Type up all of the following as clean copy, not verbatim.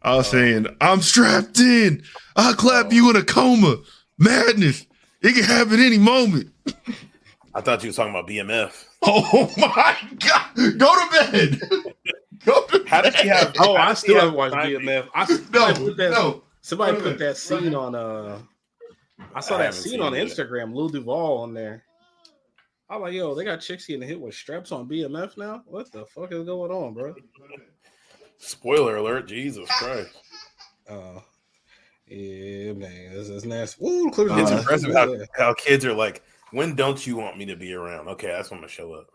I was saying, I'm strapped in. I'll clap you in a coma. Madness. It can happen any moment. I thought you were talking about BMF. Oh my God. Go to bed. Go to How does he have? Oh, I still haven't watched BMF. No. Somebody put that scene on. I saw that scene on Instagram. Lil Duval on there. I'm like, yo, they got chicks getting hit with straps on BMF now. What the fuck is going on, bro? Spoiler alert! Jesus Christ. Yeah, man, this is nasty. Ooh, it's impressive how kids are like, when don't you want me to be around? Okay, that's when I'm gonna show up.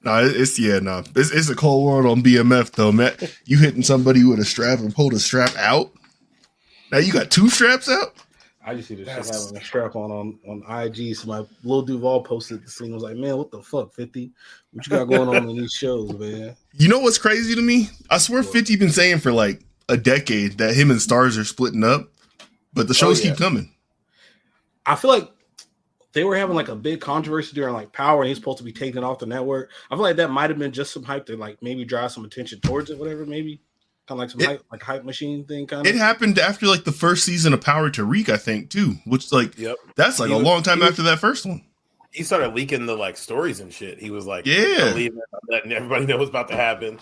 It's a cold world on BMF though, man. You hitting somebody with a strap and pull the strap out. Now you got two straps out. I just see this shit having a strap on IG. So my Lil Duval posted the scene. Was like, man, what the fuck, 50? What you got going on in these shows, man? You know what's crazy to me? I swear 50 been saying for like a decade that him and Stars are splitting up, but the shows keep coming. I feel like they were having like a big controversy during like Power, and he's supposed to be taken off the network. I feel like that might have been just some hype to like maybe drive some attention towards it, whatever, maybe. Kind of like some hype, like hype machine thing, kind of. It happened after like the first season of Power Tariq, I think, too. Which that's like a long time after that first one. He started leaking the like stories and shit. He was like, letting everybody know what's about to happen.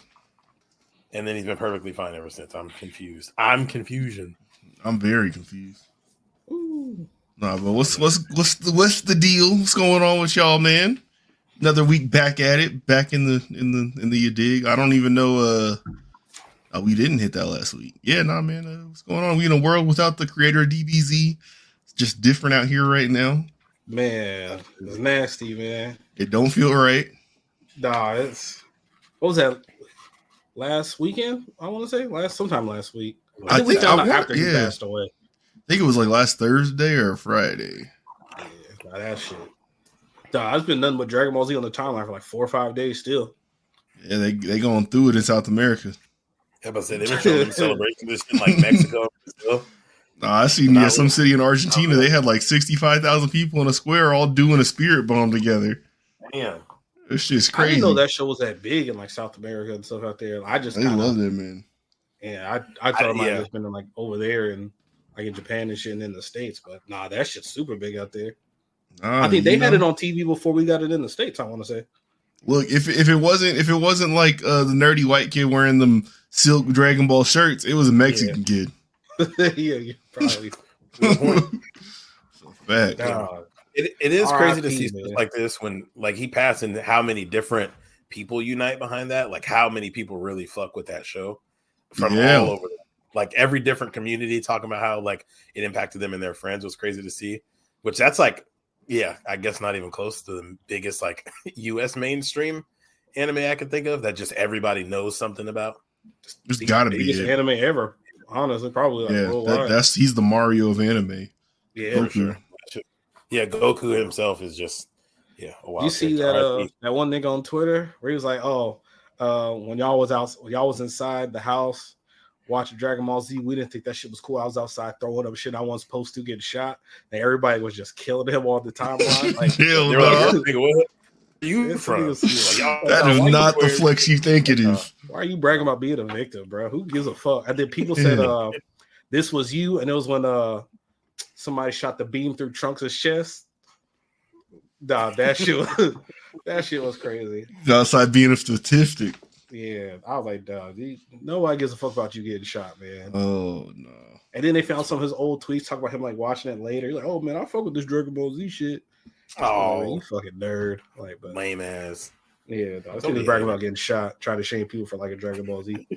And then he's been perfectly fine ever since. I'm confused. I'm very confused. Ooh. Nah, but what's the deal? What's going on with y'all, man? Another week back at it, back in the you dig. I don't even know. We didn't hit that last week. Yeah, nah, man. What's going on? We in a world without the creator of DBZ. It's just different out here right now. Man, it's nasty, man. It don't feel right. Nah, what was that? Last weekend? I want to say sometime last week. I think we found out after he passed away. I think it was like last Thursday or Friday. Yeah, that shit. Nah, it's been nothing but Dragon Ball Z on the timeline for like 4 or 5 days still. Yeah, they going through it in South America. Yeah, but they've been showing celebrating this in like Mexico and Brazil. I seen some city in Argentina. They had like 65,000 people in a square all doing a spirit bomb together. Damn. It's just crazy. I didn't know that show was that big in like South America and stuff out there. I love that, man. Yeah, I thought it might have been like over there and like in Japan and shit and in the States, but nah, that shit's super big out there. I think they had it on TV before we got it in the States, I want to say. Look, if it wasn't like the nerdy white kid wearing them silk Dragon Ball shirts, it was a Mexican kid. Yeah, probably. Fact. It is crazy to see stuff like this when like he passed and how many different people unite behind that. Like how many people really fuck with that show from all over. Like every different community talking about how like it impacted them and their friends was crazy to see. Which that's like, I guess not even close to the biggest like U.S. mainstream anime I can think of that just everybody knows something about. It's gotta be biggest anime ever. Honestly, probably like worldwide. He's the Mario of anime. Yeah, for sure. Yeah, Goku himself is just a wild. You see that one nigga on Twitter where he was like, when y'all was inside the house watching Dragon Ball Z, we didn't think that shit was cool. I was outside throwing up shit I wasn't supposed to, get shot, and everybody was just killing him all the timeline. Like, what are you from? That is not the flex you think it is. Why are you bragging about being a victim, bro? Who gives a fuck? And then people said this was you, and it was when somebody shot the beam through Trunks' chest. Nah, that shit was crazy. Outside being a statistic. Yeah, I was like, dog, nobody gives a fuck about you getting shot, man. Oh no. And then they found some of his old tweets talking about him like watching it later. He's like, oh man, I fuck with this Dragon Ball Z shit. Oh, man, you fucking nerd. Like, but lame ass. Yeah, I was bragging about getting shot, trying to shame people for like a Dragon Ball Z.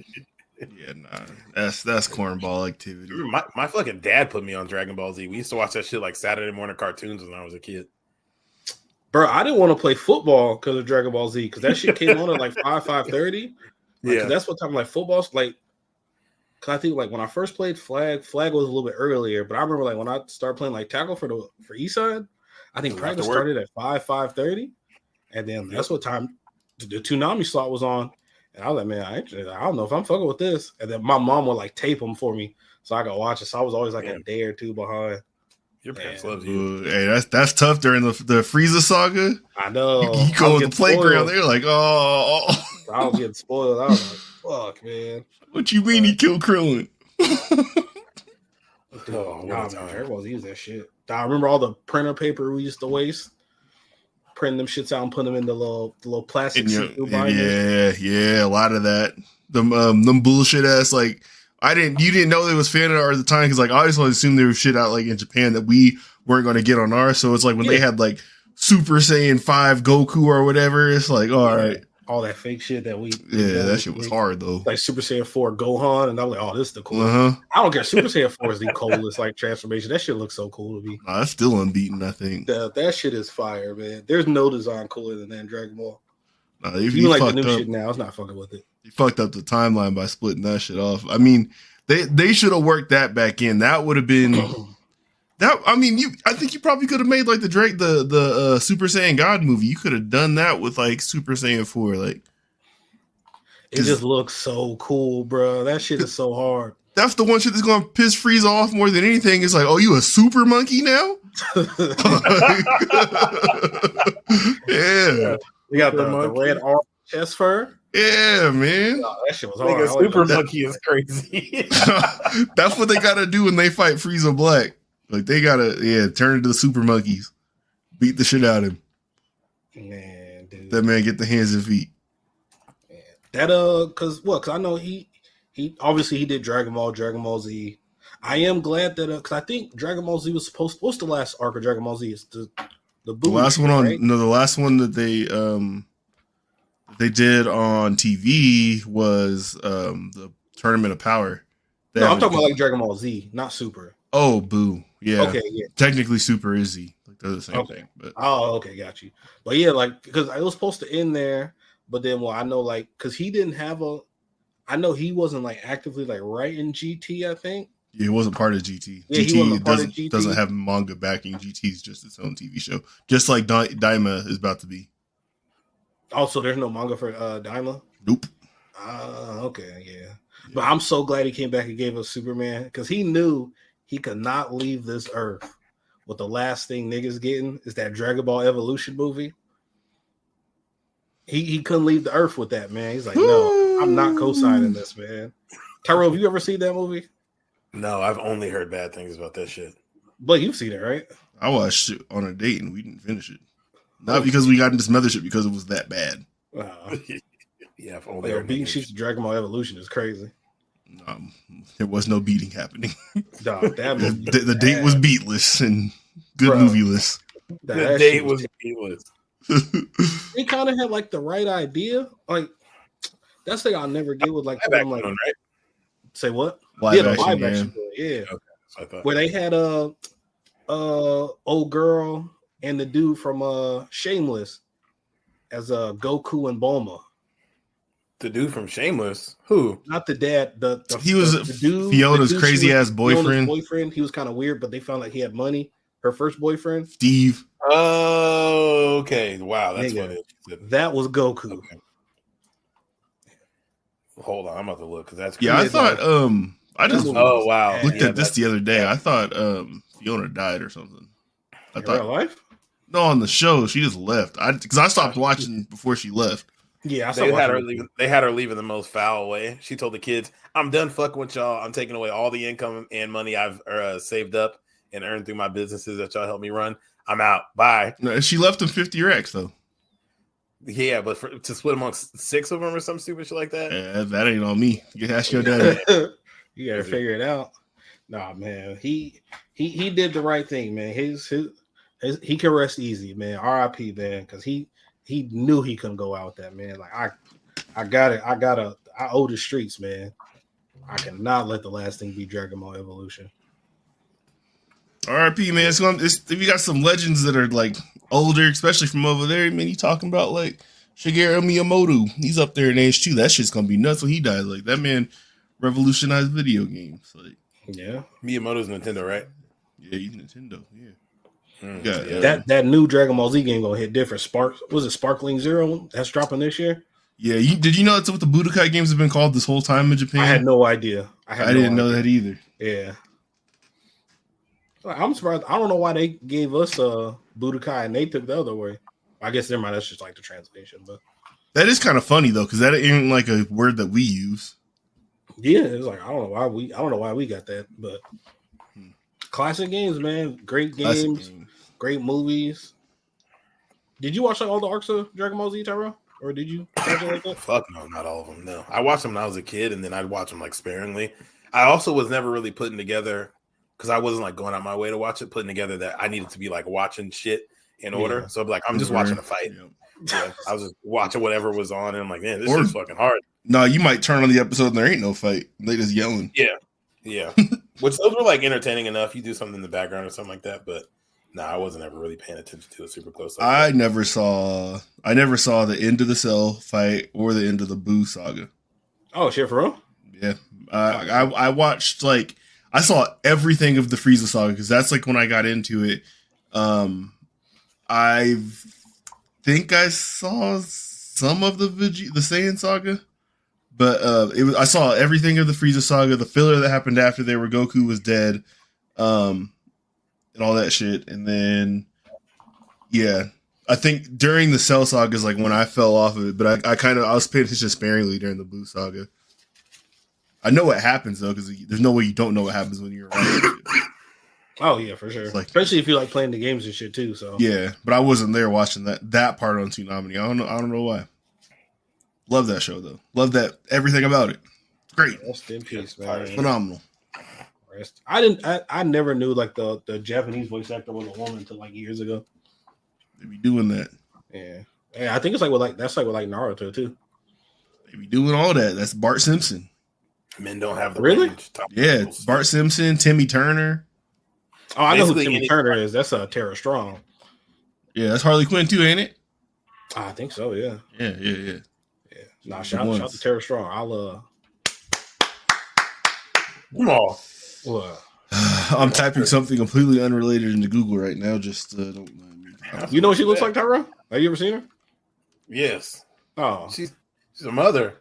Yeah, nah. That's cornball activity. My fucking dad put me on Dragon Ball Z. We used to watch that shit like Saturday morning cartoons when I was a kid. Bro, I didn't want to play football because of Dragon Ball Z, because that shit came on at like 5:30. Like, that's what time like football's like. Cause I think like when I first played flag was a little bit earlier, but I remember like when I started playing like tackle for Eastside, I think practice started at 5:30, and then that's what time the Toonami slot was on. And I was like, man, I don't know if I'm fucking with this. And then my mom would like tape them for me so I could watch it. So I was always like a day or two behind. Your parents love you. Hey, that's tough during the Frieza saga. I know. You go to the playground, they're like, oh. I was getting spoiled. I was like, Fuck, man. What you mean he killed Krillin? Dragon Ball Z used that shit. I remember all the printer paper we used to waste. Print them shits out and put them in the little plastic binders. Yeah, a lot of that. Them bullshit ass like you didn't know there was fan art at the time because like I always assumed there was shit out like in Japan that we weren't going to get on ours. So it's like when they had like Super Saiyan 5 Goku or whatever, it's like all right. All that fake shit that we that shit was hard though. Like Super Saiyan 4 Gohan, and I'm like, oh, this is the coolest. I don't care. Super Saiyan 4 is the coolest like transformation. That shit looks so cool to me. That's still unbeaten, I think. That shit is fire, man. There's no design cooler than that in Dragon Ball. Even like the new shit now, it's not fucking with it. You fucked up the timeline by splitting that shit off. I mean, they should have worked that back in. That would have been that. I mean, I think you probably could have made like the Super Saiyan God movie. You could have done that with like Super Saiyan 4. Like, it just looks so cool, bro. That shit is so hard. That's the one shit that's gonna piss Frieza off more than anything. It's like, oh, you a super monkey now? Yeah. You got the red arm chest fur. Yeah, man. Oh, that shit was hard. A super monkey is crazy. That's what they gotta do when they fight Frieza Black. Like they gotta, turn into the super monkeys, beat the shit out of him. Man, dude. That man get the hands and feet. Man. That cause I know he obviously he did Dragon Ball Z. I am glad that because I think Dragon Ball Z was what's the last arc of Dragon Ball Z? Is the last one on right? No, the last one that they did on TV was the Tournament of Power. No, I'm talking about like Dragon Ball Z, not Super. Oh, boo. Yeah. Okay, yeah. Technically Super is Z. Like they're the same thing. But okay, got you. But yeah, like because it was supposed to end there, but then I know like because he didn't have I know he wasn't like actively like writing GT, I think. Yeah, he wasn't part of GT. Yeah, GT doesn't have manga backing. GT is just its own TV show. Just like Daima is about to be. Also, there's no manga for Daima? Nope. Okay, yeah. But I'm so glad he came back and gave us Superman because he knew he could not leave this earth with the last thing niggas getting is that Dragon Ball Evolution movie. He couldn't leave the earth with that, man. He's like, no, I'm not co-signing this, man. Tyrell, have you ever seen that movie? No, I've only heard bad things about that shit. But you've seen it, right? I watched it on a date and we didn't finish it. Not because we got into some other shit, because it was that bad. Yeah, I've only heard beating sheets to Dragon Ball Evolution is crazy. There was no beating happening. Dog, that movie the date was beatless and good movieless. The date was beatless. He kind of had like the right idea. Like that's the thing I'll never get with like I'm like right? Say what? Live the action, live action. Yeah. Okay, where they had old girl and the dude from Shameless as Goku and Bulma. The dude from Shameless? Who? Not the dad. He was the dude, Fiona's crazy ass boyfriend. He was kind of weird, but they found like he had money. Her first boyfriend, Steve. Oh, okay. Wow, that's funny. What that was Goku. Okay. Hold on, I'm about to look because that's crazy. I thought I just looked at this the other day. I thought Fiona died or something. In real life? No, on the show she just left. Because I stopped watching before she left. Yeah, they had her leave in the most foul way. She told the kids, "I'm done fucking with y'all. I'm taking away all the income and money I've saved up and earned through my businesses that y'all help me run. I'm out. Bye." No, she left him 50 racks though. Yeah, but to split amongst 6 of them or some stupid shit like that. Yeah, that ain't on me. You ask your daddy. You gotta figure it out. Nah, man, he did the right thing, man. He can rest easy, man. R.I.P. man, because he knew he couldn't go out with that, man. Like I owe the streets, man. I cannot let the last thing be Dragon Ball Evolution. R.I.P. man. If you got some legends that are like older, especially from over there, man, you talking about like Shigeru Miyamoto. He's up there in age too. That shit's gonna be nuts when he dies. Like that man revolutionized video games. Like yeah, Miyamoto's Nintendo, right? Yeah, he's Nintendo. Yeah. That new Dragon Ball Z game gonna hit different. Sparkling Zero? That's dropping this year. Yeah, did you know that's what the Budokai games have been called this whole time in Japan? I had no idea. I didn't know that either. Yeah, I'm surprised. I don't know why they gave us Budokai and they took the other way. I guess that's just like the translation, but That is kind of funny though, because that ain't like a word that we use. Yeah, it's like I don't know why we got that, but classic games, man. Great games, great movies. Did you watch like all the arcs of Dragon Ball Z, Tyrell? Or did you watch it like that? Fuck no, not all of them. No, I watched them when I was a kid, and then I'd watch them like sparingly. I also was never really putting together because I wasn't like going out my way to watch it. Putting together that I needed to be like watching shit in order. So I'd be like, I'm just watching a fight. Yeah, I was just watching whatever was on, and I'm like, man, this is fucking hard. No, you might turn on the episode and there ain't no fight. They just yelling. Yeah. Which those were like entertaining enough. You do something in the background or something like that, but no, I wasn't ever really paying attention to it super close. Like I never saw the end of the Cell fight or the end of the Boo saga. Oh shit, for real? Yeah, I watched like I saw everything of the Frieza saga because that's like when I got into it. I think I saw some of the Saiyan saga, but I saw everything of the Frieza saga, the filler that happened after they were Goku was dead, and all that shit, and then I think during the Cell saga is like when I fell off of it, but I was paying attention sparingly during the Boo saga. I know what happens though, because there's no way you don't know what happens when you're around. Oh yeah, for sure. Like, especially if you like playing the games and shit too. So yeah, but I wasn't there watching that part on Tsunami. I don't know why. Love that show though. Love that everything about it. Great. Rest in peace, man. Phenomenal. I never knew like the Japanese voice actor was a woman until like years ago. They be doing that. Yeah. I think it's like with Naruto too. They be doing all that. That's Bart Simpson. Men don't have the range. Yeah, Bart Simpson, Timmy Turner. Oh, I know who Timmy Turner is. That's Tara Strong. Yeah, that's Harley Quinn too, ain't it? I think so. Yeah. Yeah. Nah, shout to Tara Strong. I'll Come on. What? I'm typing something completely unrelated into Google right now. Just don't mind me. You know what she looks like, Tyra? Have you ever seen her? Yes. Oh, she's a mother.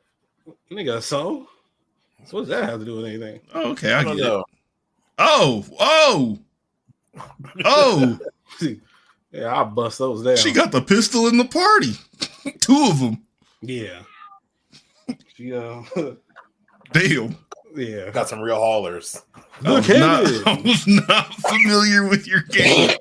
Nigga, so what does that have to do with anything? Oh, okay, I get it. Oh. Yeah, I'll bust those down. She got the pistol in the party. 2 of them. Yeah. She Damn. Yeah. Got some real haulers. I was not familiar with your game.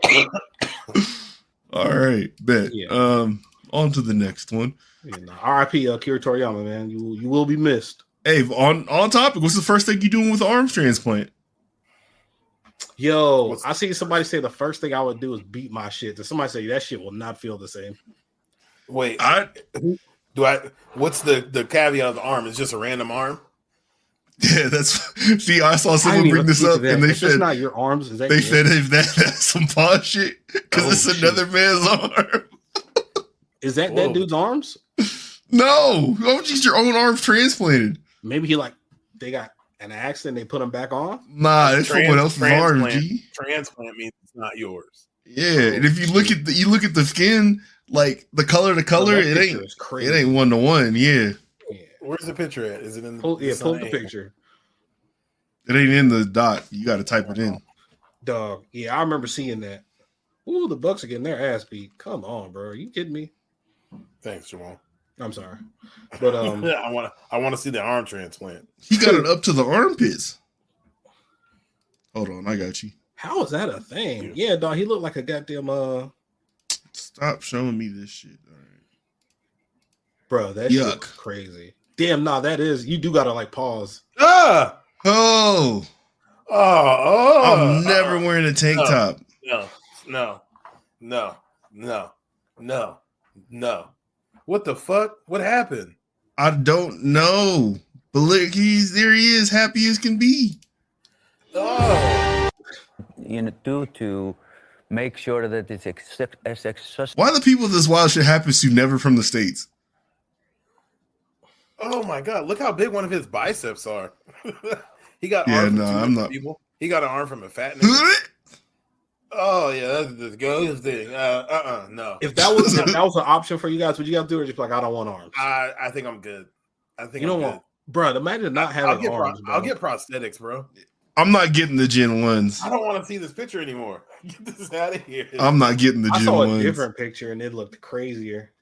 All right, bet. Yeah. On to the next one. Yeah, R.I.P. Akira Toriyama, man. You will be missed. Hey, on topic, what's the first thing you doing with the arms transplant? Yo, I see somebody say the first thing I would do is beat my shit. And somebody say that shit will not feel the same. Wait, what's the caveat of the arm? It's just a random arm? Yeah, see, I saw someone bring this up and they said, it's not your arms. Said if that's some paw shit, because it's another man's arm. Is that dude's arms? No, don't get your own arms transplanted. Maybe they got an accident, they put them back on. Nah, it's someone else's arm. G. Transplant means it's not yours. Yeah, and if you look at the skin, like the color to color, it ain't 1-to-1. Yeah. Where's the picture at? Is it in the pull the picture? It ain't in the doc. You got to type it in. Dog. Yeah, I remember seeing that. Ooh, the Bucks are getting their ass beat. Come on, bro. Are you kidding me? Thanks, Jamal. I'm sorry, but I want to see the arm transplant. He got it up to the armpits. Hold on, I got you. How is that a thing? Yeah, dog. He looked like a goddamn. Stop showing me this shit. All right, bro. That shit crazy. Damn, nah, that is. You do gotta like pause. I'm never wearing a tank top. No. What the fuck? What happened? I don't know. But look, there he is, happy as can be. To make sure that it's accessible. Why the people this wild shit happens to never from the States? Oh my god! Look how big one of his biceps are. He got arm from I'm not. People. He got an arm from a fat nigga. Oh yeah, that's the ghost thing. No. If that was an option for you guys, would you guys do it? Just like I don't want arms. I think I'm good. I think you don't want, bro. Imagine not having arms. I'll get prosthetics, bro. I'm not getting the Gen 1s. I don't want to see this picture anymore. Get this out of here. I'm not getting the Gen 1s. I saw a different picture and it looked crazier.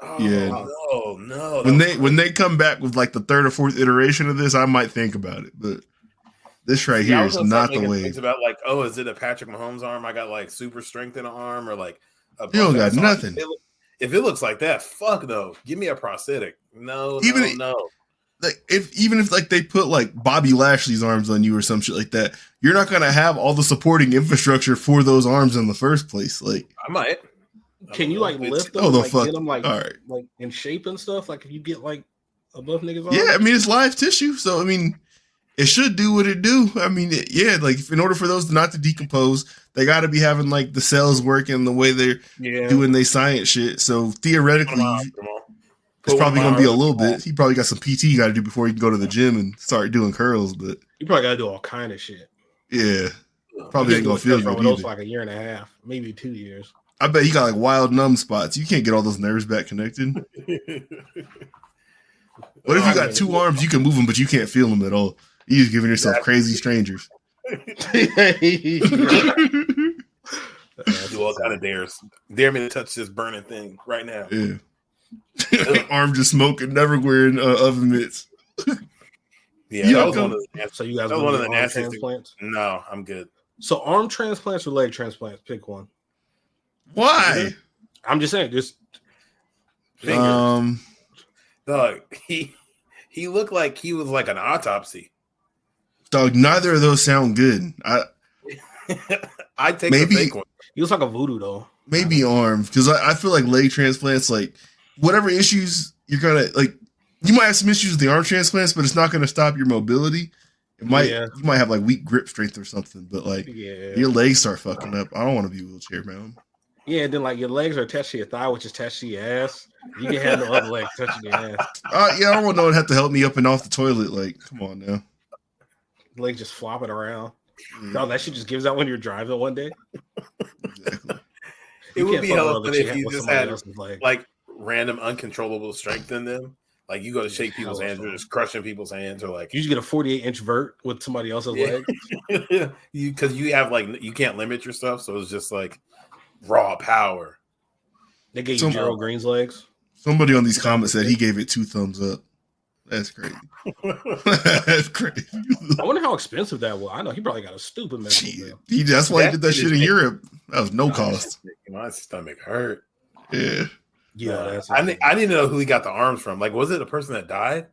Oh no! When they come back with like the third or fourth iteration of this, I might think about it. But this right here is not the way. It's about like, oh, is it a Patrick Mahomes arm? I got like super strength in an arm, or like you don't got nothing. If it looks like that, fuck no. Give me a prosthetic. No. Like even if like they put like Bobby Lashley's arms on you or some shit like that, you're not gonna have all the supporting infrastructure for those arms in the first place. Like I might. Can you like lift them? Get them like in shape and stuff? Like if you get like above niggas' arms? Yeah, I mean it's live tissue, so I mean it should do what it do. I mean, like in order for those not to decompose, they got to be having like the cells working the way they're doing their science shit. So theoretically, it's probably going to be a little bit. He probably got some PT you got to do before he can go to the gym and start doing curls. But you probably got to do all kind of shit. Yeah, probably ain't gonna feel good. Those for like a year and a half, maybe 2 years. I bet he got like wild numb spots. You can't get all those nerves back connected. What if you got two arms? You can move them, but you can't feel them at all. You're just giving yourself crazy strangers. Do all kind of dares. Dare me to touch this burning thing right now. Yeah. Arm just smoking, never wearing oven mitts. Yeah, that was one of the. So you guys want one of the arm transplants? No, I'm good. So arm transplants or leg transplants? Pick one. Why? I'm just saying, just fingers. Dog, he looked like he was like an autopsy. Dog, neither of those sound good. I'd take the fake one. He looks like a voodoo though. Maybe arm, because I feel like leg transplants, like whatever issues you're gonna like, you might have some issues with the arm transplants, but it's not gonna stop your mobility. It might you might have like weak grip strength or something, but like your legs start fucking up. I don't want to be wheelchair bound. Yeah, then like your legs are attached to your thigh, which is attached to your ass. You can have no other leg touching your ass. Yeah, I don't want no one to have to help me up and off the toilet. Like, come on now. Legs just flopping around. No, that shit just gives out when you're driving one day. Exactly. It would be helpful if you just had like random uncontrollable strength in them. Like you go to shake people's hands or just crushing people's hands, or like you just get a 48-inch vert with somebody else's leg. Because you have like you can't limit your stuff, so it's just like raw power. They gave you Gerald Green's legs. Somebody on these comments said he gave it 2 thumbs up. That's crazy. That's crazy. I wonder how expensive that was. I know he probably got a stupid medical bill. That's why he did that shit in Europe. That was no cost. My stomach hurt. Yeah. Yeah, I need to know who he got the arms from. Like, was it a person that died?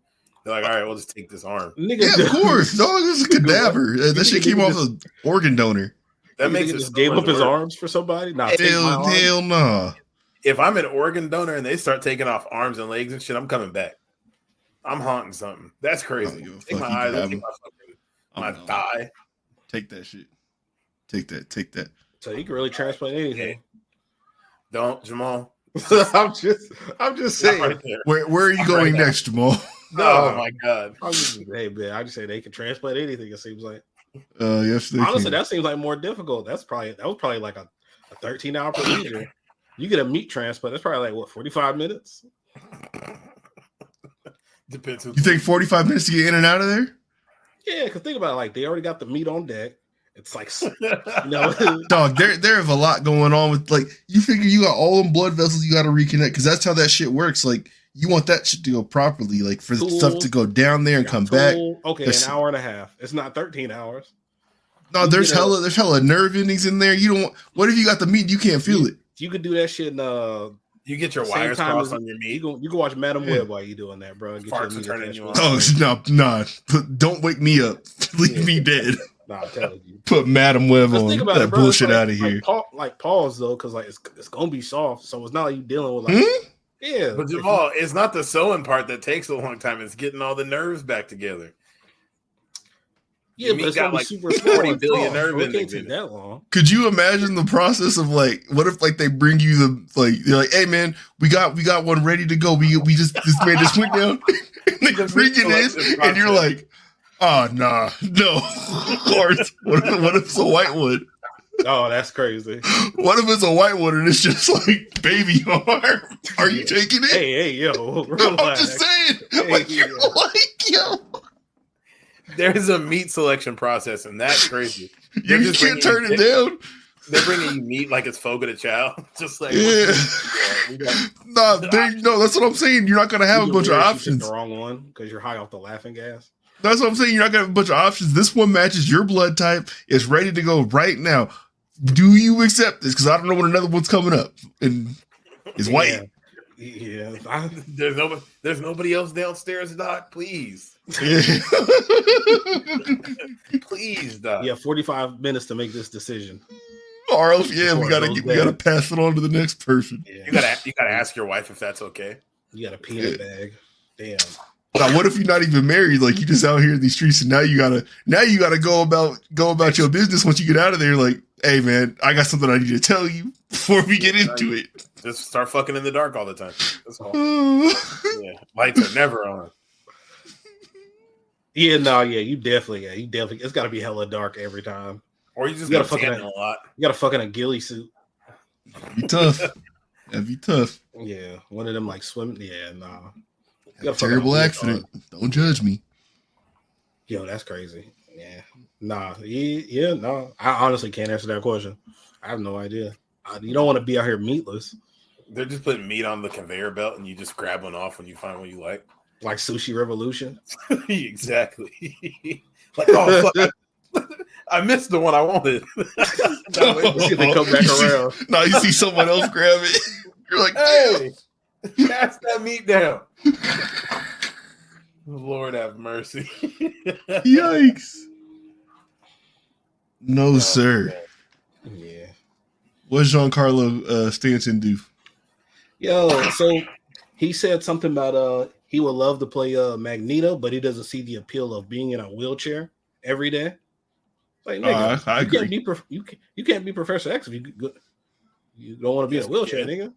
They're like, all right, we'll just take this arm. Yeah, of course. Dog, this is a cadaver. That shit came off an organ donor. That makes it just gave up his arms for somebody. Hell no. If I'm an organ donor and they start taking off arms and legs and shit, I'm coming back. I'm haunting something. That's crazy. Take my eyes, take my thigh. Take that shit. Take that. So you can really transplant anything. Don't, Jamal. I'm just saying. Right where are you going next, Jamal? Oh my god. Hey man, I just say they can transplant anything. It seems like. Yes. Honestly, that seems like more difficult. That was probably like a 13-hour procedure. You get a meat transplant. That's probably like what 45 minutes. Depends. You think 45 minutes to get in and out of there? Yeah, because think about it. Like they already got the meat on deck. It's like, dog. There is a lot going on with like you figure you got all them blood vessels you got to reconnect because that's how that shit works. Like you want that shit to go properly, like for the stuff to go down there and come back. Okay, an hour and a half. It's not 13 hours. No, there's hella nerve endings in there. You don't. What if you got the meat? You can't feel it. You could do that shit in you get your wires crossed on your meat. You can watch Madam Web while you doing that, bro. No. Don't wake me up. Leave me dead. Nah, I'm telling you. Put Madam Web on. Think about that bullshit out of here. Pause though, because like it's gonna be soft, so it's not like you dealing with like. Yeah, but Jamal, it's not the sewing part that takes a long time. It's getting all the nerves back together. Yeah, but it's gonna be super 40 billion nerve endings. It can't take that long. Could you imagine the process of like, what if like they bring you they're like, hey man, we got one ready to go. We just this man just went down. And they bring it in, and you're like, oh no. Of course. What if it's a white one? Oh, that's crazy. What if it's a white one and it's just like baby arm? Are you taking it? Hey, yo, relax. I'm just saying, yo. There's a meat selection process, and that's crazy. You can't turn it down. They're bringing you meat like it's Fogo de Chao. Just like no, that's what I'm saying. You're not gonna have a bunch of options. The wrong one because you're high off the laughing gas. That's what I'm saying. You're not gonna have a bunch of options. This one matches your blood type. It's ready to go right now. Do you accept this? Because I don't know when another one's coming up, and it's white. Yeah. There's nobody else downstairs, Doc. Please. Yeah. Please, Doc. Yeah, 45 minutes to make this decision. Or else, we gotta pass it on to the next person. Yeah. You gotta ask your wife if that's okay. You got a peanut bag. Damn. Now, what if you're not even married? Like you just out here in these streets, and now you gotta go about your business. Once you get out of there, like, hey man, I got something I need to tell you before we get into it. Just start fucking in the dark all the time. That's all. Lights are never on. You definitely. It's got to be hella dark every time. Or you just got to fucking a lot. You got to fucking a ghillie suit. Be tough. That'd be tough. Yeah, one of them like swimming. Yeah, nah. Terrible accident. Don't judge me. Yo, that's crazy. Yeah, nah. Yeah, no. I honestly can't answer that question. I have no idea. You don't want to be out here meatless. They're just putting meat on the conveyor belt, and you just grab one off when you find one you like. Like Sushi Revolution. Exactly. Like, oh fuck. I missed the one I wanted. They come back around. Now you see someone else grab it. You're like, hey, pass that meat down. Lord have mercy. Yikes. No, sir. Man. Yeah. What's Giancarlo Stanton do? Yo, so he said something about he would love to play Magneto, but he doesn't see the appeal of being in a wheelchair every day. Like, nigga, I agree. You can't be Professor X if you don't want to be in a wheelchair, nigga.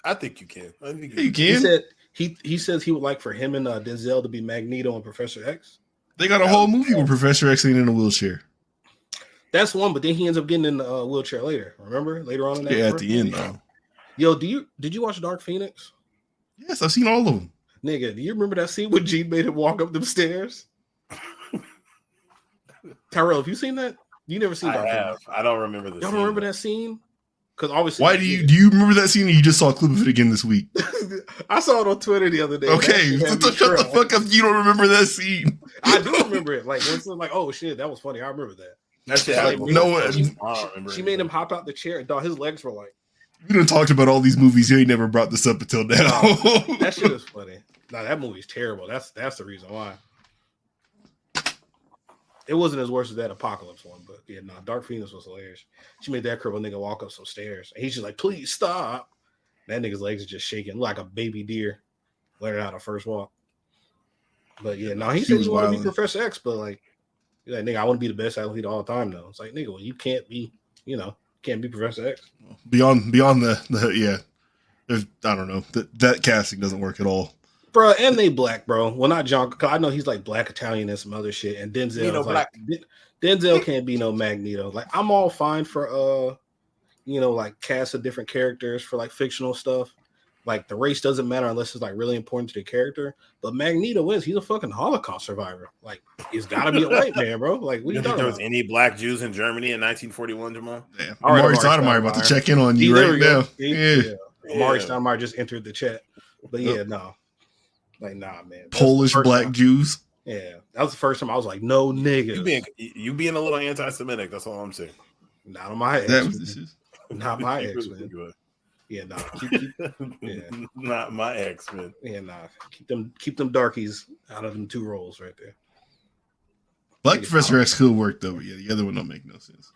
I think you can. I think you can. He says he would like for him and Denzel to be Magneto and Professor X. They got a whole movie where Professor X ain't in a wheelchair. That's one, but then he ends up getting in the wheelchair later. Remember later on in that. Yeah, at the end though. Yo, did you watch Dark Phoenix? Yes, I've seen all of them. Nigga, do you remember that scene when Gene made him walk up them stairs? Tyrell, have you seen that? You never seen Dark Phoenix? I don't remember this. Y'all don't remember that scene? Because obviously, why do you remember that scene? Or you just saw a clip of it again this week? I saw it on Twitter the other day. Okay, shut the fuck up. You don't remember that scene? I do remember it. Like when it's like, oh shit, that was funny. I remember that. That shit. Like, no one. She made him hop out the chair, and dog, his legs were like. We done talked about all these movies. You ain't never brought this up until now. That shit is funny. Nah, that movie's terrible. That's the reason why. It wasn't as worse as that Apocalypse one, but yeah, no, Dark Phoenix was hilarious. She made that crippled nigga walk up some stairs, and he's just like, "Please stop." That nigga's legs are just shaking like a baby deer learning how to first walk. But yeah, no, he said he wanted to be Professor X, but like, nigga, I want to be the best athlete of all time, though. It's like, nigga, well, you can't be, can't be Professor X. Beyond the yeah, I don't know, that casting doesn't work at all. Bro, and they black, bro. Well, not John, because I know he's like black Italian and some other shit. And Denzel, Denzel can't be no Magneto. Like, I'm all fine for like cast of different characters for like fictional stuff. Like the race doesn't matter unless it's like really important to the character. But Magneto he's a fucking Holocaust survivor. Like, he's got to be a white man, bro. Like, what you think there was any black Jews in Germany in 1941, Jamal? Yeah, Amari Stoudemire about to check in on you right now. Yeah. Amari Stoudemire just entered the chat, but yeah, no. Like, nah, man. Polish black Jews. Yeah, that was the first time I was like, no niggas. You being a little anti-Semitic. That's all I'm saying. Not on my ex. Not my ex, man. Yeah, nah. Not my ex, man. Yeah, nah. Keep them darkies out of them two roles right there. Black Professor X could work though, but yeah, the other one don't make no sense.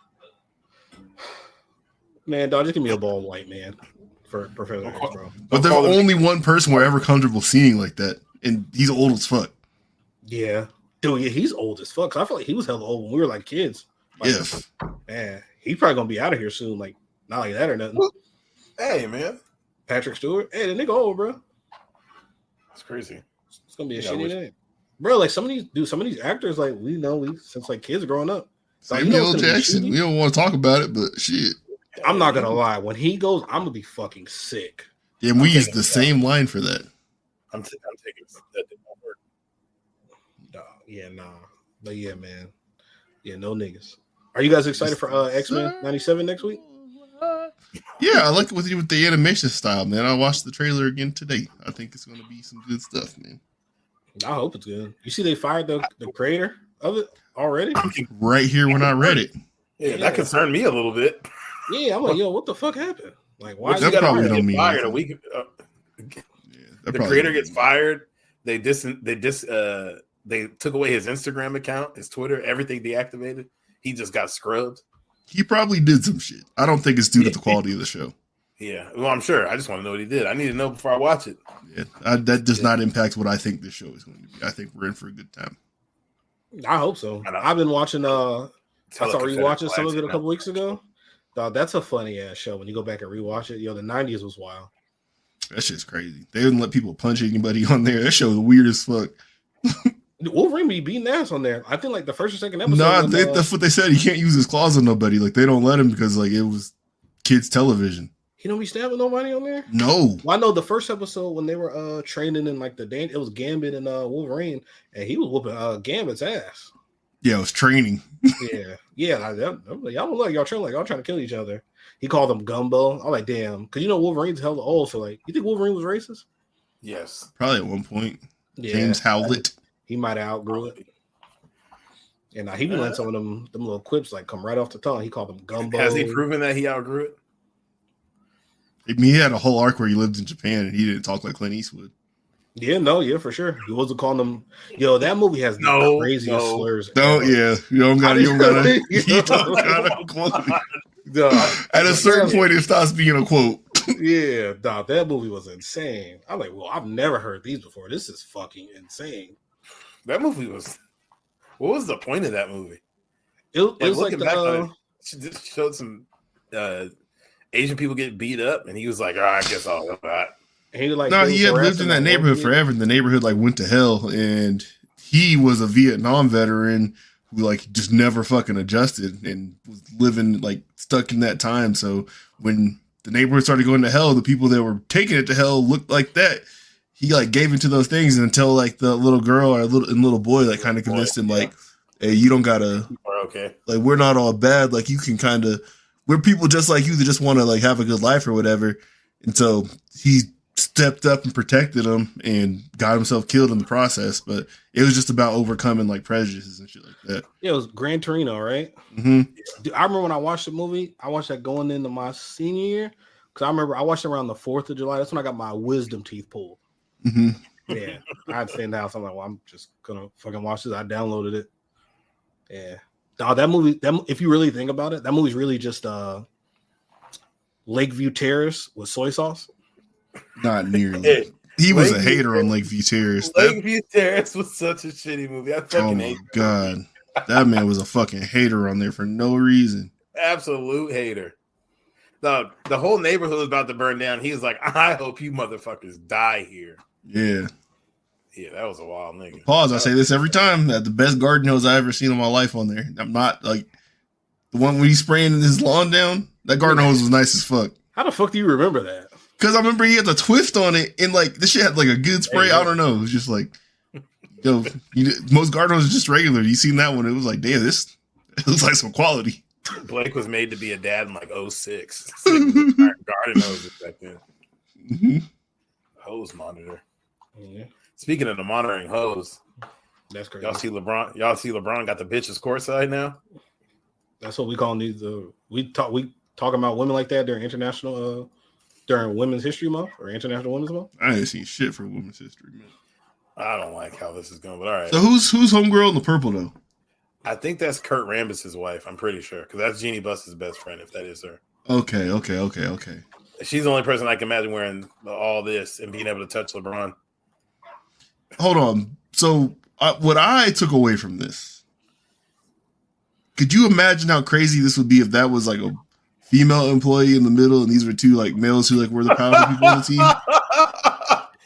Man, dog, just give me a bald white man for Professor X, bro. But there's only one person we're ever comfortable seeing like that, and he's old as fuck. Yeah. Dude, yeah, he's old as fuck. I feel like he was hella old when we were like kids. Like, yeah. Man, he's probably gonna be out of here soon. Like, not like that or nothing. Hey, man. Patrick Stewart. Hey, the nigga old, bro. That's crazy. It's gonna be a shitty name. Bro, like some of these actors, like we since like kids growing up. Samuel Jackson. We don't want to talk about it, but shit. I'm not gonna lie. When he goes, I'm gonna be fucking sick. Yeah, we use the same line for that. I'm taking that. Yeah, nah. But yeah, man. Yeah, no niggas. Are you guys excited for X-Men 97 next week? Yeah, I like it with the animation style, man. I watched the trailer again today. I think it's going to be some good stuff, man. I hope it's good. You see, they fired the creator of it already. Right here when I read it. Yeah, that concerned me a little bit. Yeah, I'm like, yo, what the fuck happened? Like, why? That probably don't mean fired a week. The creator gets fired. They took away his Instagram account, his Twitter, everything deactivated. He just got scrubbed. He probably did some shit. I don't think it's due to the quality of the show. Yeah, well, I'm sure. I just want to know what he did. I need to know before I watch it. Yeah, that does not impact what I think this show is going to be. I think we're in for a good time. I hope so. I've been watching. I started rewatching some of it a couple weeks ago. That's a funny ass show when you go back and rewatch it. Yo, the 90s was wild. That shit's crazy. They didn't let people punch anybody on there. That show was weird as fuck. Wolverine be beating ass on there. I think like the first or second episode. No, that's what they said. He can't use his claws on nobody. Like they don't let him because like it was kids television. He don't be stabbing nobody on there. No. Well, I know the first episode when they were training in like it was Gambit and Wolverine, and he was whooping Gambit's ass. Yeah, it was training. yeah. Like, y'all don't look. Y'all trying to kill each other. He called them Gumbo. I'm like, damn, because you know Wolverine's hella old. So like, you think Wolverine was racist? Yes, probably at one point. Yeah, James Howlett. He might have outgrew it. And he be letting some of them little quips like come right off the tongue. He called them Gumbo. Has he proven that he outgrew it? I mean, he had a whole arc where he lived in Japan and he didn't talk like Clint Eastwood. Yeah, for sure. He wasn't calling them. Yo, that movie has the craziest slurs. You don't gotta quote it. At a certain point, it stops being a quote. Yeah, dog, that movie was insane. I'm like, well, I've never heard these before. This is fucking insane. That movie was. What was the point of that movie? It was like she just showed some Asian people get beat up, and he was like, "Oh, I guess I'll do that." He had lived in that neighborhood forever, and the neighborhood like went to hell. And he was a Vietnam veteran who like just never fucking adjusted and was living like stuck in that time. So when the neighborhood started going to hell, the people that were taking it to hell looked like that. He like gave into those things until like the little girl or little boy like kind of convinced him like, hey, you don't gotta. We're okay. Like we're not all bad. Like you can kind of. We're people just like you that just want to like have a good life or whatever. And so he stepped up and protected him and got himself killed in the process. But it was just about overcoming like prejudices and shit like that. Yeah, it was Gran Torino, right? Mm-hmm. Dude, I remember when I watched the movie. I watched that going into my senior year because I remember I watched it around the 4th of July. That's when I got my wisdom teeth pulled. Mm-hmm. Yeah, I had to stay in the house. I'm like, well, I'm just gonna fucking watch this. I downloaded it. Yeah. That movie, if you really think about it, that movie's really just Lakeview Terrace with soy sauce. Not nearly. He was a hater on Lakeview Terrace. Lakeview Terrace was such a shitty movie. I fucking hate it. God. That man was a fucking hater on there for no reason. Absolute hater. The whole neighborhood was about to burn down. He was like, I hope you motherfuckers die here. Yeah. Yeah, that was a wild nigga. Pause. I say this every time. That the best garden hose I ever seen in my life on there. I'm not like the one when he's spraying his lawn down. That garden hose was nice as fuck. How the fuck do you remember that? Because I remember he had the twist on it, and like this shit had like a good spray. I don't know. It was just like, most garden hoses just regular. You seen that one? It was like, damn, this it looks like some quality. Blake was made to be a dad in like 06. Garden hoses back then. Mm-hmm. Hose monitor. Yeah. Speaking of the monitoring hose, that's crazy. Y'all see LeBron got the bitches courtside now. That's what we call these. We talking about women like that during Women's History Month or International Women's Month. I ain't seen shit for Women's History Month. I don't like how this is going, but all right. So who's homegirl in the purple though? I think that's Kurt Rambis' wife. I'm pretty sure because that's Jeannie Buss's best friend. If that is her. Okay. She's the only person I can imagine wearing all this and being able to touch LeBron. Hold on. So what I took away from this, could you imagine how crazy this would be if that was like a female employee in the middle and these were two like males who like were the powerful people on the team?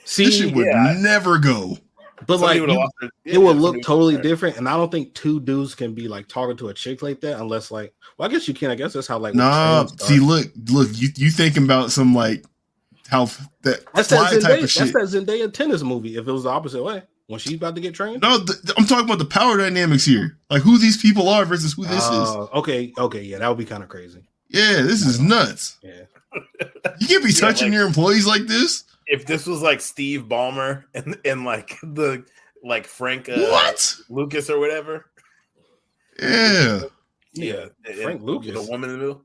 See, this shit would never go. But like it would look totally different, and I don't think two dudes can be like talking to a chick like that unless like. Well, I guess you can. I guess that's how like. Nah, see, look. You thinking about some like how that's fly that type of shit. That's that Zendaya tennis movie. If it was the opposite way, when she's about to get trained? No, I'm talking about the power dynamics here. Like who these people are versus who this is. Okay, yeah, that would be kind of crazy. Yeah, this is nuts. Yeah. You can't be touching your employees like this. If this was like Steve Ballmer and like the Frank Lucas or whatever. Yeah. Frank Lucas. The woman in the middle.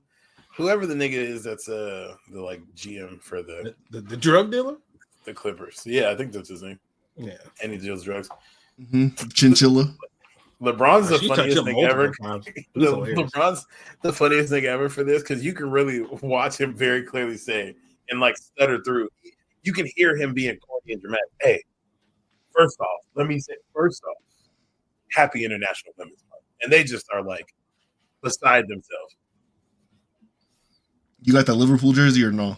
Whoever the nigga is that's the like GM for the drug dealer? The Clippers. Yeah, I think that's his name. Yeah. And he deals drugs. Mm-hmm. Chinchilla. LeBron's the funniest thing ever. LeBron's the funniest thing ever for this because you can really watch him very clearly say and like stutter through. You can hear him being corny and dramatic. Hey, first off, happy International Women's Month. And they just are like beside themselves. You got that Liverpool jersey or no?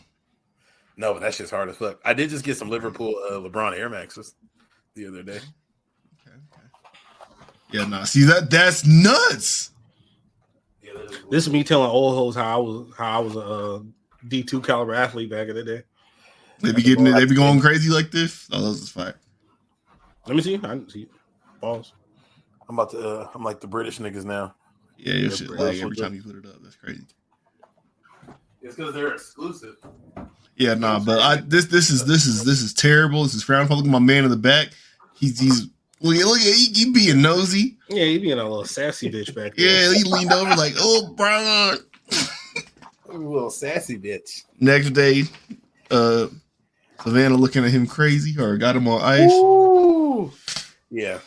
No, but that shit's hard as fuck. I did just get some Liverpool LeBron Air Maxes the other day. Okay. Yeah, nah. See that's nuts. Yeah, this is me telling old hoes how I was a D2 caliber athlete back in the day. They be getting it. They be going crazy like this. Oh, this is fire. Let me see. I didn't see. Balls. I'm like the British niggas now. Yeah, your shit lag every time you put it up. That's crazy. It's because they're exclusive. Yeah, nah, but this is terrible. This is frowned upon. Look at my man in the back. He's look at he being nosy. Yeah, he being a little sassy bitch back there. Yeah, he leaned over like, oh, Brian. A little sassy bitch. Next day, Savannah looking at him crazy or got him on ice. Ooh. Yeah,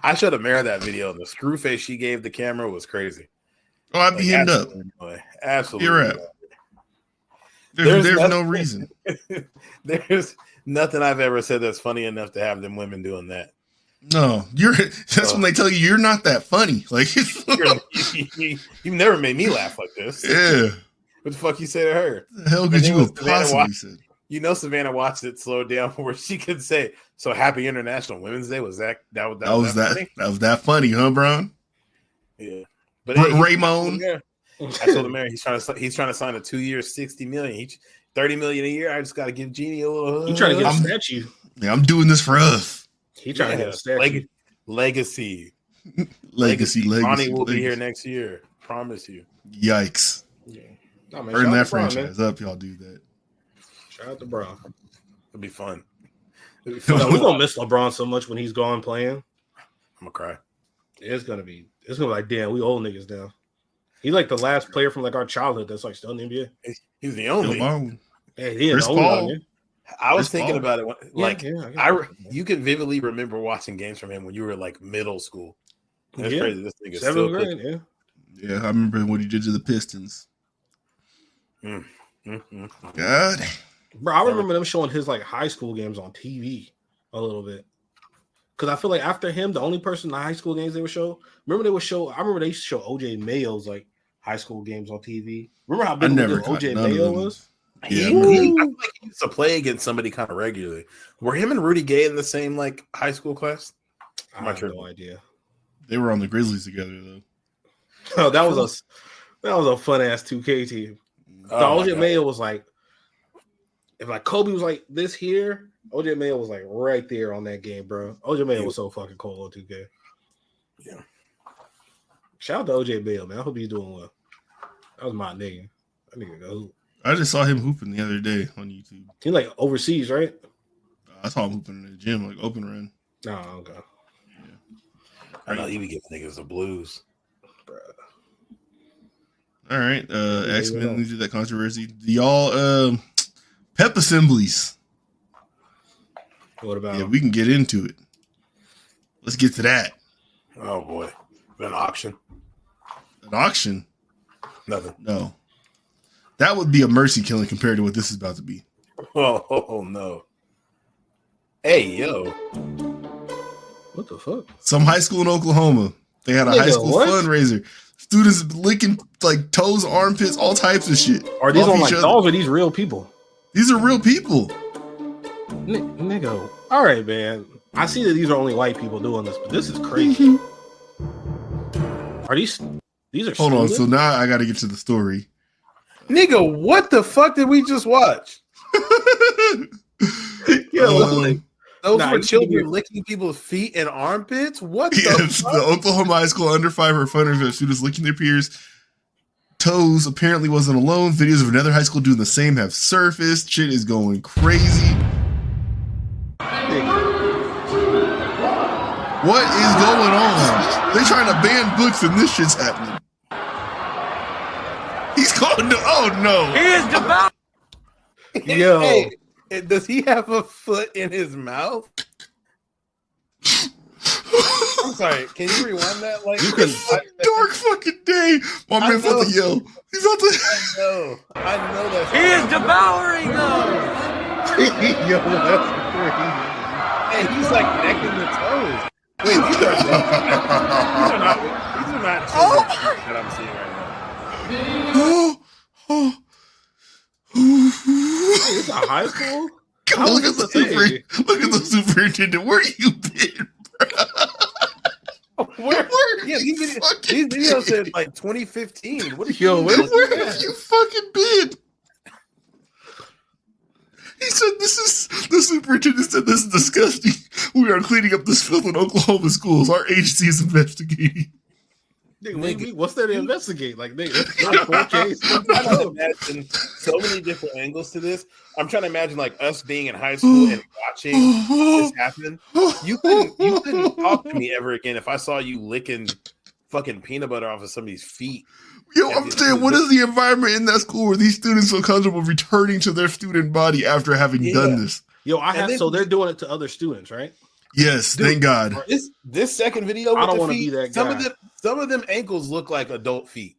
I should have mirrored that video. The screw face she gave the camera was crazy. Oh, I'd be hemmed up. Absolutely. You're right. There's no reason. There's nothing I've ever said that's funny enough to have them women doing that. No, that's when they tell you you're not that funny. Like you never made me laugh like this. Yeah. What the fuck you say to her? The hell could you have possibly said? You know, Savannah watched it slow down where she could say, "So happy International Women's Day." Was that was that funny, huh, Brian? Yeah. But Raymond. I told the mayor he's trying to sign a 2 year, $60 million, $30 million a year. I just got to give Jeannie a little. You trying to get a statue? Yeah, I'm doing this for us. He trying to get a statue. Legacy. Ronnie will be here next year. Promise you. Yikes! Yeah. No, man, burn that franchise up. Y'all do that. Shout out to Bron. It'll be fun. No, we're gonna miss LeBron so much when he's gone playing. I'm gonna cry. It's gonna be like, damn, we old niggas now. He's like the last player from like our childhood that's like still in the NBA. He's the only. Yeah, he is the only one. I was thinking about it. You can vividly remember watching games from him when you were like middle school. That's crazy. This nigga still grade, yeah, I remember what he did to the Pistons. God, bro, I remember them showing his like high school games on TV a little bit. Because I feel like after him, the only person in the high school games they would show. I remember they used to show OJ Mayo's like high school games on TV. Remember how big OJ Mayo was? Yeah, I feel like he used to play against somebody kind of regularly. Were him and Rudy Gay in the same like high school class? I have no idea. They were on the Grizzlies together though. Oh, that was a fun ass 2K team. The OJ Mayo was like, if like Kobe was like this here, OJ Mayo was like right there on that game, bro. OJ Mayo was so fucking cold on 2K. Yeah. Shout out to OJ Mayo, man. I hope he's doing well. That was my nigga. That nigga go hoop. I just saw him hooping the other day on YouTube. He like overseas, right? I saw him hooping in the gym, like open run. Oh, okay. Yeah. I know he be giving niggas the blues. Bruh. All right. X-Men, we did that controversy. Do y'all pep assemblies? What about? Yeah, we can get into it. Let's get to that. Oh boy. An auction. An auction? Nothing. No. That would be a mercy killing compared to what this is about to be. Oh no. Hey, yo. What the fuck? Some high school in Oklahoma. They had a high school fundraiser. Students licking like toes, armpits, all types of shit. Are these on like dolls or these real people? These are real people. Nigga. All right, man. I see that these are only white people doing this, but this is crazy. Are these are hold on, so now I gotta get to the story. Nigga, what the fuck did we just watch? Those were children licking people's feet and armpits? What the fuck? The Oklahoma high school under 5 offenders of students licking their peers' toes apparently wasn't alone. Videos of another high school doing the same have surfaced. Shit is going crazy. What is going on? They trying to ban books and this shit's happening. He's calling oh no. He is devout. Yo. Hey, does he have a foot in his mouth? I'm sorry. Can you rewind that? Like, it's a dark fucking day. My man's about to yell. He's about to. I know that. He is devouring them. Yo, that's crazy. Hey, he's like necking the toes. Wait, these are not children that I'm seeing right now. It's a high school? Look at the superintendent. Where you been, bro? Where yeah, these videos said like 2015. What are where have you fucking been? He said the superintendent said this is disgusting. We are cleaning up this filth in Oklahoma schools. Our agency is investigating. What's there to investigate? Like, that's not a court case. I'm trying to imagine so many different angles to this. I'm trying to imagine like us being in high school and watching this happen. You couldn't talk to me ever again if I saw you licking fucking peanut butter off of somebody's feet. Yo, I'm saying, what is the environment in that school where these students feel comfortable returning to their student body after having done this? Yo, so they're doing it to other students, right? Yes, dude, thank God. This second video, with I don't want to be that guy. Some of them ankles look like adult feet.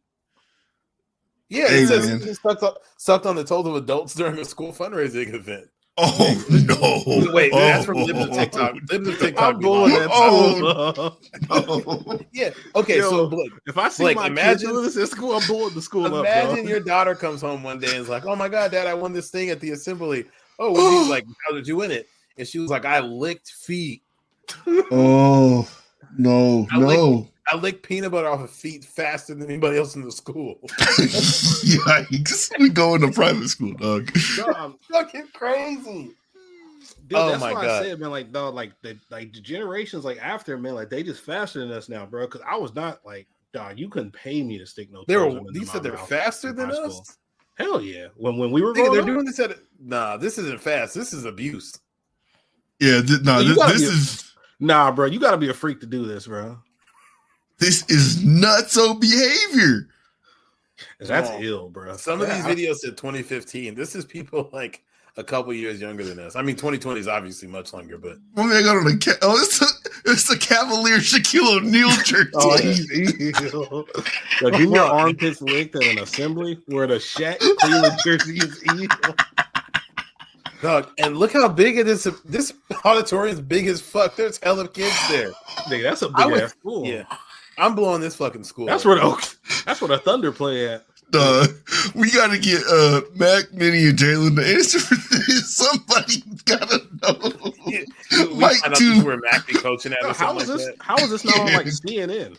Yeah, it says sucked on the toes of adults during a school fundraising event. Oh no! Wait, that's from Libs of TikTok. Libs of TikTok. I'm going that. No. Yeah. Okay. Yo, so Blake, if I see my kids doing this at school, I'm blowing the school up. Imagine your daughter comes home one day and is like, "Oh my God, Dad, I won this thing at the assembly." Oh, what did you, like, how did you win it? And she was like, "I licked feet." Oh no! I licked peanut butter off of feet faster than anybody else in the school. Yikes! We go into private school, dog. I'm fucking crazy. Dude, that's why I said, man, like, dog, like the generations like after, man, like they just faster than us now, bro. Because I was not like, dog, you couldn't pay me to stick no. You said they're faster than us. Hell yeah! When we were they're doing this nah, this isn't fast. This is abuse. Yeah, this is. Nah, bro, you got to be a freak to do this, bro. This is nutso behavior. That's ill, bro. Some of these videos said 2015. This is people like a couple years younger than us. I mean, 2020 is obviously much longer, but I mean, I got on it's the Cavalier Shaquille O'Neal jersey. Oh, he's evil. Like, getting your armpits licked at an assembly where the Shaq Cleveland jersey is evil. Dog, and look how big it is. This auditorium is big as fuck. There's hella kids there. Nigga, that's a big ass school. Yeah, I'm blowing this fucking school. That's where the Thunder play at. We gotta get Mac, Minnie, and Jalen to answer for this. Somebody gotta know. Mike too. Where Mac be coaching at? How is this not on like CNN?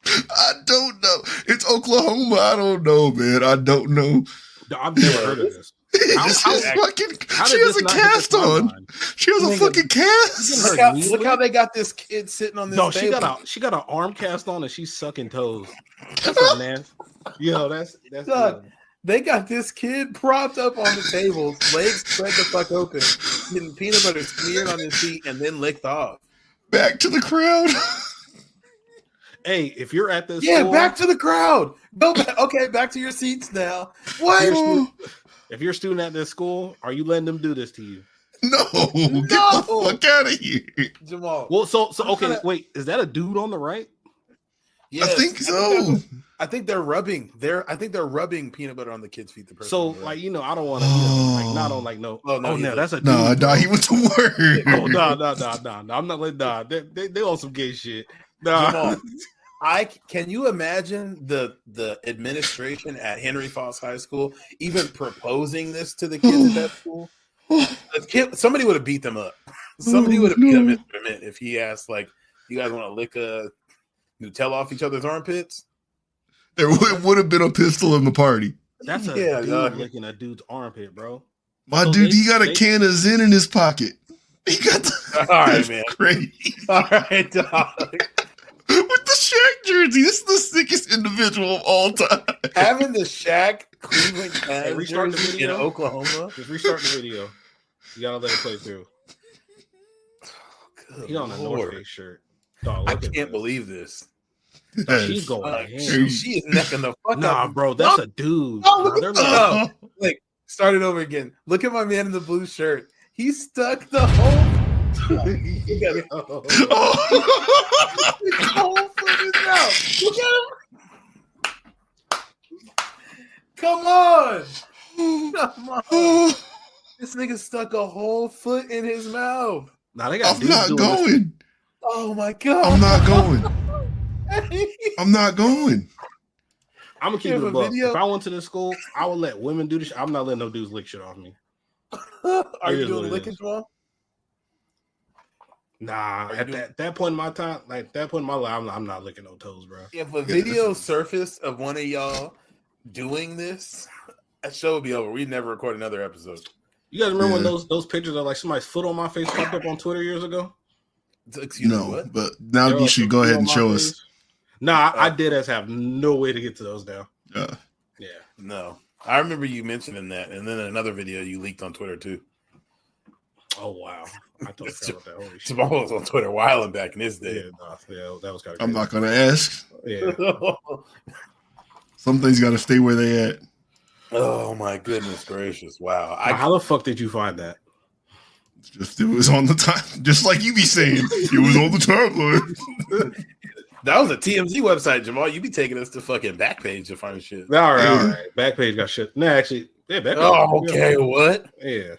I don't know. It's Oklahoma. I don't know, man. I don't know. I've never heard of this. She has a cast on. She has a fucking cast. Look how they got this kid sitting on this table. She got an arm cast on and she's sucking toes. That's a nasty. Yo, that's they got this kid propped up on the table, legs spread the fuck open, getting peanut butter smeared on his feet and then licked off. Back to the crowd. Hey, if you're at this school, back to the crowd. Go back. Okay, back to your seats now. What? If you're a student at this school, are you letting them do this to you? No, get the fuck out of here, Jamal. Well, so okay, wait, is that a dude on the right? Yes, I think so. I think they're rubbing peanut butter on the kids' feet. So, like, I don't want to, not on like no. Oh no, that's a dude. Nah, he went to work. Oh no, I'm not letting. Nah, they on some gay shit. Nah. Can you imagine the administration at Henry Foss High School even proposing this to the kids at that school? Somebody would have beat them up. Somebody would have beat him if he asked, like, "You guys want to lick a Nutella off each other's armpits?" There would have been a pistol in the party. That's a dude licking a dude's armpit, bro. My dude, he got a can of Zen in his pocket. He got the, all right, man. Crazy. All right, dog. With the Shaq jersey, this is the sickest individual of all time. Having the Shaq Cleveland Cavs jersey in Oklahoma. Just restart the video. You gotta let it play through. He's on a North Face shirt. Dog, I can't believe this. She's going. She is necking the fuck Nah, up. bro, that's a dude. Oh, look They're at like, start it over again. Look at my man in the blue shirt. He stuck the whole. He got it. The whole foot in his mouth. Look at him. Come on. Come on. This nigga stuck a whole foot in his mouth. Nah, they got I'm not going. Oh my god. I'm not going. I'm not going. I'm gonna keep it a buck. If I went to this school, I would let women do this. I'm not letting no dudes lick shit off me. Are you doing licking, Joel? Nah, at that point in my time, like that point in my life, I'm not licking no toes, bro. If a video surfaced of one of y'all doing this, that show would be over. We'd never record another episode. You guys remember when those pictures of like somebody's foot on my face popped up on Twitter years ago? Excuse me, what? But now you should go ahead and show us. Nah, I did have no way to get to those now. Yeah. No. I remember you mentioning that, and then another video you leaked on Twitter too. Oh wow. I totally forgot about that. Holy shit. Jamal was on Twitter a while back in his day. Yeah, that was kind of crazy. I'm not gonna ask. Yeah. Some things gotta stay where they at. Oh my goodness gracious. Wow. How the fuck did you find that? It was on the time, just like you be saying. It was on the timeline. That was a TMZ website, Jamal. You be taking us to fucking Backpage to find shit. All right. Backpage got shit. No, actually, yeah, Backpage. Oh, okay. What? Yeah.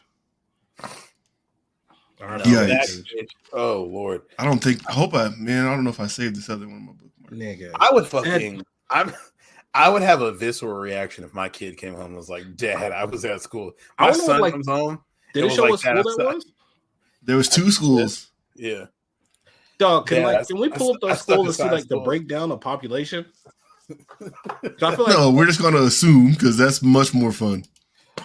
No, Backpage. Oh Lord. I don't know if I saved this other one in my bookmark. Nigga. I would I would have a visceral reaction if my kid came home and was like, Dad, I was at school. My son comes home. Did it show what school that was? There was 2 schools. Yeah. Dog, can we pull up the school and see like the breakdown of population? I feel like no, we're just gonna assume because that's much more fun.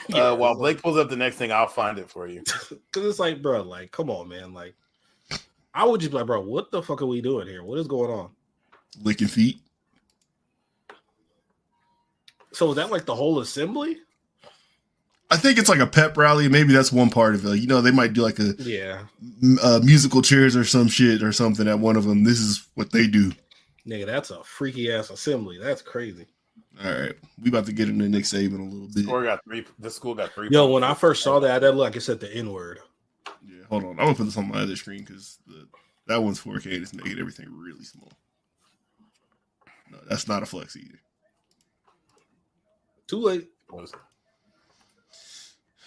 While Blake pulls up the next thing, I'll find it for you. Because it's like, bro, like, come on, man. Like, I would just be like, bro, what the fuck are we doing here? What is going on? Licking feet. So is that like the whole assembly? I think it's like a pep rally. Maybe that's one part of it. Like, they might do like a musical chairs or some shit or something at one of them. This is what they do. Nigga, that's a freaky ass assembly. That's crazy. All right, we about to get into Nick Saban a little bit. The school got 3. Yo, when I first saw that like I said the N word. Yeah, hold on. I'm gonna put this on my other screen because that one's 4K. It's making everything really small. No, that's not a flex either. Too late.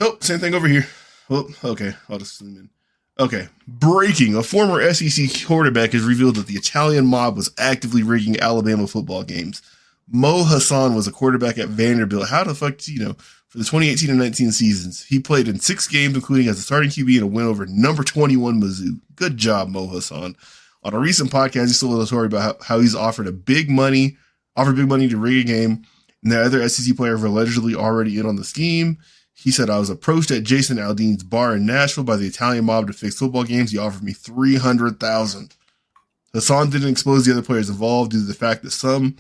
Oh, same thing over here. Oh, okay. I'll just zoom in. Okay. Breaking. A former SEC quarterback has revealed that the Italian mob was actively rigging Alabama football games. Mo Hassan was a quarterback at Vanderbilt. How the fuck do you know? For the 2018 and 19 seasons, he played in 6 games, including as a starting QB and a win over number 21 Mizzou. Good job, Mo Hassan. On a recent podcast, he told a story about how he's offered big money to rig a game, and the other SEC players were allegedly already in on the scheme. He said, I was approached at Jason Aldean's bar in Nashville by the Italian mob to fix football games. He offered me $300,000. Hassan didn't expose the other players involved due to the fact that some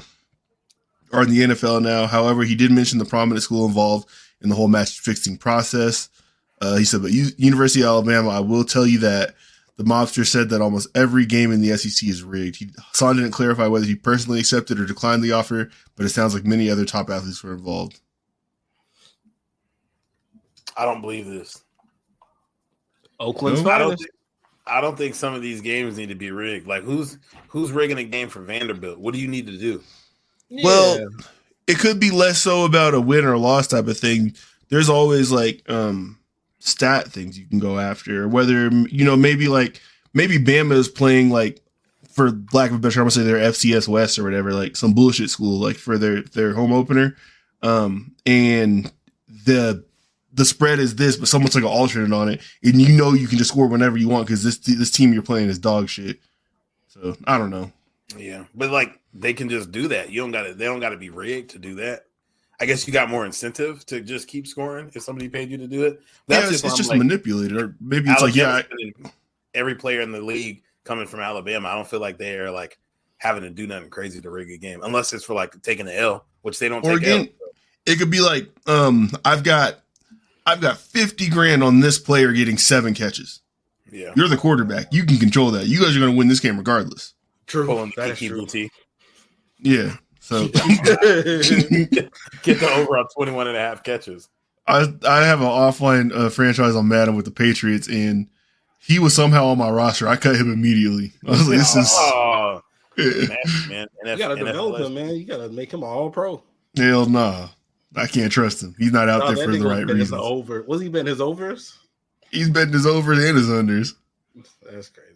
are in the NFL now. However, he did mention the prominent school involved in the whole match fixing process. He said, but University of Alabama, I will tell you that the mobster said that almost every game in the SEC is rigged. Hassan didn't clarify whether he personally accepted or declined the offer, but it sounds like many other top athletes were involved. I don't believe this. Oakland's I don't think some of these games need to be rigged. Like who's rigging a game for Vanderbilt? What do you need to do? Yeah. Well, it could be less so about a win or loss type of thing. There's always like stat things you can go after. Whether maybe Bama is playing like, for lack of a better term, I'm gonna say their FCS West or whatever, like some bullshit school, like for their home opener. And the spread is this, but someone's like an alternate on it, and you can just score whenever you want because this team you're playing is dog shit. So I don't know. Yeah, but like they can just do that. They don't got to be rigged to do that. I guess you got more incentive to just keep scoring if somebody paid you to do it. It's just like, manipulated, or maybe it's Alabama's every player in the league coming from Alabama. I don't feel like they are like having to do nothing crazy to rig a game, unless it's for like taking an L, which they don't. Or take again, L. It could be like, I've got 50 grand on this player getting 7 catches. Yeah, you're the quarterback. You can control that. You guys are going to win this game regardless. True. That is true. Yeah. So get the over on 21.5 catches. I have an offline franchise on Madden with the Patriots, and he was somehow on my roster. I cut him immediately. I was like, "This is man. You gotta develop him, man. You gotta make him an all-pro." Hell nah, I can't trust him. He's not out there for the right reasons. Over. Was he betting his overs? He's betting his overs and his unders. That's crazy.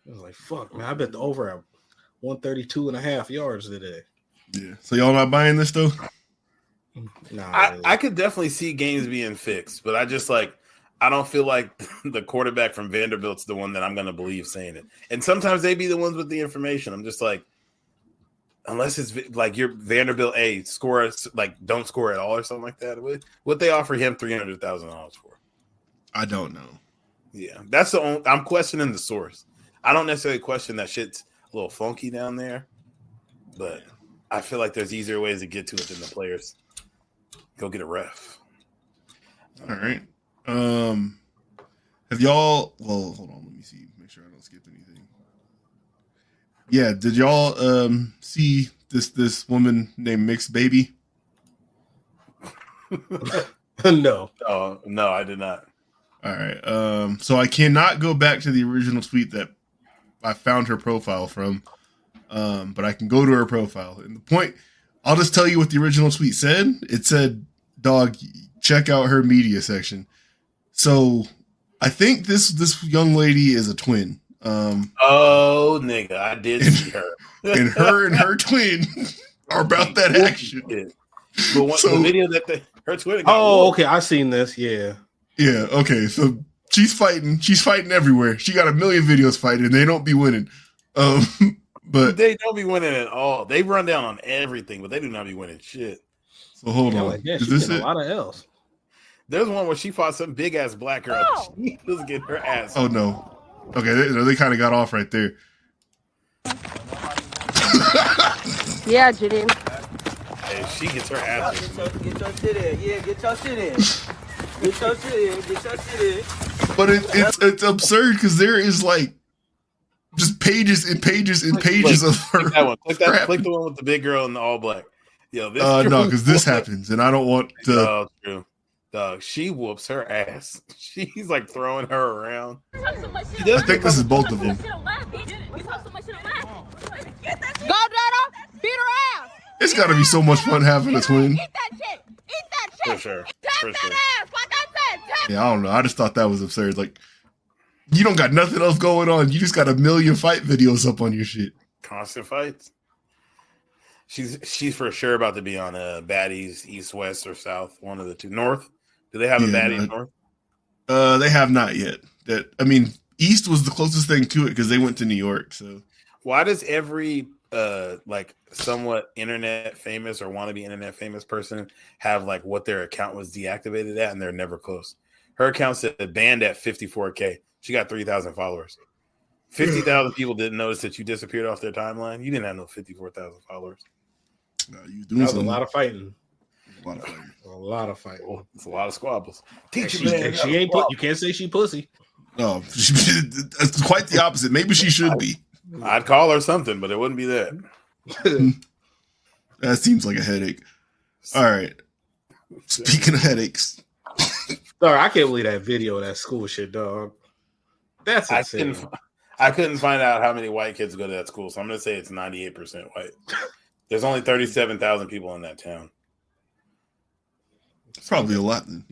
I was like, "Fuck, man! I bet the over at 132.5 yards today." Yeah. So y'all not buying this though? Nah, I could definitely see games being fixed, but I just like. I don't feel like the quarterback from Vanderbilt's the one that I'm going to believe saying it. And sometimes they be the ones with the information. I'm just like, unless it's like your Vanderbilt, score, like don't score at all or something like that. What they offer him $300,000 for? I don't know. Yeah, that's the only. I'm questioning the source. I don't necessarily question that shit's a little funky down there, but I feel like there's easier ways to get to it than the players. Go get a ref. All right. Have y'all? Well, hold on. Let me see. Make sure I don't skip anything. Yeah. Did y'all see this woman named Mixed Baby? No. Oh no, I did not. All right. So I cannot go back to the original tweet that I found her profile from. But I can go to her profile. And the point, I'll just tell you what the original tweet said. It said, "Dog, check out her media section." So I think this young lady is a twin. Oh, nigga, I did see her. And her twin are about that action. But the video that her twin. Okay, I've seen this. Yeah. Yeah. Okay. So she's fighting everywhere. She got a million videos fighting. They don't be winning. But they don't be winning at all. They run down on everything, but they do not be winning shit. So hold on. Is this a lot of L's? There's one where she fought some big ass black girl. Oh. She was getting her ass. Oh no. Okay, they kind of got off right there. Yeah, Judy. Hey, she gets her ass. Get your shit in. Yeah, get your shit in. Get your shit in. Get your shit in. But it's absurd because there is like just pages and pages and pages of her. Click that one. Click the one with the big girl in the all black. Yo, this no, because this happens, and I don't want to. Oh, true. Dog, she whoops her ass. She's like throwing her around. I think this is both of them. Go, Dada! Beat her ass! It's got to be so much fun having a twin. Eat that shit! Eat that shit! For sure. Tap that ass! Like I said! Yeah, I don't know. I just thought that was absurd. Like, you don't got nothing else going on. You just got a million fight videos up on your shit. Constant fights. She's for sure about to be on Baddies, East, West, or South. One of the two. North. Do they have a Baddies North? They have not yet. East was the closest thing to it because they went to New York. So why does every like somewhat internet famous or wannabe internet famous person have like what their account was deactivated at and they're never close? Her account said banned at 54K. She got 3,000 followers. 50,000 people didn't notice that you disappeared off their timeline. You didn't have no 54,000 followers. You doing a lot of fighting. A lot of fighting. A lot of fighting. Well, it's a lot of squabbles. She ain't you can't say she pussy. No, it's quite the opposite. Maybe she should be. I'd call her something, but it wouldn't be that. That seems like a headache. All right. Speaking of headaches. Sorry, I can't believe that video of that school shit, dog. That's insane. I couldn't find out how many white kids go to that school, so I'm going to say it's 98% white. There's only 37,000 people in that town. Probably a lot then,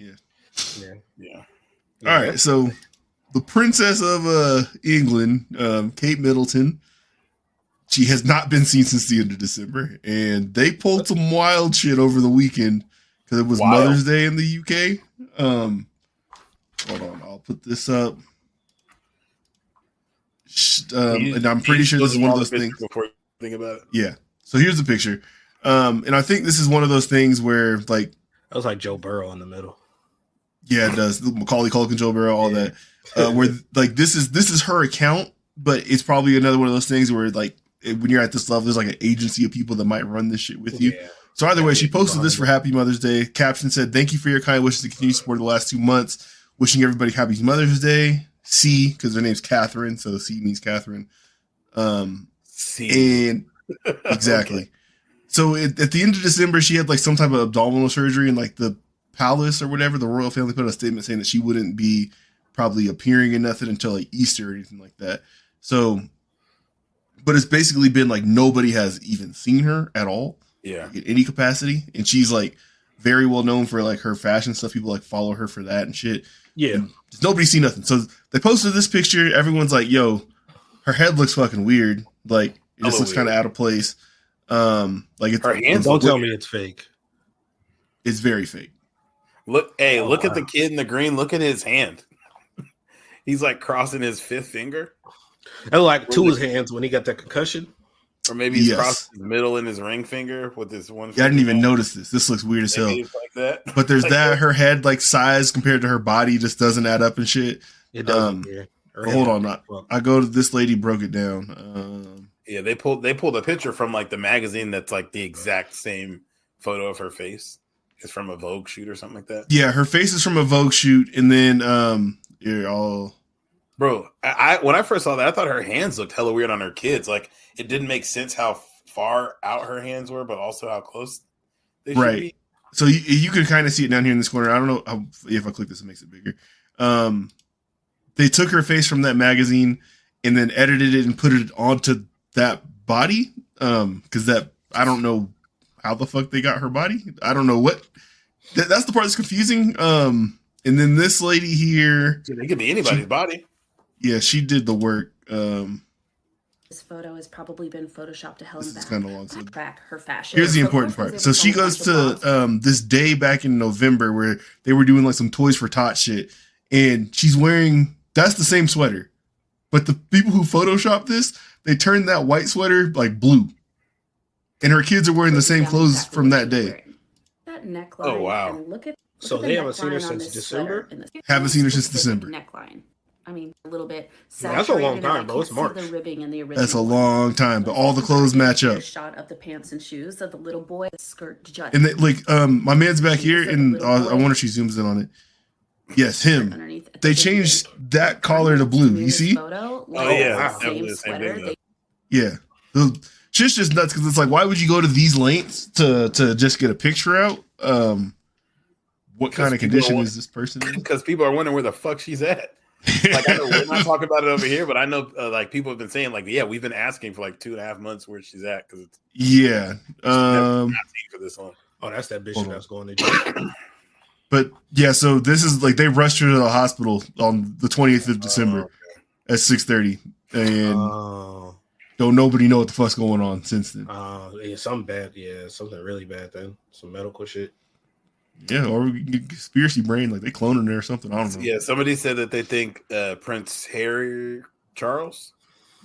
Yeah. All right, so the princess of England, Kate Middleton, she has not been seen since the end of December, and they pulled some wild shit over the weekend because it was Mother's Day in the UK. Hold on, I'll put this up. And I'm pretty sure this is one of those things. Before you think about it. Yeah. So here's the picture. And I think this is one of those things where like that was like Joe Burrow in the middle. Yeah, it does. Macaulay Culkin, Joe Burrow, all that. Where like this is her account, but it's probably another one of those things where like when you're at this level, there's like an agency of people that might run this shit with you. So either way, she posted this for Happy Mother's Day. Caption said, "Thank you for your kind wishes and continued support the last 2 months. Wishing everybody Happy Mother's Day." C, because her name's Catherine, so C means Catherine. C. And exactly. Okay. So at the end of December, she had like some type of abdominal surgery, and like the palace or whatever, the royal family put out a statement saying that she wouldn't be probably appearing in nothing until like Easter or anything like that. So, but it's basically been like nobody has even seen her at all. Yeah. In any capacity. And she's like very well known for like her fashion stuff. People like follow her for that and shit. Yeah. And just nobody seen nothing. So they posted this picture. Everyone's like, yo, her head looks fucking weird. Like it just looks kind of out of place. Like it's her hands. Don't tell me it's fake. It's very fake. Look, hey, look at the kid in the green. Look at his hand. He's like crossing his fifth finger. And like to his hands when he got that concussion. Or maybe he's crossed his middle and his ring finger with his one. Yeah, I didn't even notice this. This looks weird as hell. Like that. But there's like that. Her head, like size compared to her body, just doesn't add up and shit. It doesn't. Hold on, I go to this lady broke it down. Yeah, they pulled a picture from like the magazine that's like the exact same photo of her face. It's from a Vogue shoot or something like that. Yeah, her face is from a Vogue shoot, and then you're all. Bro, I when I first saw that, I thought her hands looked hella weird on her kids. Like it didn't make sense how far out her hands were, but also how close they should be. So you can kind of see it down here in this corner. I don't know if I click this, it makes it bigger. They took her face from that magazine and then edited it and put it onto that body. Because I don't know how the fuck they got her body. I don't know what. That's the part that's confusing. And then this lady here. It could be anybody's body. Yeah, she did the work. This photo has probably been photoshopped to hell and back. Kind of long. Back her fashion. Here's the important part. So she goes to this day back in November where they were doing like some Toys for Tot shit, and she's wearing that's the same sweater, but the people who photoshopped this, they turned that white sweater like blue, and her kids are wearing the same clothes from that day. That neckline. Oh wow! So they haven't seen her since December. Haven't seen her since December. Neckline. I mean, a little bit. That's a long time, bro. It's March. The ribbing and the original. That's a long time, but all the clothes match up. Shot of the pants and shoes of the little boy skirt jut. And my man's back here, and I wonder if she zooms in on it. Yes, him. They changed that collar to blue. You see? Oh yeah, same sweater. Yeah, shit's just nuts because it's like, why would you go to these lengths to just get a picture out? What kind of condition is this person in? Because people are wondering where the fuck she's at. Like I know we're not talking about it over here, but I know like people have been saying like, yeah, we've been asking for like 2.5 months where she's at because it's for this one. Oh, that's that bitch that's going to jail. But yeah, so this is like they rushed her to the hospital on the 20th of December at 6:30, and don't nobody know what the fuck's going on since then. Yeah, something bad. Yeah, something really bad. Then some medical shit. Yeah, or conspiracy brain, like they cloning her or something. I don't know. Yeah, somebody said that they think Prince Harry Charles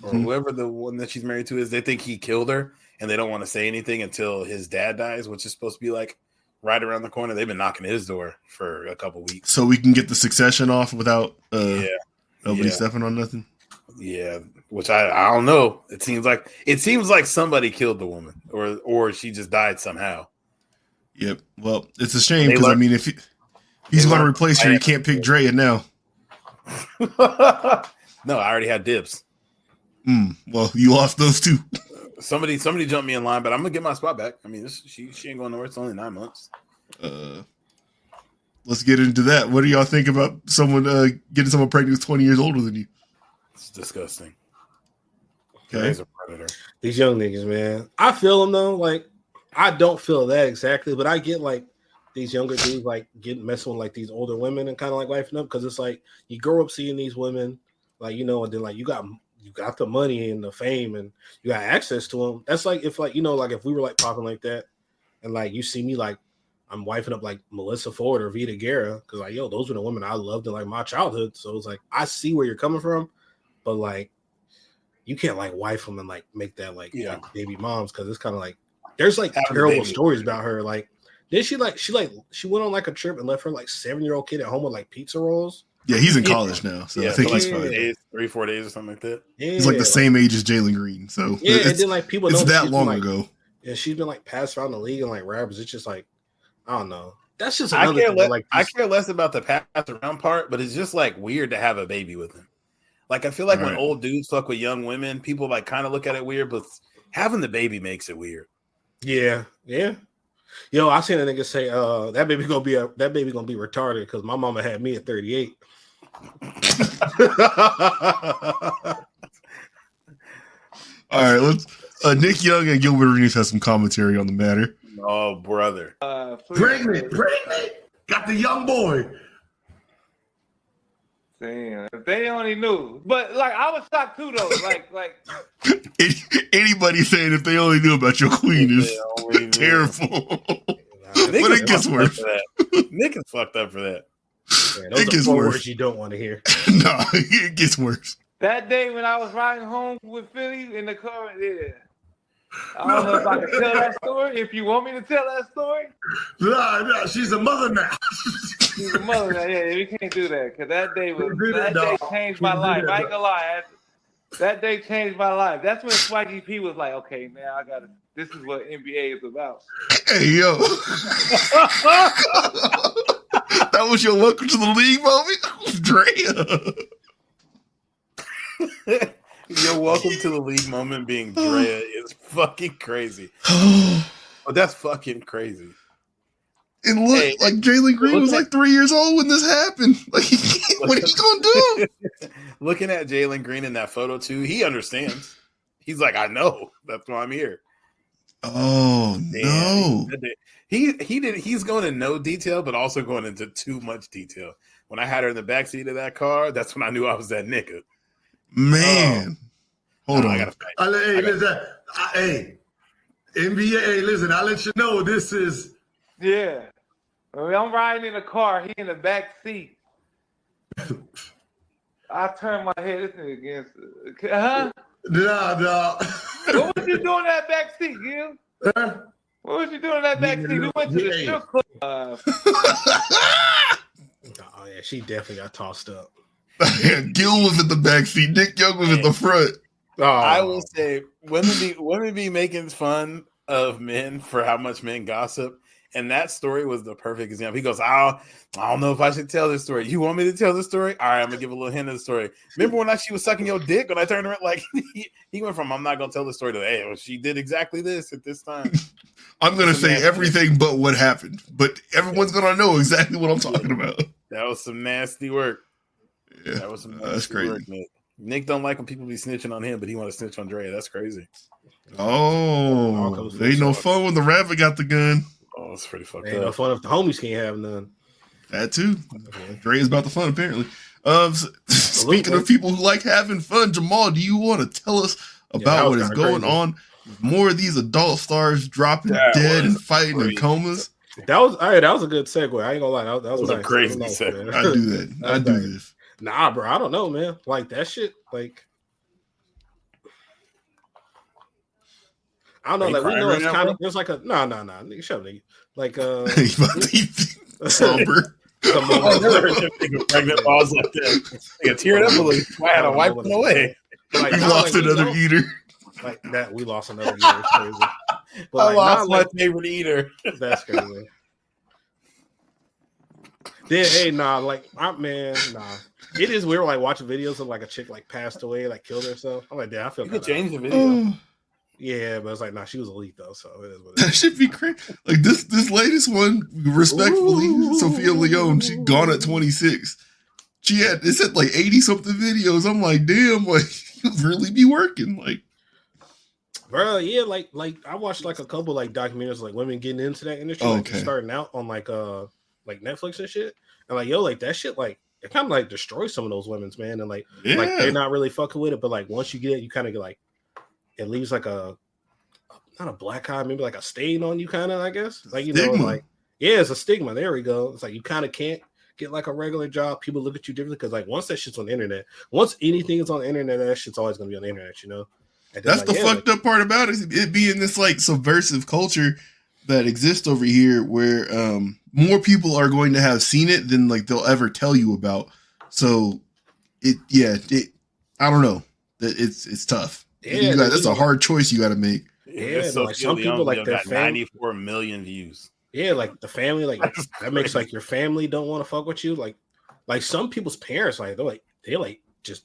or whoever the one that she's married to is, they think he killed her, and they don't want to say anything until his dad dies, which is supposed to be like right around the corner. They've been knocking his door for a couple weeks, so we can get the succession off without nobody stepping on nothing. Yeah, which I don't know. It seems like somebody killed the woman, or she just died somehow. Yep. Well, it's a shame because I mean, if he's going to replace her, you can't pick Drea now. No, I already had dibs. Well, you lost those two. Somebody jumped me in line, but I'm gonna get my spot back. I mean, she ain't going nowhere. It's only 9 months. Let's get into that. What do y'all think about someone getting someone pregnant who's 20 years older than you? It's disgusting. Okay. He's a predator. These young niggas, man. I feel them though. Like I don't feel that exactly, but I get like these younger dudes like getting messing with like these older women and kind of like wifing up because it's like you grow up seeing these women, like and then like you got the money and the fame and you got access to them. That's like if like like if we were like talking like that and like you see me like I'm wifing up like Melissa Ford or Vita Guerra because like those were the women I loved in like my childhood. So it's like I see where you're coming from, but like you can't like wife them and like make that like baby moms because it's kind of like There's like terrible stories about her. Like, did she went on like a trip and left her like 7-year-old kid at home with like pizza rolls? Yeah, he's in college now, so I think he's fine. 3-4 days or something like that. Yeah, he's like the same age as Jalen Green, so and then like people know it's that long ago. And she's been like passed around the league and like rappers. It's just like I don't know. That's just another thing. I care less about the pass around part, but it's just like weird to have a baby with him. Like I feel like when old dudes fuck with young women, people like kind of look at it weird, but having the baby makes it weird. Yeah. Yo, I seen a nigga say, that baby gonna be retarded because my mama had me at 38. All right, let's. Nick Young and Gilbert Arenas has some commentary on the matter. Oh, brother! Pregnant, got the young boy. Damn, if they only knew. But like, I was shocked too, though. Like anybody saying if they only knew about your queen is terrible. But it gets worse. Nick is fucked up for that. Yeah, those it gets are worse. words you don't want to hear. No, it gets worse. That day when I was riding home with Philly in the car, yeah. I don't know if I can tell that story. If you want me to tell that story. No, she's a mother now. She's a mother now. Yeah, we can't do that because that day changed my life. I ain't gonna lie. That day changed my life. That's when Swaggy P was like, okay, now this is what NBA is about. Hey, yo. That was your welcome to the league moment? Drea. Your welcome to the league moment being Drea is fucking crazy. But that's fucking crazy. And look, like Jalen Green was like 3 years old when this happened. Like, what are you gonna do? Looking at Jalen Green in that photo too, he understands. He's like, I know. That's why I'm here. Oh no! He's going in no detail, but also going into too much detail. When I had her in the backseat of that car, that's when I knew I was that nigga. Man, hold on. Hey, listen. Hey, NBA. Hey, listen. I'll let you know this is. Yeah, I'm riding in the car. He in the back seat. I turn my head. This nigga against. Huh? No. What was you doing in that back seat, Gil? What was you doing in that back seat? We went to the strip club. Oh yeah, she definitely got tossed up. Gil was in the back seat. Nick Young was in the front. Oh. I will say women be making fun of men for how much men gossip. And that story was the perfect example. He goes, I don't know if I should tell this story. You want me to tell this story? All right, I'm going to give a little hint of the story. Remember when she was sucking your dick when I turned around? Like, he went from, I'm not going to tell the story to, hey, well, she did exactly this at this time. I'm going to say everything but what happened. But everyone's going to know exactly what I'm talking about. That was some nasty work. Yeah, that was some nasty work, Nick. Nick don't like when people be snitching on him, but he want to snitch on Dre. That's crazy. Oh, they ain't no fun when the rabbit got the gun. Oh, it's pretty fucked ain't up. No fun if the homies can't have none. That too. Dre is about the fun, apparently. Speaking of people who like having fun, Jamal, do you want to tell us about what is going on with more of these adult stars dropping dead and fighting in comas? That was all right. That was a good segue. I ain't gonna lie. That was a crazy segue. I do that. I do this. Nah, bro. I don't know, man. Like that shit. Like I don't know. Like we know it's kind of. There's like a nah. Nigga, shut up, nigga. Like somber. Pregnant balls like that. Nigga teared up a little. I had to wipe them away. Like, we lost another eater. Like that, we lost another eater. It's crazy. But I lost my favorite eater. That's crazy. Then, hey, nah. It is weird, like watching videos of like a chick like passed away, like killed herself. I'm like, damn, I feel. You could change the video. Yeah, but it's like, nah, she was elite though, so it is what it is. That should be crazy. Like this latest one, respectfully, Sophia Leone, she gone at 26. It said like 80 something videos. I'm like, damn, like you really be working, like. Bro, yeah, like I watched like a couple like documentaries like women getting into that industry, like starting out on like Netflix and shit, and like yo, like that shit, like it kind of like destroys some of those women's man, and like they're not really fucking with it, but like once you get it, you kind of get like. It leaves like not a black eye, maybe like a stain on you, kind of, I guess. Like, you know, like, yeah, it's a stigma. There we go. It's like you kind of can't get like a regular job. People look at you differently because, like, once that shit's on the internet, once anything is on the internet, that shit's always going to be on the internet, you know? That's the fucked up part about it. It being this like subversive culture that exists over here, where more people are going to have seen it than like they'll ever tell you about. So I don't know. It's tough. Yeah, that's a hard choice you got to make. Yeah, no, like some people like their family 94 million views. Yeah, like the family, like that makes like your family don't want to fuck with you. Like some people's parents, like they just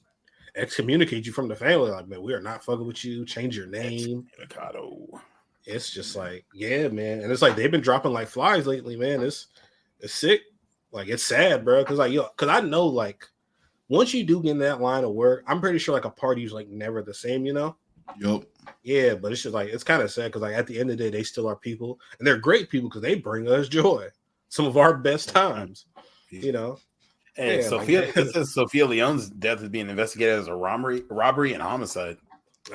excommunicate you from the family. Like, man, we are not fucking with you. Change your name. It's just like, yeah, man, and it's like they've been dropping like flies lately, man. It's sick. Like it's sad, bro. Because because I know like once you do get in that line of work, I'm pretty sure like a party is like never the same, you know. Yep. Yeah, but it's just like it's kind of sad because like at the end of the day, they still are people, and they're great people because they bring us joy. Some of our best times, you know. And it says Sophia Leone's death is being investigated as a robbery and homicide.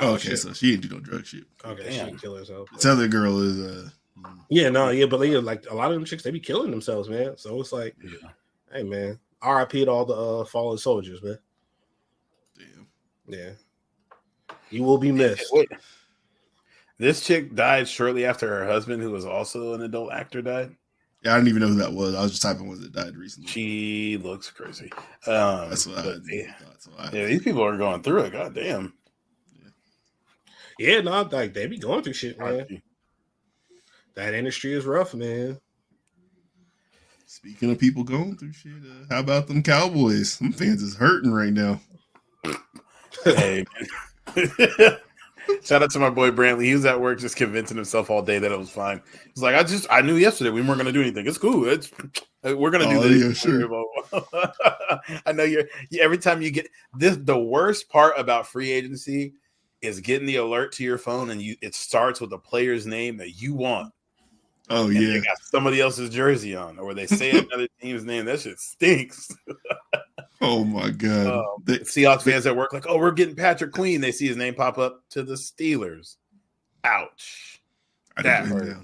Oh, okay, so she ain't do no drug shit. Okay, she didn't kill herself. This other girl is but they like a lot of them chicks, they be killing themselves, man. So it's like, hey, man, R.I.P. to all the fallen soldiers, man. Damn. Yeah. You will be missed. Wait. This chick died shortly after her husband, who was also an adult actor, died. Yeah, I didn't even know who that was. I was just typing was it died recently. She looks crazy. That's what these people are going through it. God damn. Yeah, no, like they be going through shit, man. That industry is rough, man. Speaking of people going through shit, how about them Cowboys? Some fans is hurting right now. Hey, shout out to my boy Brantley. He was at work just convincing himself all day that it was fine. He's like, I knew yesterday we weren't going to do anything. It's cool. We're going to do this. Yeah, sure. I know every time you get this, the worst part about free agency is getting the alert to your phone and it starts with a player's name that you want. Oh, and yeah. they got somebody else's jersey on, or they say another team's name. That shit stinks. Oh, my God. Seahawks fans at work, like, oh, we're getting Patrick Queen. They see his name pop up to the Steelers. Ouch. That hurt.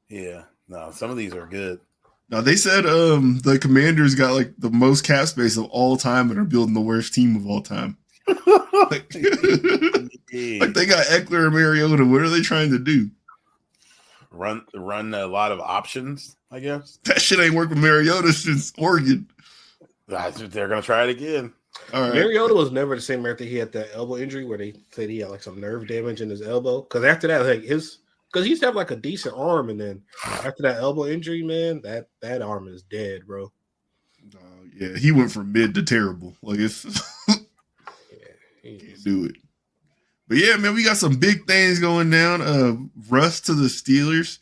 Yeah. No, some of these are good. Now, they said the Commanders got like the most cap space of all time and are building the worst team of all time. like they got Eckler and Mariota. What are they trying to do? Run a lot of options, I guess. That shit ain't worked with Mariota since Oregon. They're gonna try it again. All right. Mariota was never the same after he had that elbow injury where they said he had like some nerve damage in his elbow. Because after that, like because he used to have like a decent arm, and then after that elbow injury, man, that arm is dead, bro. Yeah, he went from mid to terrible. Like it's can't do it. But yeah, man, we got some big things going down. Russ to the Steelers.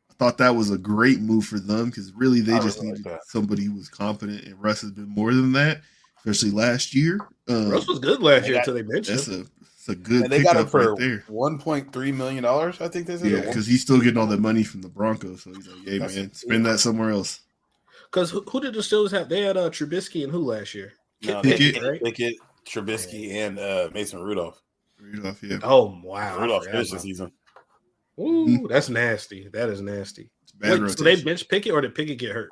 I thought that was a great move for them because really they just needed somebody who was competent, and Russ has been more than that, especially last year. Russ was good last year until they mentioned him. It's a good. And they got him for right there. $1.3 million. I think this is. Yeah, because he's still getting all that money from the Broncos. So he's like, "Hey, man, spend that somewhere else." Because who did the Steelers have? They had Trubisky and who last year? Pickett, Trubisky, and Mason Rudolph. Rudolph, yeah. Oh wow, Rudolph finished the season. Ooh, that's nasty. That is nasty. Wait, so they bench Pickett or did Pickett get hurt?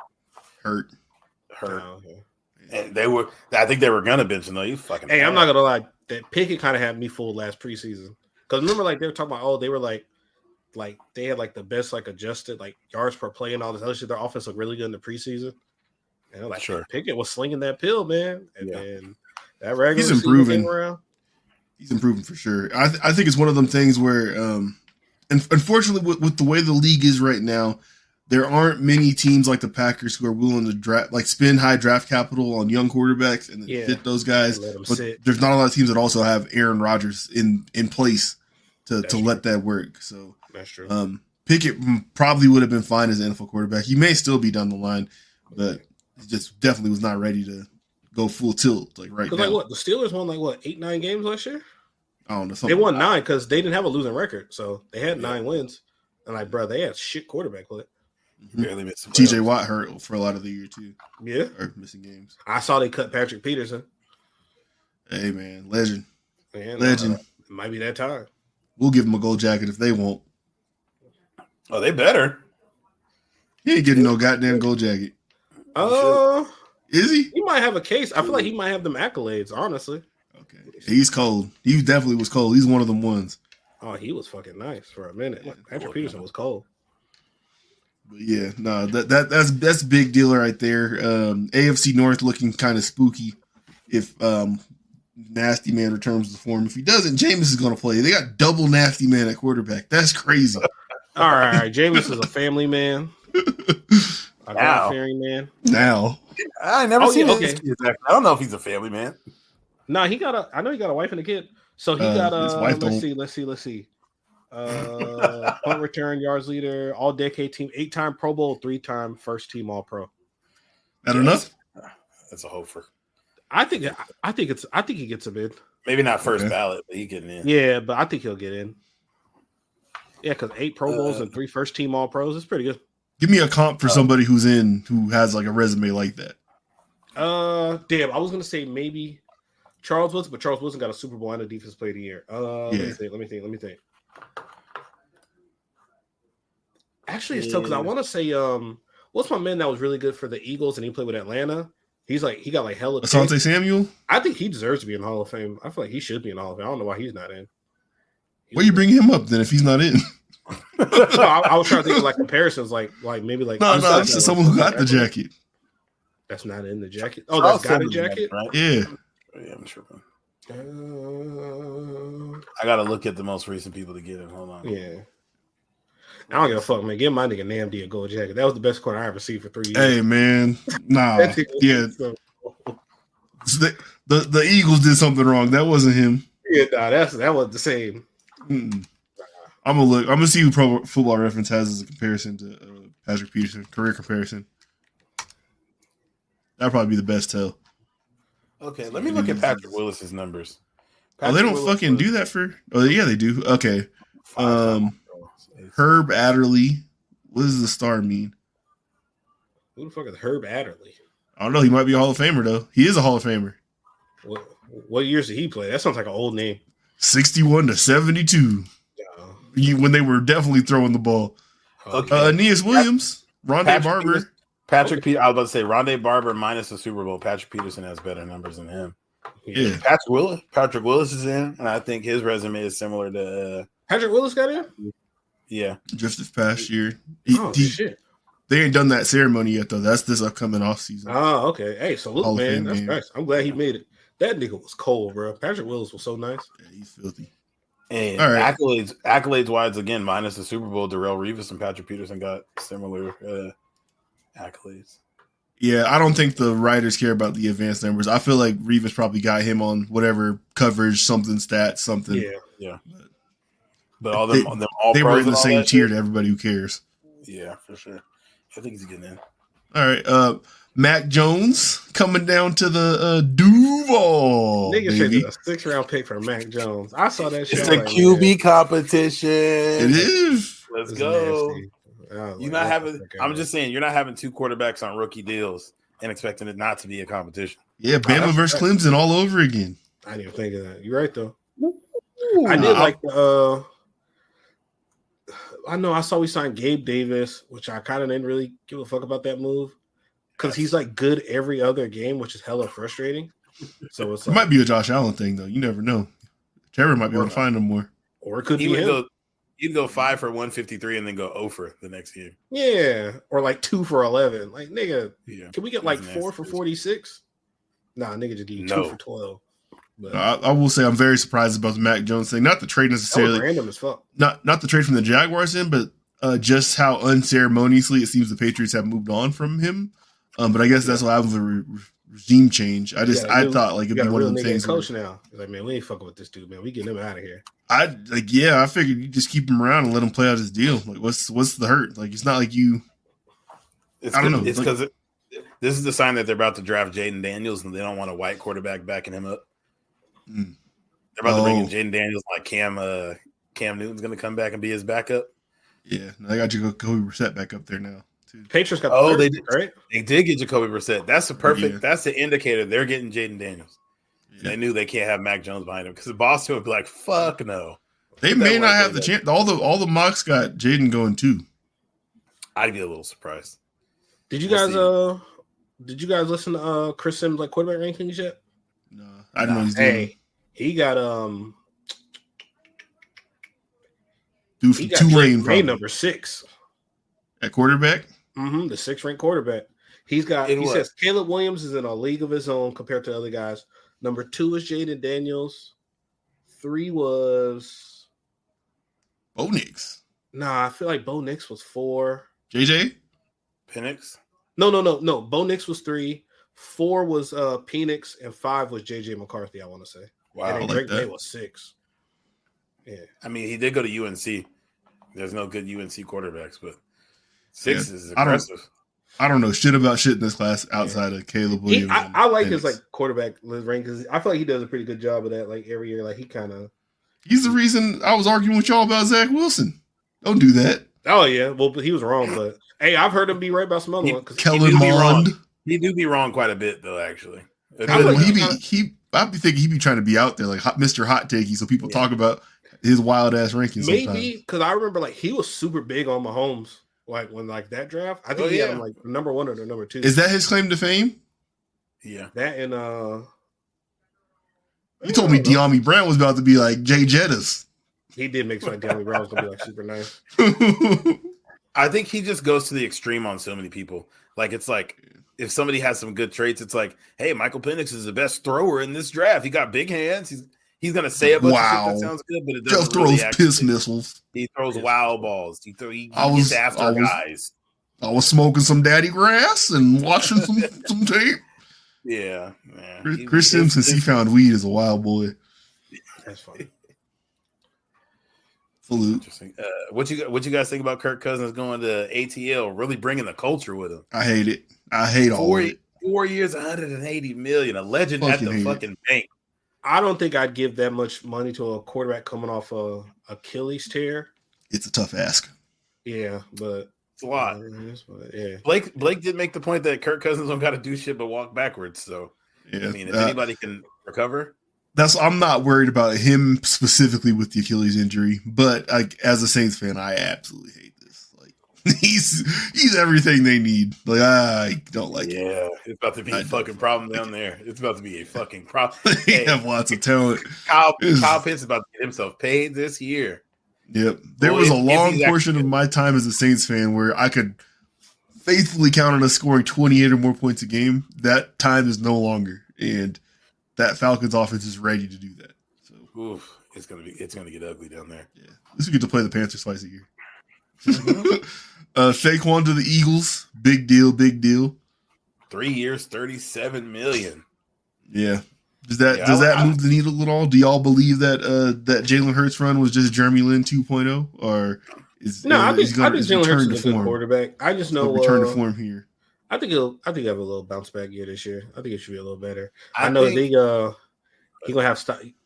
Hurt. Oh, okay. And they were. I think they were gonna bench him though. You fucking. Hey, I'm not gonna lie. That Pickett kind of had me fooled last preseason. Because remember, like they were talking about, they were like they had like the best like adjusted like yards per play and all this other shit. Their offense looked really good in the preseason. And like sure, Pickett was slinging that pill, man. And then that regular he's improving. Around. He's improving for sure. I think it's one of them things where, and unfortunately, with the way the league is right now, there aren't many teams like the Packers who are willing to spend high draft capital on young quarterbacks and fit those guys. But there's not a lot of teams that also have Aaron Rodgers in place to let that work. So that's true. Pickett probably would have been fine as an NFL quarterback. He may still be down the line, but he just definitely was not ready to go full tilt right now. Like what the Steelers won 8-9 games last year. I don't know. They won 9 because they didn't have a losing record, so they had 9 wins. And they had shit quarterback play. Barely missed TJ Watt hurt for a lot of the year too. Yeah, or missing games. I saw they cut Patrick Peterson. Hey man, legend. Man, legend. It might be that time. We'll give him a gold jacket if they won't. Oh, they better. He ain't getting no goddamn gold jacket. Is he? He might have a case. I feel like he might have them accolades, honestly. Okay, he's cold. He definitely was cold. He's one of them ones. Oh, he was fucking nice for a minute. Patrick Peterson was cold. But yeah, no, that's a big deal right there. AFC North looking kind of spooky if Nasty Man returns to form. If he doesn't, Jameis is going to play. They got double Nasty Man at quarterback. That's crazy. All right, Jameis is a family man. A God-fearing man. Now, I never seen his kids. I don't know if he's a family man. No, I know he got a wife and a kid. So he got let's see. Punt return, yards leader, all decade team, 8-time Pro Bowl, 3-time first team All Pro. That enough? That's a hoper. I think he gets a bid. Maybe not first ballot, but he getting in. Yeah, but I think he'll get in. Yeah, because 8 Pro Bowls and 3 first team All Pros is pretty good. Give me a comp for somebody who has like a resume like that. Damn, I was gonna say maybe Charles Woodson, but Charles Woodson got a Super Bowl and a Defensive Player of the Year. Let me think. Actually, it's tough because I want to say, what's my man that was really good for the Eagles and he played with Atlanta? He got like hella. Asante Samuel. I think he deserves to be in the Hall of Fame. I feel like he should be in the Hall of Fame. I don't know why he's not in. Why you bring him up then if he's not in? No, I was trying to think of like comparisons, like maybe like no, it's just someone who got the jacket. That's not in the jacket. Oh, that's got a jacket, right? Yeah, I'm sure. I gotta look at the most recent people to get him. Hold on. Yeah. I don't give a fuck, man. Give my nigga Namdi a gold jacket. That was the best corner I ever seen for 3 years. Hey, man. Nah. Yeah. The Eagles did something wrong. That wasn't him. Yeah, nah, that was the same. I'm gonna see who Pro Football Reference has as a comparison to Patrick Peterson, career comparison. That'd probably be the best tell. Okay, let me look at Patrick Willis's numbers. They don't fucking do that for. Oh yeah, they do. Okay. Herb Adderley. What does the star mean? Who the fuck is Herb Adderley? I don't know. He might be a Hall of Famer though. He is a Hall of Famer. What years did he play? That sounds like an old name. 61 to 72. When they were definitely throwing the ball. Okay. Aeneas Williams, Rondé Barber. I was about to say Rondé Barber minus the Super Bowl. Patrick Peterson has better numbers than him. Yeah. Patrick Willis is in, and I think his resume is similar to Patrick Willis got in? Yeah. Just this past year. Shit. They ain't done that ceremony yet though. That's this upcoming offseason. Oh, okay. Hey, salute, man. That's nice. I'm glad he made it. That nigga was cold, bro. Patrick Willis was so nice. Yeah, he's filthy. And accolades wise, again, minus the Super Bowl, Darrelle Revis and Patrick Peterson got similar accolades. Yeah, I don't think the writers care about the advanced numbers. I feel like Revis probably got him on whatever coverage, something stats, something. Yeah. But all them they were in the same tier to everybody who cares. Yeah, for sure. I think he's getting in. All right, Mac Jones coming down to the Duval. Nigga traded a 6th-round pick for Mac Jones. I saw that shit. It's a QB competition. It is. Let's go. You're not having. I'm just saying, you're not having 2 quarterbacks on rookie deals and expecting it not to be a competition. Yeah, Bama versus Clemson all over again. I didn't even think of that. You're right though. I did like I know I saw we signed Gabe Davis, which I kind of didn't really give a fuck about that move because he's like good every other game, which is hella frustrating. So it's like, it might be a Josh Allen thing though. You never know. Trevor might be able to find him more, or it could be him. You'd go 5 for 153 and then go 0 for the next game. Yeah, or like 2 for 11. Like nigga, can we get like 4 for 46? Nah, nigga, just give you 2 for 12. But I will say I'm very surprised about the Mac Jones thing. Not the trade necessarily. Random as fuck. Not the trade from the Jaguars in, but just how unceremoniously it seems the Patriots have moved on from him. But I guess that's what happens with regime change. I thought like it'd be one of the things. Coach now, like man, we ain't fucking with this dude, man. We getting him out of here. I figured you just keep him around and let him play out his deal. Like what's the hurt? Like it's not like you. I don't know. It's because this is the sign that they're about to draft Jaden Daniels and they don't want a white quarterback backing him up. They're about to bring in Jaden Daniels, like Cam Newton's going to come back and be his backup. Yeah, they got Jacoby Brissett back up there now too. Patriots got they did, right? They did get Jacoby Brissett. That's the perfect. Yeah. That's the indicator they're getting Jaden Daniels. Yeah. They knew they can't have Mac Jones behind him because Boston would be like, "Fuck no." They may not have the chance. All the mocks got Jaden going too. I'd be a little surprised. Did you guys listen to Chris Sims like quarterback rankings yet? No, I don't know. He got Dude from Tulane, probably number 6 at quarterback. Mm-hmm, the 6th ranked quarterback. He says Caleb Williams is in a league of his own compared to other guys. Number 2 is Jaden Daniels. 3 was Bo Nix. Nah, I feel like Bo Nix was 4. JJ Penix? No. Bo Nix was 3. 4 was Penix, and 5 was JJ McCarthy, I want to say. Wow. And Drake May was 6. Yeah. I mean, he did go to UNC. There's no good UNC quarterbacks, but 6 is I aggressive. I don't know shit about shit in this class outside of Caleb Williams. I like his like quarterback rank because I feel like he does a pretty good job of that. Like every year, like he's the reason I was arguing with y'all about Zach Wilson. Don't do that. Oh yeah, well he was wrong, but hey, I've heard him be right about some other one. Kellen Mond. He do be wrong quite a bit though, actually. I'd be thinking he'd be trying to be out there like Mr. Hot Takey, so people talk about his wild ass rankings. Maybe because I remember like he was super big on Mahomes. Like when like that draft, I think he had him like number 1 or the number 2. Is that his claim to fame? Yeah. That and you told me De'Ami Brown was about to be like Jay Jettas. He did make like De'Ami Brown was gonna be like super nice. I think he just goes to the extreme on so many people. Like it's like if somebody has some good traits, it's like, hey, Michael Penix is the best thrower in this draft. He got big hands. He's gonna say a bunch of shit that sounds good, but it doesn't. Just throws piss missiles. He throws wow balls. He gets after guys. I was smoking some daddy grass and watching some tape. Yeah. Chris Sims, since he found weed, is a wild boy. That's funny. Interesting. What you guys think about Kirk Cousins going to ATL? Really bringing the culture with him. I hate it. I hate all of it. 4 years, $180 million. A legend at the fucking bank. I don't think I'd give that much money to a quarterback coming off a Achilles tear. It's a tough ask. Yeah, but it's a lot. Yeah. Blake did make the point that Kirk Cousins don't got to do shit but walk backwards. So I mean, if anybody can recover, I'm not worried about him specifically with the Achilles injury, but as a Saints fan, I absolutely hate this. Like he's everything they need. Like I don't like it. Yeah, it's about to be a fucking problem down there. It's about to be a fucking problem. They have lots of talent. Kyle Pitts is about to get himself paid this year. Yep. There was a long portion of my time as a Saints fan where I could faithfully count on us scoring 28 or more points a game. That time is no longer. And that Falcons offense is ready to do that. So it's gonna get ugly down there. Yeah. At least we get to play the Panthers twice a year. Saquon to the Eagles. Big deal. 3 years, $37 million. Yeah. Does that move the needle at all? Do y'all believe that that Jalen Hurts run was just Jeremy Lin 2.0, or I think Jalen Hurts is a good quarterback. I just know return to form here. I think he'll have a little bounce back year this year. I think it should be a little better. I know he gonna have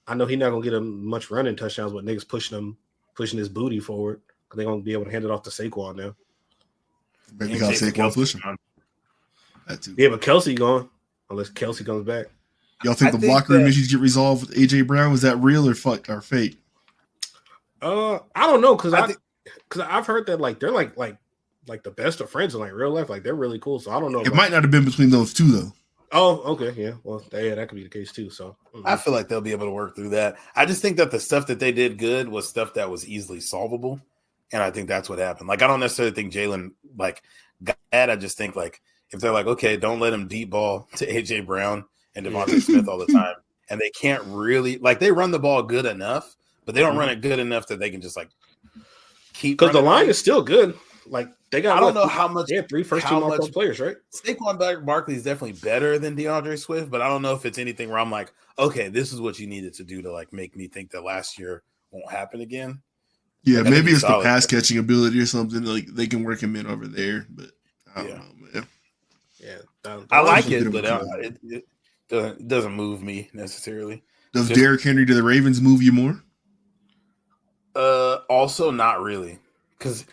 I know he's not gonna get him much running touchdowns, but niggas pushing his booty forward because they're gonna be able to hand it off to Saquon now. Maybe got Saquon pushing. That too. Yeah, but Kelsey gone unless Kelsey comes back. Y'all think the blocker room issues get resolved with AJ Brown? Was that real or fake? I don't know because I've heard that like they're like the best of friends in like real life. Like they're really cool. So I don't know. It might not have been between those two though. Oh, okay, yeah. Well, that could be the case too. So I feel like they'll be able to work through that. I just think that the stuff that they did good was stuff that was easily solvable, and I think that's what happened. Like I don't necessarily think Jalen like got that. I just think like if they're like, okay, don't let him deep ball to AJ Brown and Devontae Smith all the time, and they can't really like they run the ball good enough, but they don't run it good enough that they can just like keep because the line is still good. Like they got, I don't know how much. They have 3 first-team All-Pro players, right? Saquon Barkley is definitely better than DeAndre Swift, but I don't know if it's anything where I'm like, okay, this is what you needed to do to like make me think that last year won't happen again. Yeah, like, maybe it's the pass catching ability or something. Like they can work him in over there, but I don't know, man. Yeah, I like it, but it doesn't move me necessarily. Does Derrick Henry to the Ravens move you more? Also, not really, because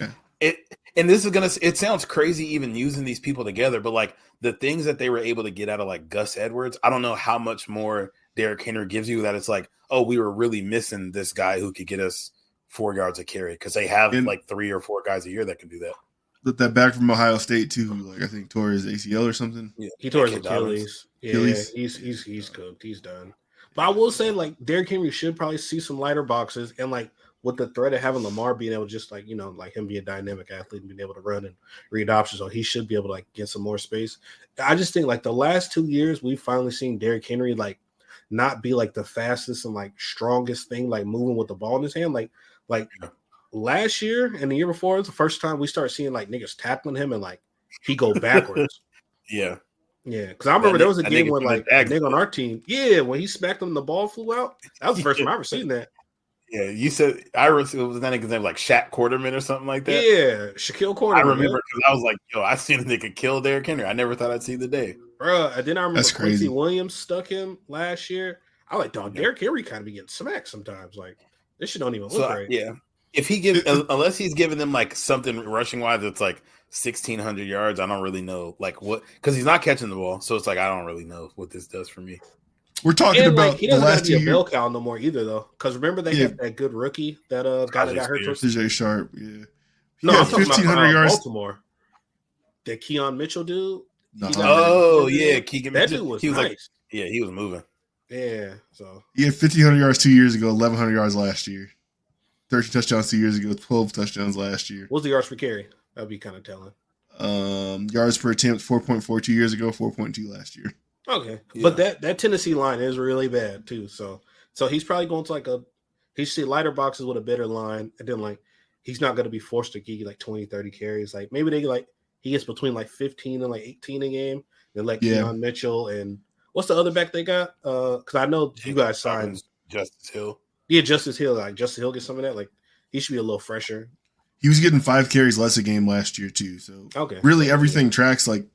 and this is it sounds crazy even using these people together, but like the things that they were able to get out of like Gus Edwards, I don't know how much more Derrick Henry gives you that it's like, oh, we were really missing this guy who could get us 4 yards a carry because they have like 3 or 4 guys a year that can do that. That back from Ohio State too, like I think tore his ACL or something. Yeah, he tore his Achilles. Yeah, he's cooked. He's done. But I will say, like, Derrick Henry should probably see some lighter boxes, and like with the threat of having Lamar being able to just like like him be a dynamic athlete and being able to run and read options, so he should be able to like get some more space. I just think like the last 2 years we've finally seen Derrick Henry like not be like the fastest and like strongest thing like moving with the ball in his hand. Like last year and the year before, it's the first time we start seeing like niggas tackling him and like he go backwards. Yeah. Yeah, because I remember there was a game where like a nigga on our team, when he smacked him, the ball flew out. That was the first time I ever seen that. Yeah, you said it was that nigga's name like Shaq Quarterman or something like that. Yeah, Shaquille Quarterman. I remember because I was like, yo, I seen a nigga kill Derrick Henry. I never thought I'd see the day, bro. And then I remember Quincy Williams stuck him last year. I like, dog, Derrick Henry kind of be getting smacked sometimes. Like this shit don't even look right. Yeah, if he gives unless he's giving them like something rushing wise, it's like 1,600 yards. I don't really know like what because he's not catching the ball, so it's like I don't really know what this does for me. We're talking about he doesn't have to be a bell cow no more either, though. Because remember they had that good rookie that guy that got hurt. DJ Sharp, yeah. No, I'm talking 1,500 yards. Baltimore. That Keon Mitchell dude. No. Oh yeah, Keegan. That dude was nice. Like, yeah, he was moving. Yeah, so he had 1,500 yards 2 years ago, 1,100 yards last year, 13 touchdowns 2 years ago, 12 touchdowns last year. What's the yards per carry? That'd be kind of telling. Yards per attempt 4.4 2 years ago, 4.2 last year. Okay, but that Tennessee line is really bad too. So he's probably going to like he see lighter boxes with a better line, and then like he's not going to be forced to give you like 20, 30 carries. Like maybe he gets between like 15 and like 18 a game. Then like Keon Mitchell and what's the other back they got? Because I know you guys signed Justice Hill. Yeah, Justice Hill. Like Justice Hill gets some of that. Like he should be a little fresher. He was getting 5 carries less a game last year too. So really everything tracks like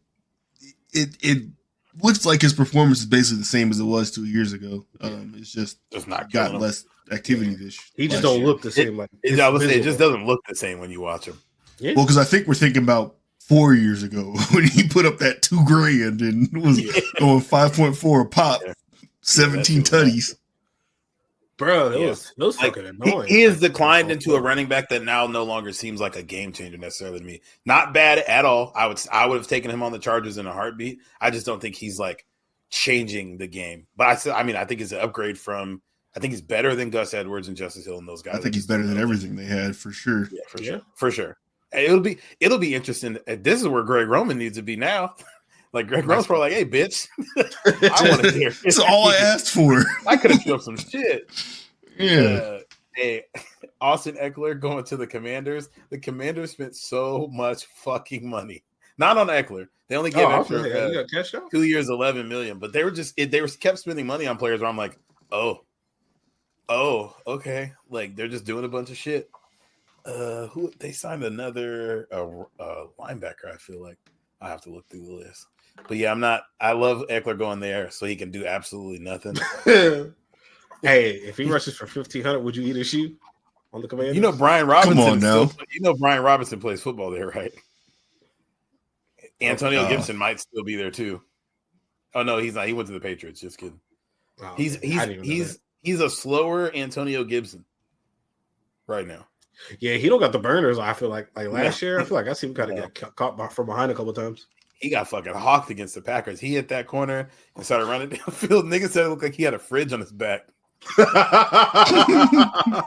it. Looks like his performance is basically the same as it was 2 years ago. It's just not got less activity this year. He just don't look the same. It just doesn't look the same when you watch him. Yeah. Well, because I think we're thinking about 4 years ago when he put up that $2,000 and was going 5.4 a pop, 17 tutties. Bro, it was fucking annoying. He has declined into a running back that now no longer seems like a game changer necessarily to me. Not bad at all. I would have taken him on the Chargers in a heartbeat. I just don't think he's like changing the game. But I think it's an upgrade from. I think he's better than Gus Edwards and Justice Hill and those guys. I think he's better than everything they had for sure. Yeah, for sure. It'll be interesting. This is where Greg Roman needs to be now. Like Greg Roman's probably like, "Hey, bitch, I want to hear." That's all I asked for. I could have killed some shit. Yeah. Hey, Austin Eckler going to the Commanders. The Commanders spent so much fucking money. Not on Eckler. They only gave Eckler 2 years, $11 million. But they were kept spending money on players where I'm like, oh, okay. Like they're just doing a bunch of shit. Who they signed another linebacker? I feel like I have to look through the list. But yeah, I love Eckler going there so he can do absolutely nothing. Hey, if he rushes for 1,500, would you eat a shoe on the Commanders? You know Brian Robinson. Come on now. Brian Robinson plays football there, right? Antonio Gibson might still be there too. Oh no, he's not. He went to the Patriots. Just kidding. Oh, he's a slower Antonio Gibson right now. Yeah, he don't got the burners. I feel like last year. I feel like I see him kind of get caught from behind a couple of times. He got fucking hawked against the Packers. He hit that corner and started running downfield. Nigga said it looked like he had a fridge on his back. I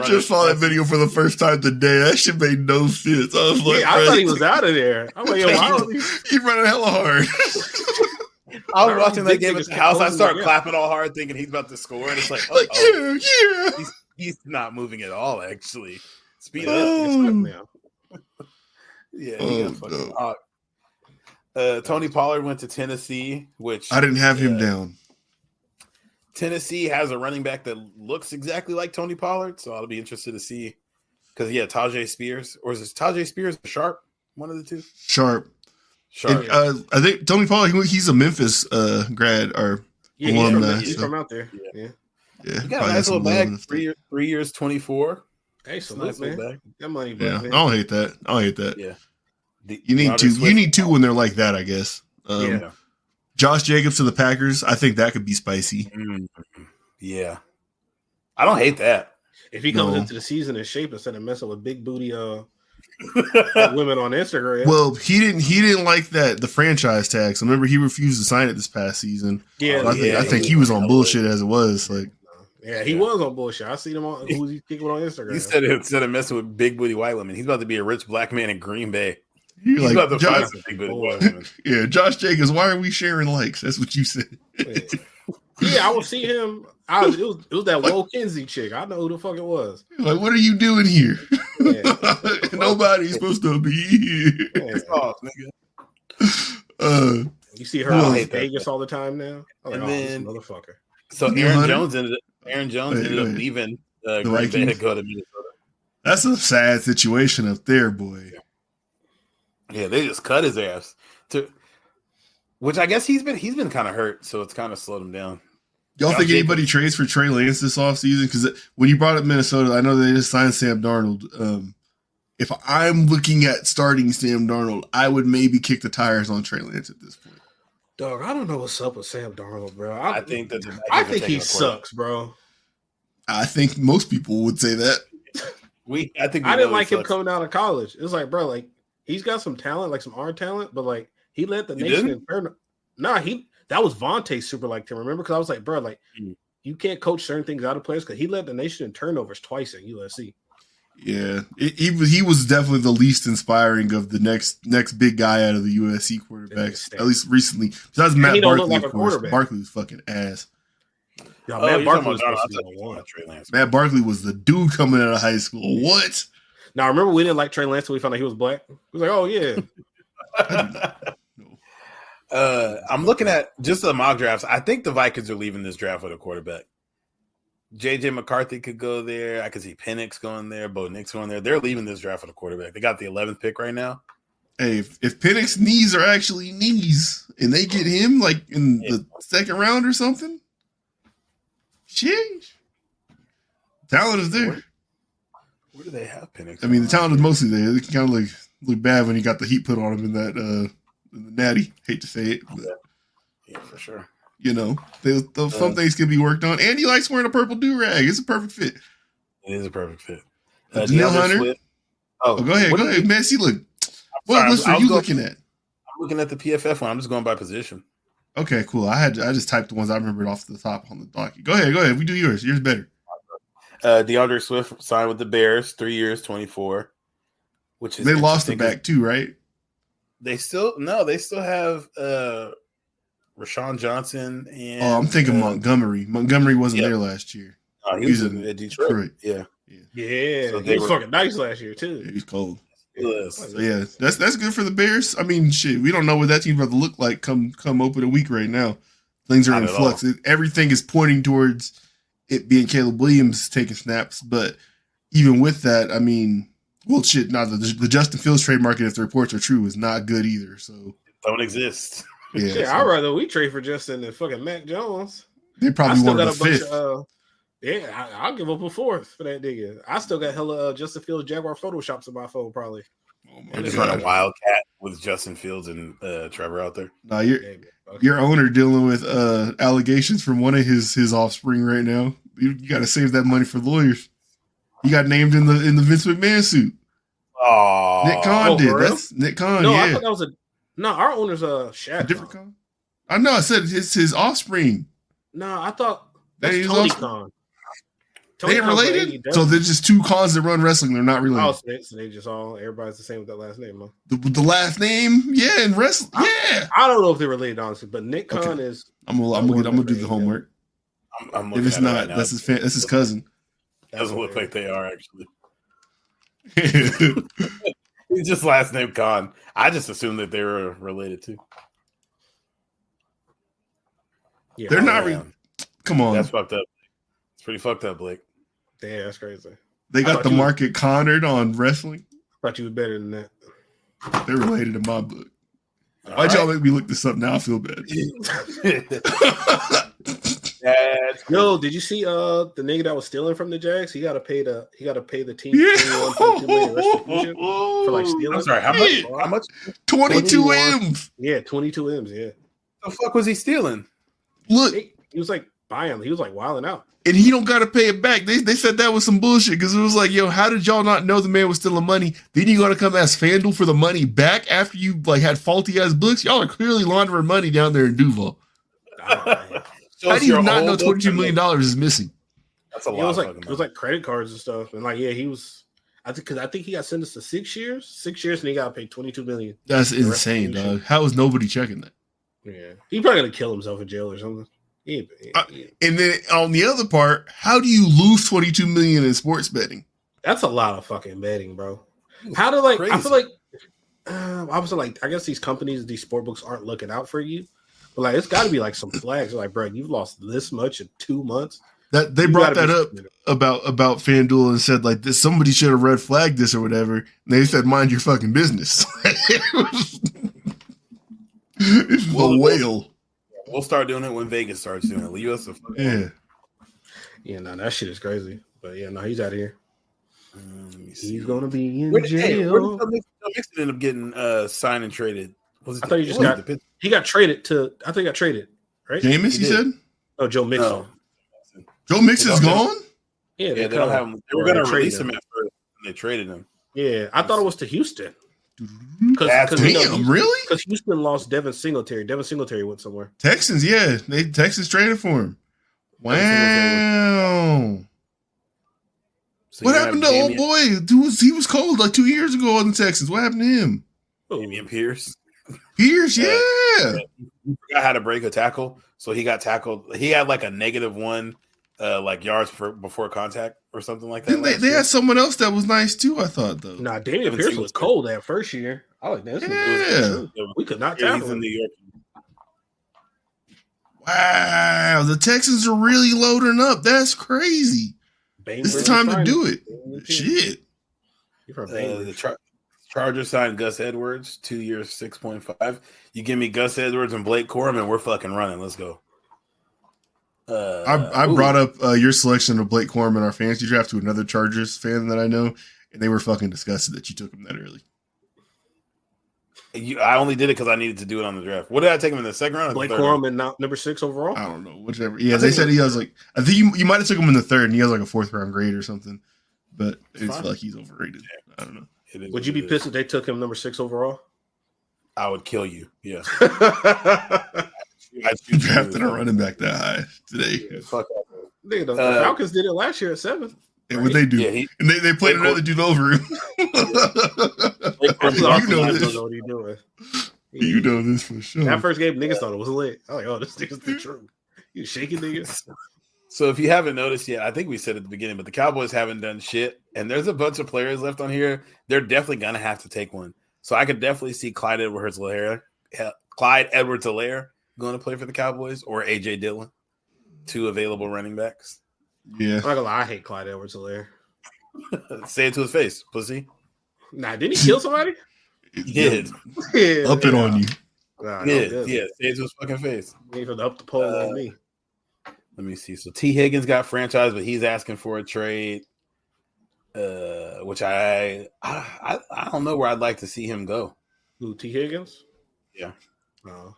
just saw that video for the first time today. That shit made no sense. I was like, I thought he was out of there. I'm like, yo, he running hella hard. I was watching that game at his house. I started clapping all hard, thinking he's about to score, and it's like, yeah. He's not moving at all. Actually, speed up. Yeah, he got fucking hot. Tony Pollard went to Tennessee, which I didn't have him down. Tennessee has a running back that looks exactly like Tony Pollard, so I'll be interested to see. Because Tajay Spears, or is it Tajay Spears or Sharp? One of the two. Sharp. And, I think Tony Pollard. He's a Memphis grad or alumni. He's from out there. Yeah. He got a nice little bag. 3 years, 24. Hey, salute, man. Bag. That money, yeah. I don't hate that. Yeah. You need two when they're like that, I guess. Josh Jacobs to the Packers, I think that could be spicy. Yeah. I don't hate that. If he comes into the season in shape instead of messing with big booty women on Instagram. Well, he didn't like the franchise tag. So remember, he refused to sign it this past season. Yeah, so I think he was on bullshit as it was. Like, he was on bullshit. I seen him on who's he kicking on Instagram. He said instead of messing with big booty white women, he's about to be a rich black man in Green Bay. He's like, about to Josh, find some big booty white women. Yeah, Josh Jacobs. Why are we sharing likes? That's what you said. Yeah, I would see him. It was that Will Kinsey chick. I know who the fuck it was. Like, what are you doing here? Yeah. Nobody's supposed to be here. It's off, nigga. You see her in Vegas all the time now. And then motherfucker. So Aaron Jones ended up leaving Green Bay to go to Minnesota. That's a sad situation up there, boy. Yeah, they just cut his ass. Which I guess he's been kind of hurt, so it's kind of slowed him down. Y'all think anybody trades for Trey Lance this offseason? Because when you brought up Minnesota, I know they just signed Sam Darnold. If I'm looking at starting Sam Darnold, I would maybe kick the tires on Trey Lance at this point. Dog, I don't know what's up with Sam Darnold, bro. I think he sucks, bro. I think most people would say that. I didn't like him coming out of college. It was like, bro, like he's got some talent, like some arm talent, but like he led the nation in turn. That was Vontae super liked him. Remember? Because I was like, bro, like you can't coach certain things out of players because he led the nation in turnovers twice at USC. Yeah, he was definitely the least inspiring of the next big guy out of the USC quarterbacks, at least recently. Besides Matt Barkley, like of course. Barkley was fucking ass. Yeah, Matt Barkley was supposed to be one. Matt Barkley was the dude coming out of high school. What? Now remember we didn't like Trey Lance until we found out he was black. We was like, oh yeah. I'm looking at just the mock drafts. I think the Vikings are leaving this draft with a quarterback. J.J. McCarthy could go there. I could see Penix going there. Bo Nix going there. They're leaving this draft with a quarterback. They got the 11th pick right now. Hey, if Penix knees are actually knees and they get him like in the second round or something, sheesh. Talent is there. Where do they have Penix? I mean, the talent is mostly there. They can kind of like look bad when you got the heat put on him in that in the natty. Hate to say it, but yeah, for sure. You know, some things can be worked on. And he likes wearing a purple do-rag. It's a perfect fit. It is a perfect fit. Danielle Hunter. Go ahead, man. See, look. What list are you looking at? I'm looking at the PFF one. I'm just going by position. Okay, cool. I just typed the ones I remembered off the top on the docket. Go ahead. We do yours. Yours better. DeAndre Swift signed with the Bears, 3 years, 24. Which is they lost the back too, right? They still have Rashawn Johnson and I'm thinking Montgomery. Montgomery wasn't there last year. He was in Detroit. Yeah. So he was fucking nice last year too. Yeah, he's cold. So yeah, that's good for the Bears. I mean, shit, we don't know what that team's about to look like come open a week right now. Things are in flux. Everything is pointing towards it being Caleb Williams taking snaps, but even with that, I mean, well, shit. Now the Justin Fields trade market, if the reports are true, is not good either. So don't exist. Yeah, I'd rather we trade for Justin than fucking Mac Jones. They probably wanted a fifth. I'll give up a fourth for that nigga. I still got hella Justin Fields Jaguar photoshops in my phone, probably. You're just running Wildcat with Justin Fields and Trevor out there. No, your owner dealing with allegations from one of his offspring right now. You got to save that money for lawyers. He got named in the Vince McMahon suit. Oh, Nick Khan did. That's Nick Khan. No, yeah. I thought that was our owner's Shaq. A different Khan. I know. I said it's his offspring. No, I thought that's Tony Khan. They ain't related? So they're just two Khans that run wrestling. They're not related. Oh, so they just everybody's the same with that last name, huh? The last name, yeah, and wrestling, yeah. I don't know if they're related, honestly, but Nick Khan is. I'm gonna do the homework. If it's not, that's his cousin. Doesn't look like they are actually. He's just last name Khan. I just assumed that they were related too. Yeah, they're not. Come on, that's fucked up. It's pretty fucked up, Blake. Yeah, that's crazy. They got the market cornered on wrestling. I thought you were better than that. They're related in my book. Why'd y'all make me look this up? Now I feel bad. Yo, did you see the nigga that was stealing from the Jags? He got to pay the team $21.2 million for like stealing. I'm sorry, how much? 22 M's. Yeah, 22 M's. Yeah. The fuck was he stealing? Look, he was like buy him. He was like wilding out. And he don't got to pay it back. They said that was some bullshit because it was like, yo, how did y'all not know the man was stealing money? Then you got to come ask FanDuel for the money back after you like had faulty ass books? Y'all are clearly laundering money down there in Duval. How do you not know $22 million is missing? That's a lot. It was like credit cards and stuff. And like, yeah, he was. I think he got sentenced to 6 years. 6 years, and he got to pay $22 million. That's insane, dog. How is nobody checking that? Yeah, he probably gonna kill himself in jail or something. Yeah. And then on the other part, how do you lose $22 million in sports betting? That's a lot of fucking betting, bro. How do like? Crazy. I feel like I was like, I guess these companies, these sport books aren't looking out for you, but like it's got to be like some flags. Like, bro, you've lost this much in 2 months. That they brought that up about FanDuel and said like this, somebody should have red flagged this or whatever. And they said, mind your fucking business. It's a whale. We'll start doing it when Vegas starts doing it. Leave us a yeah. No, that shit is crazy. But yeah, no, he's out of here. He's gonna be in jail. Where did Mixon end up getting signed and traded? I thought he just got. He got traded to. I think he got traded. Right? Jameis, you said? Oh, Joe Mixon. No. Joe Mixon's gone? Yeah, they don't have him. They were gonna release him at first, and they traded him. Yeah, I thought it was to Houston. Damn, really? Because Houston lost Devin Singletary. Devin Singletary went somewhere. Texans, yeah. Texans traded for him. Wow. So what happened to old boy? He was cold like 2 years ago on the Texans. What happened to him? Damian Pierce. Pierce, yeah. He forgot how to break a tackle, so he got tackled. He had like a -1 like yards before contact or something like that. They had someone else that was nice too, I thought, though. Nah, Damian Pierce was cold that first year. I like that. Yeah. We could not tackle him. He's in New York. Wow, the Texans are really loading up. That's crazy. It's the time to do it. Shit. The Chargers signed Gus Edwards, 2 years, 6.5. You give me Gus Edwards and Blake Corum, and we're fucking running. Let's go. I brought up your selection of Blake Corum in our fantasy draft to another Chargers fan that I know, and they were fucking disgusted that you took him that early. I only did it because I needed to do it on the draft. What did I take him in the second round? Blake Corum and number 6 overall? I don't know. Whichever. Yeah, they said he has like, I think you might have took him in the third, and he has like a 4th round grade or something, but it's like he's overrated. I don't know. Would you be pissed if they took him number 6 overall? I would kill you. Yeah. I drafted a running back that high today. Yeah, fuck that. The Falcons did it last year at 7. And what they do? Yeah, and they played another dude over him. You know this. What he's doing. You know this for sure. That first game, niggas thought it was lit. I was like, oh, this nigga's the truth. You shaking niggas. So if you haven't noticed yet, I think we said at the beginning, but the Cowboys haven't done shit. And there's a bunch of players left on here. They're definitely going to have to take one. So I could definitely see Clyde Edwards-Helaire going to play for the Cowboys, or A.J. Dillon, 2 available running backs. Yeah. I'm not going to lie, I hate Clyde Edwards-Helaire. Say it to his face, pussy. Nah, didn't he kill somebody? He did. Yeah, up it on you. Nah, yeah, say it to his fucking face. He ain't up the pole on me. Let me see. So T. Higgins got franchised, but he's asking for a trade, which I don't know where I'd like to see him go. Who, T. Higgins? Yeah.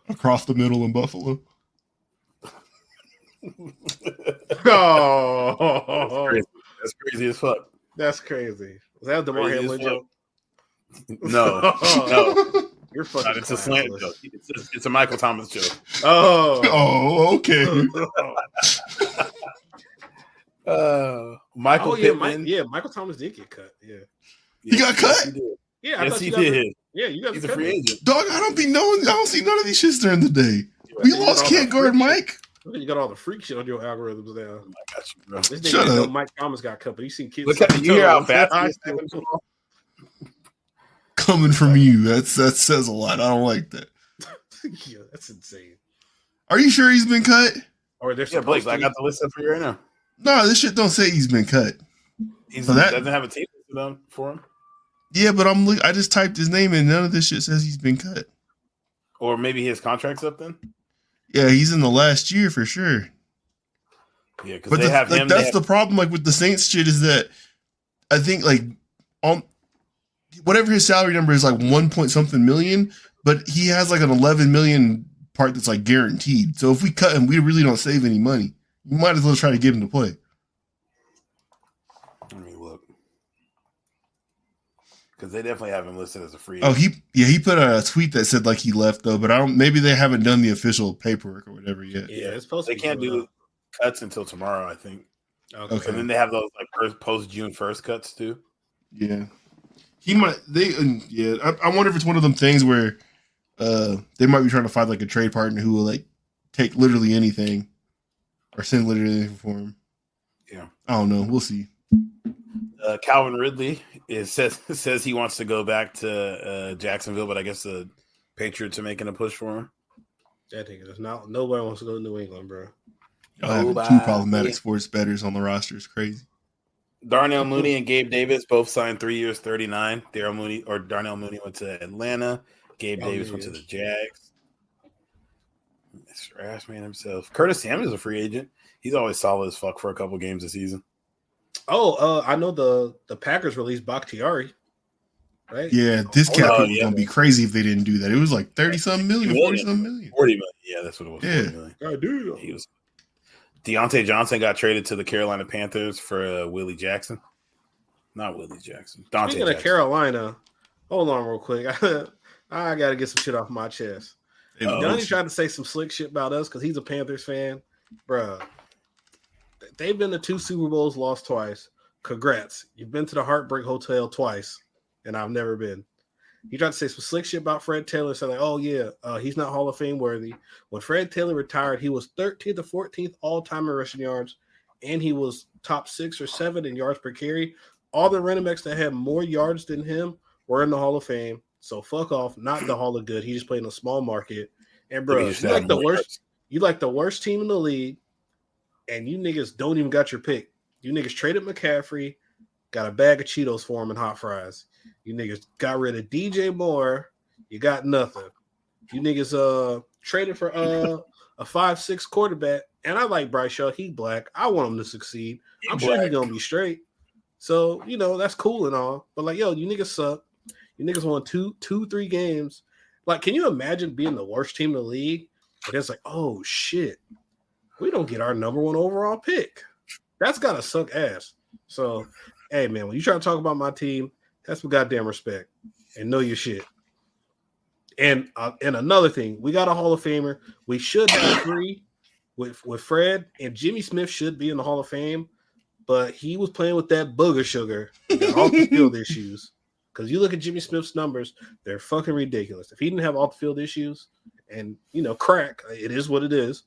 Across the middle in Buffalo. Oh, that's crazy as fuck. That's crazy. Was that a DeMar Hamlin joke? No, no. You're fucking. It's a slant joke. It's a Michael Thomas joke. Oh, okay. Michael Pittman. Michael Thomas did get cut. Yeah, he got cut. He did. Yeah, yes, he did. You got. He's a free agent. Dog, I don't see none of these shits during the day. We lost can't guard Mike. You got all the freak shit on your algorithms now. I got you, bro. This nigga Mike Thomas got cut, but he's seen kids. Look at you hear how fast coming from you. That says a lot. I don't like that. Yeah, that's insane. Are you sure he's been cut? Or there's Blake, I got the list up for you right now. No, this shit don't say he's been cut. He doesn't have a team listed for him. Yeah, but I just typed his name and none of this shit says he's been cut. Or maybe his contract's up then. Yeah, he's in the last year for sure. Yeah, because they have him. That's the problem. Like with the Saints shit is that I think like whatever his salary number is, like 1 point something million, but he has like an 11 million part that's like guaranteed. So if we cut him, we really don't save any money. We might as well try to get him to play. Let me look. Because they definitely have him listed as a free. Oh, he put a tweet that said like he left though, but I don't. Maybe they haven't done the official paperwork or whatever yet. Yeah, it's supposed to. They can't do cuts until tomorrow, I think. Okay. And then they have those like post June 1st cuts too. Yeah, he might. I wonder if it's one of them things where they might be trying to find like a trade partner who will like take literally anything or send literally anything for him. Yeah, I don't know. We'll see. Calvin Ridley says he wants to go back to Jacksonville, but I guess the Patriots are making a push for him. That nigga is not. Nobody wants to go to New England, bro. Y'all having two problematic sports bettors on the roster is crazy. Darnell Mooney and Gabe Davis both signed 3 years, 39. Darnell Mooney went to Atlanta. Gabe Davis went to the Jags. Mr. Assman himself. Curtis Samuel's a free agent. He's always solid as fuck for a couple games a season. Oh, I know the Packers released Bakhtiari, right? Yeah, this cap was gonna be crazy if they didn't do that. It was like 30-something million, 40-something million. 40 million. Yeah, that's what it was. Yeah. 40 million. I do. He was. Deontay Johnson got traded to the Carolina Panthers for Willie Jackson. Not Willie Jackson. Speaking of Carolina, hold on real quick. I got to get some shit off my chest. Donnie tried to say some slick shit about us because he's a Panthers fan. Bruh, they've been to 2 Super Bowls, lost twice. Congrats. You've been to the Heartbreak Hotel twice, and I've never been. He tried to say some slick shit about Fred Taylor, saying like, oh, yeah, he's not Hall of Fame worthy. When Fred Taylor retired, he was 13th or 14th all-time in rushing yards, and he was top 6 or 7 in yards per carry. All the running backs that had more yards than him were in the Hall of Fame. So fuck off, not the Hall of Good. He just played in a small market. And, bro, you like the worst team in the league, and you niggas don't even got your pick. You niggas traded McCaffrey, got a bag of Cheetos for him and hot fries. You niggas got rid of DJ Moore. You got nothing. You niggas traded for a 5'6" quarterback. And I like Bryce Young. He black. I want him to succeed. I'm sure he's gonna be straight. So, that's cool and all. But like, yo, you niggas suck. You niggas won 3 games. Like, can you imagine being the worst team in the league? But it's like, oh shit, we don't get our number 1 overall pick. That's gotta suck ass. So, hey man, when you try to talk about my team, have some goddamn respect and know your shit. And another thing, we got a Hall of Famer. We should have 3 with Fred, and Jimmy Smith should be in the Hall of Fame, but he was playing with that booger sugar, off the field issues. Because you look at Jimmy Smith's numbers, they're fucking ridiculous. If he didn't have off the field issues and crack, it is what it is.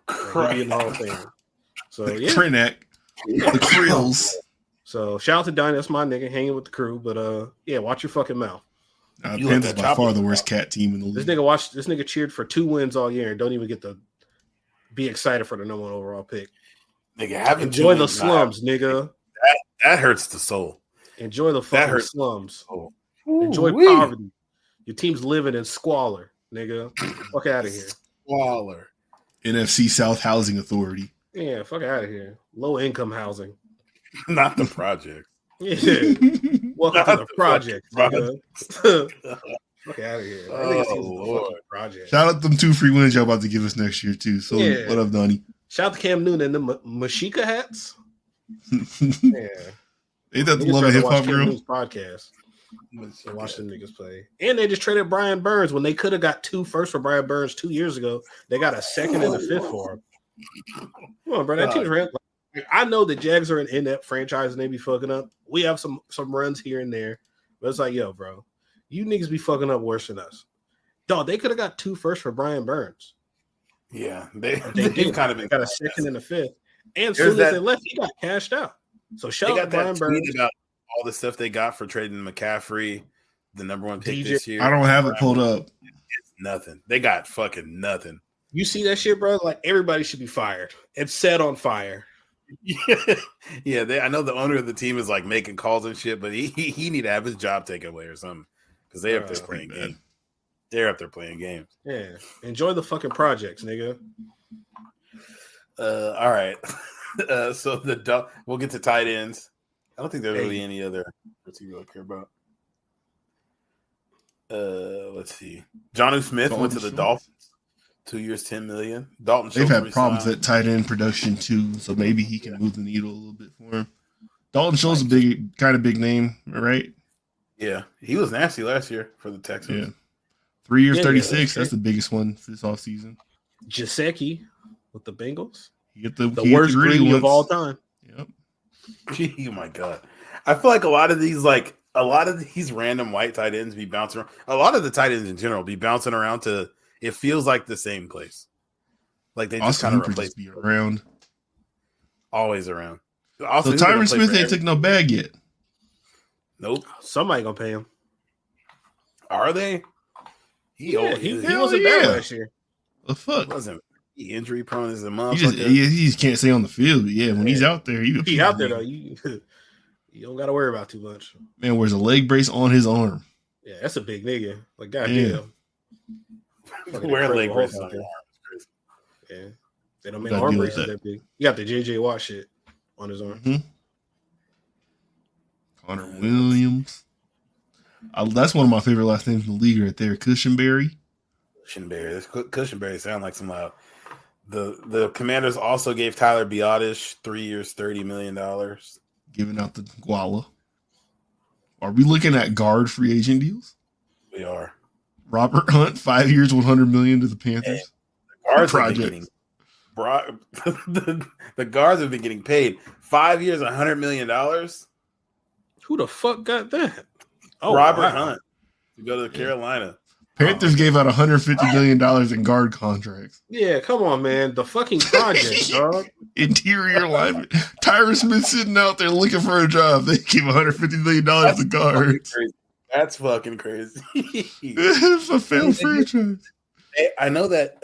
He'd be in the Hall of Fame. So yeah, the Krills. So shout out to Donnie, that's my nigga hanging with the crew. But yeah, watch your fucking mouth. Panthers by far the worst cat team in the league. This nigga cheered for 2 wins all year and don't even get to be excited for the number 1 overall pick. Nigga, enjoy the slums, nigga. That hurts the soul. Enjoy the fucking slums. Enjoy poverty. Your team's living in squalor, nigga. Fuck out of here. Squalor. NFC South Housing Authority. Yeah, fuck out of here. Low income housing. Not the project. Yeah. Welcome to the project. Fuck out of here. Lord. Project. Shout out them 2 free wins y'all about to give us next year too. So what up, Donnie? Shout out to Cam Newton and the Mashika hats. Yeah. Ain't that the Love and Hip Hop girl? Podcast. So watch them niggas play. And they just traded Brian Burns when they could have got 2 firsts for Brian Burns 2 years ago. They got a 2nd and a 5th for him. Come on, bro. That team's ran. I know the Jags are an in-depth franchise and they be fucking up. We have some runs here and there. But it's like, yo, bro, you niggas be fucking up worse than us. Dog, they could have got 2 firsts for Brian Burns. Yeah. They did. Got a 2nd and a 5th. And as soon as they left, he got cashed out. So shout out to Brian Burns. About all the stuff they got for trading McCaffrey, the number 1 pick this year. I don't have it pulled up. It's nothing. They got fucking nothing. You see that shit, bro? Like everybody should be fired and set on fire. Yeah. I know the owner of the team is like making calls and shit, but he need to have his job taken away or something because they're up there playing games. They're up there playing games. Yeah, enjoy the fucking projects, nigga. All right. So we'll get to tight ends. I don't think there's really any other that you really care about. Let's see. Jonnu Smith went to the Dolphins. 2 years, $10 million. Dalton They've Schultz had problems re-signed. at tight end production too, so maybe he can move the needle a little bit for him. Dalton Schultz is a big name, right? Yeah, he was nasty last year for the Texans. Yeah. 3 years, Yeah, 36. That's the biggest one for this offseason. Jaceki with the Bengals. You get the worst greedy of all time. Yep. Oh my god. I feel like a lot of these random white tight ends be bouncing around. A lot of the tight ends in general be bouncing around to it feels like the same place. Like they just kind of replace be around. Always around. So Tyron Smith ain't took no bag yet. Nope. Somebody gonna pay him. Are they? He wasn't bad last year. The fuck? He wasn't he injury prone as a month. He just can't stay on the field. But yeah, when he's out there, he out there though. You don't got to worry about too much. Man wears a leg brace on his arm. Yeah, that's a big nigga. Like goddamn. Wearing leg braces on your arm is crazy. Yeah, they don't make arm braces that big. You got the JJ Watt shit on his arm. Mm-hmm. Connor Williams. That's one of my favorite last names in the league right there. Cushenberry. Cushenberry sound like some loud. The Commanders also gave Tyler Biadasz 3 years, $30 million. Giving out the guala. Are we looking at guard free agent deals? We are. Robert Hunt, 5 years, $100 million to the Panthers. The guards have been getting paid 5 years, $100 million. Who the fuck got that? Oh, Robert Hunt to go to Carolina. Panthers gave out $150 million in guard contracts. Yeah, come on, man. The fucking project, dog. Interior lineman. Tyron Smith sitting out there looking for a job. They gave $150 million to guards. That's fucking crazy. It's a failed franchise. I know that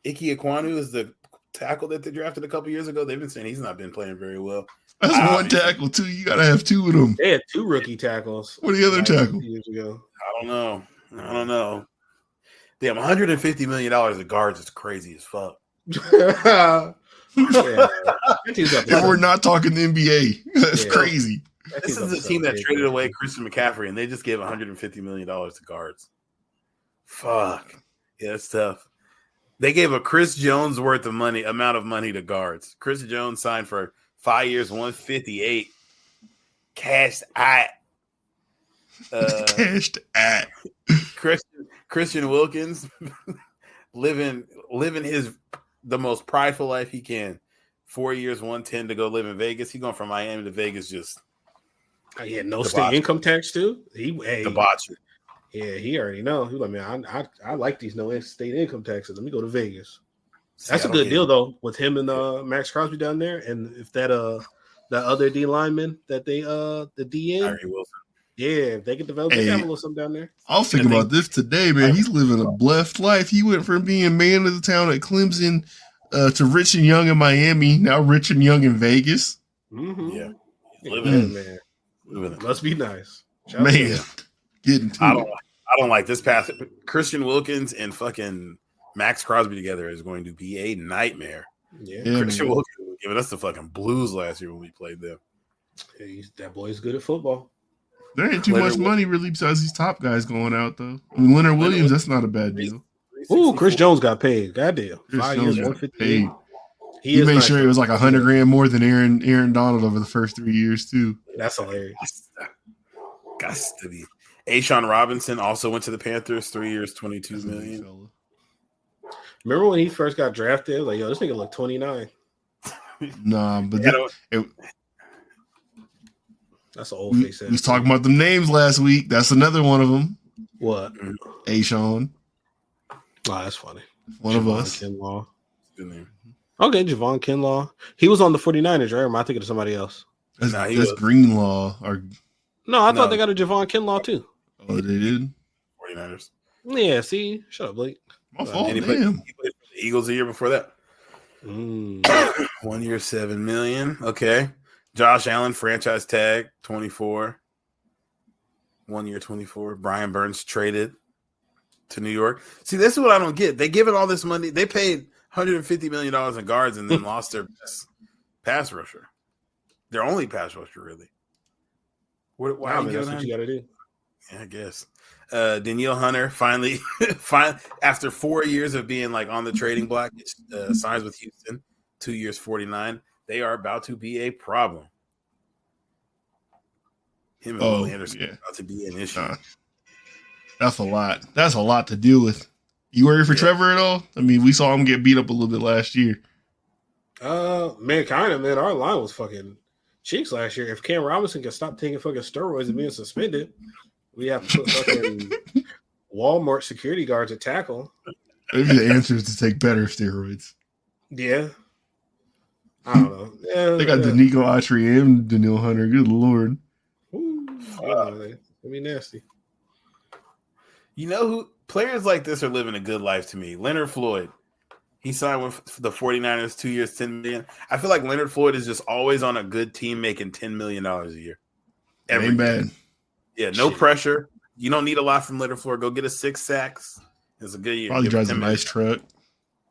Ike Ekwonu is the tackle that they drafted a couple years ago. They've been saying he's not been playing very well. That's one tackle, too. You got to have two of them. They had 2 rookie tackles. What are the other tackles? Years ago. I don't know. Damn, $150 million of guards is crazy as fuck. And we're not talking the NBA. That's crazy. This is a team that traded away Christian McCaffrey, and they just gave $150 million to guards. Fuck. Yeah, it's tough. They gave a Chris Jones amount of money to guards. Chris Jones signed for 5 years, $158. Cashed out. Cashed out. Christian Wilkins living the most prideful life he can. 4 years, 110 to go live in Vegas. He going from Miami to Vegas just. He had no state income tax too. Debauchery. Yeah, he already know. He like, man, I like these no state income taxes. Let me go to Vegas. That's a good deal though, with him and Max Crosby down there, and if that other D lineman that they the DN, Tyree Wilson. Yeah, if they can develop a little something down there. I was thinking about this today, man. He's living a blessed life. He went from being man of the town at Clemson to rich and young in Miami, now rich and young in Vegas. Mm-hmm. Yeah, living man. Must be nice, man. Getting to I don't like this pass. Christian Wilkins and fucking Max Crosby together is going to be a nightmare. Yeah, Christian Wilkins was giving us the fucking blues last year when we played them. Hey, that boy's good at football. There ain't too much money really besides these top guys going out though. I mean, Leonard Williams, that's not a bad deal. Ooh, Chris Jones got paid. Goddamn, 5 years, $158. He made sure it was like $100,000 more than Aaron Donald over the first 3 years too. That's hilarious. Got to be. Ashawn Robinson also went to the Panthers. 3 years, $22 million. Remember when he first got drafted? I was like, yo, this nigga look 29. Nah, but that's an old face. We was talking about them names last week. That's another one of them. What? Ashawn. Oh, that's funny. One of us. Kinlaw. Good name. Okay, Javon Kinlaw. He was on the 49ers, right? Or am I thinking of somebody else? That's Greenlaw. I thought they got a Javon Kinlaw too. Oh, they did? 49ers. Yeah, see? Shut up, Blake. My fault, he played for the Eagles a year before that. 1 year, $7 million. Okay. Josh Allen, franchise tag, 24. 1 year, 24. Brian Burns traded to New York. See, this is what I don't get. They give it all this money. They paid $150 million in guards and then lost their best pass rusher. Their only pass rusher, really. Why that's what you got to do. Yeah, I guess. Danielle Hunter finally, after 4 years of being like on the trading block, signs with Houston. 2 years, 49. They are about to be a problem. Him and Will Anderson are about to be an issue. That's a lot. That's a lot to deal with. You worried for Trevor at all? I mean, we saw him get beat up a little bit last year. Man, kind of, man. Our line was fucking cheeks last year. If Cam Robinson can stop taking fucking steroids and being suspended, we have to put fucking Walmart security guards at tackle. Maybe the answer is to take better steroids. Yeah. I don't know. Yeah, they got Danico Autry and Danielle Hunter. Good Lord. That'd be nasty. You know who players like this are living a good life to me? Leonard Floyd. He signed with the 49ers 2 years, $10 million. I feel like Leonard Floyd is just always on a good team making $10 million a year. Ain't bad. Yeah, no pressure. You don't need a lot from Leonard Floyd. Go get a 6 sacks. It's a good year. Probably drives a nice truck.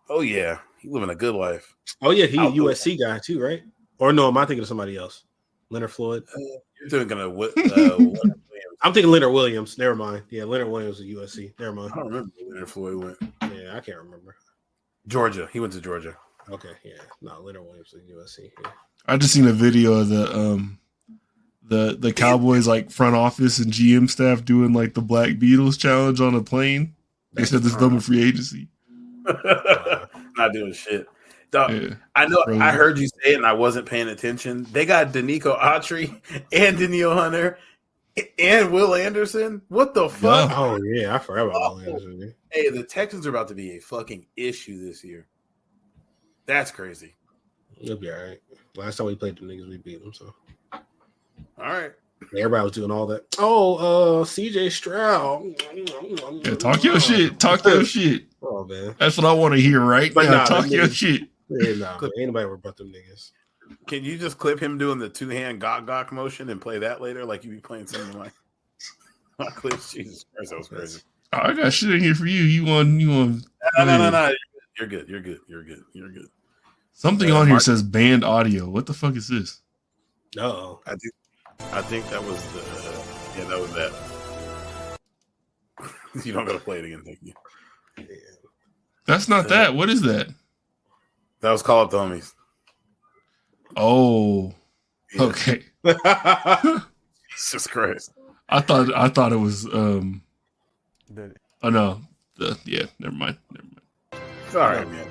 Oh, yeah. He's living a good life. Oh, yeah. He's a USC guy, too, right? Or no, am I thinking of somebody else? Leonard Floyd? You're thinking of Williams. I'm thinking Leonard Williams. Never mind. Yeah, Leonard Williams at USC. Never mind. I don't remember where Leonard Floyd went. Yeah, I can't remember. Georgia. He went to Georgia. Okay, yeah. No, Leonard Williams at USC. Yeah. I just seen a video of the Cowboys like front office and GM staff doing like the Black Beatles challenge on a plane. They said this done with free agency. Not doing shit. Dog, I know. I heard you say it, and I wasn't paying attention. They got Danico Autry and Danielle Hunter and Will Anderson. What the fuck? Oh yeah, I forgot about Will Anderson. Hey, the Texans are about to be a fucking issue this year. That's crazy. You'll be all right. Last time we played the niggas, we beat them. So, all right. Everybody was doing all that. Oh, CJ Stroud. Yeah, talk your shit. Talk your shit. Oh man, that's what I want to hear right now. Talk your shit. Yeah, nah, ain't nobody worry about them niggas. Can you just clip him doing the 2-hand gok motion and play that later, like you be playing something like my clips? Jesus Christ, that was crazy. Oh, I got shit in here for you. You want? No. You're good. Something on here says banned audio. What the fuck is this? No, I think that was that was that. You don't gotta play it again, thank you. Yeah. That's not that. What is that? That was Call Up the Homies. Oh, yeah. Okay. Jesus Christ! I thought it was. Oh no. Never mind. Sorry, man.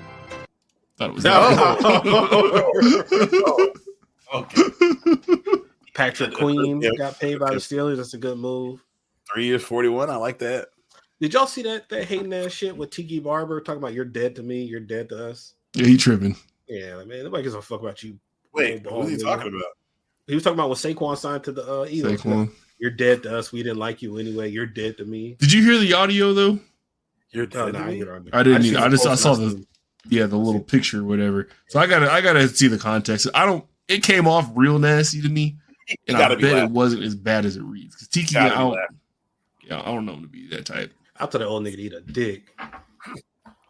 Thought it was. Okay. Patrick Queen got paid by the Steelers. That's a good move. 3 years, 41. I like that. Did y'all see that hating ass shit with Tiki Barber talking about you're dead to me, you're dead to us? Yeah, he tripping. Yeah, man, nobody gives a fuck about you. Wait, what was he talking about? He was talking about when Saquon signed to the Eagles. Saquon. You're dead to us. We didn't like you anyway. You're dead to me. Did you hear the audio though? You're dead to me. I didn't. I saw the little picture, or whatever. So I gotta see the context. It came off real nasty to me, and I bet it wasn't as bad as it reads. Because Tiki out. Yeah, I don't know him to be that type. I'll tell that old nigga to eat a dick,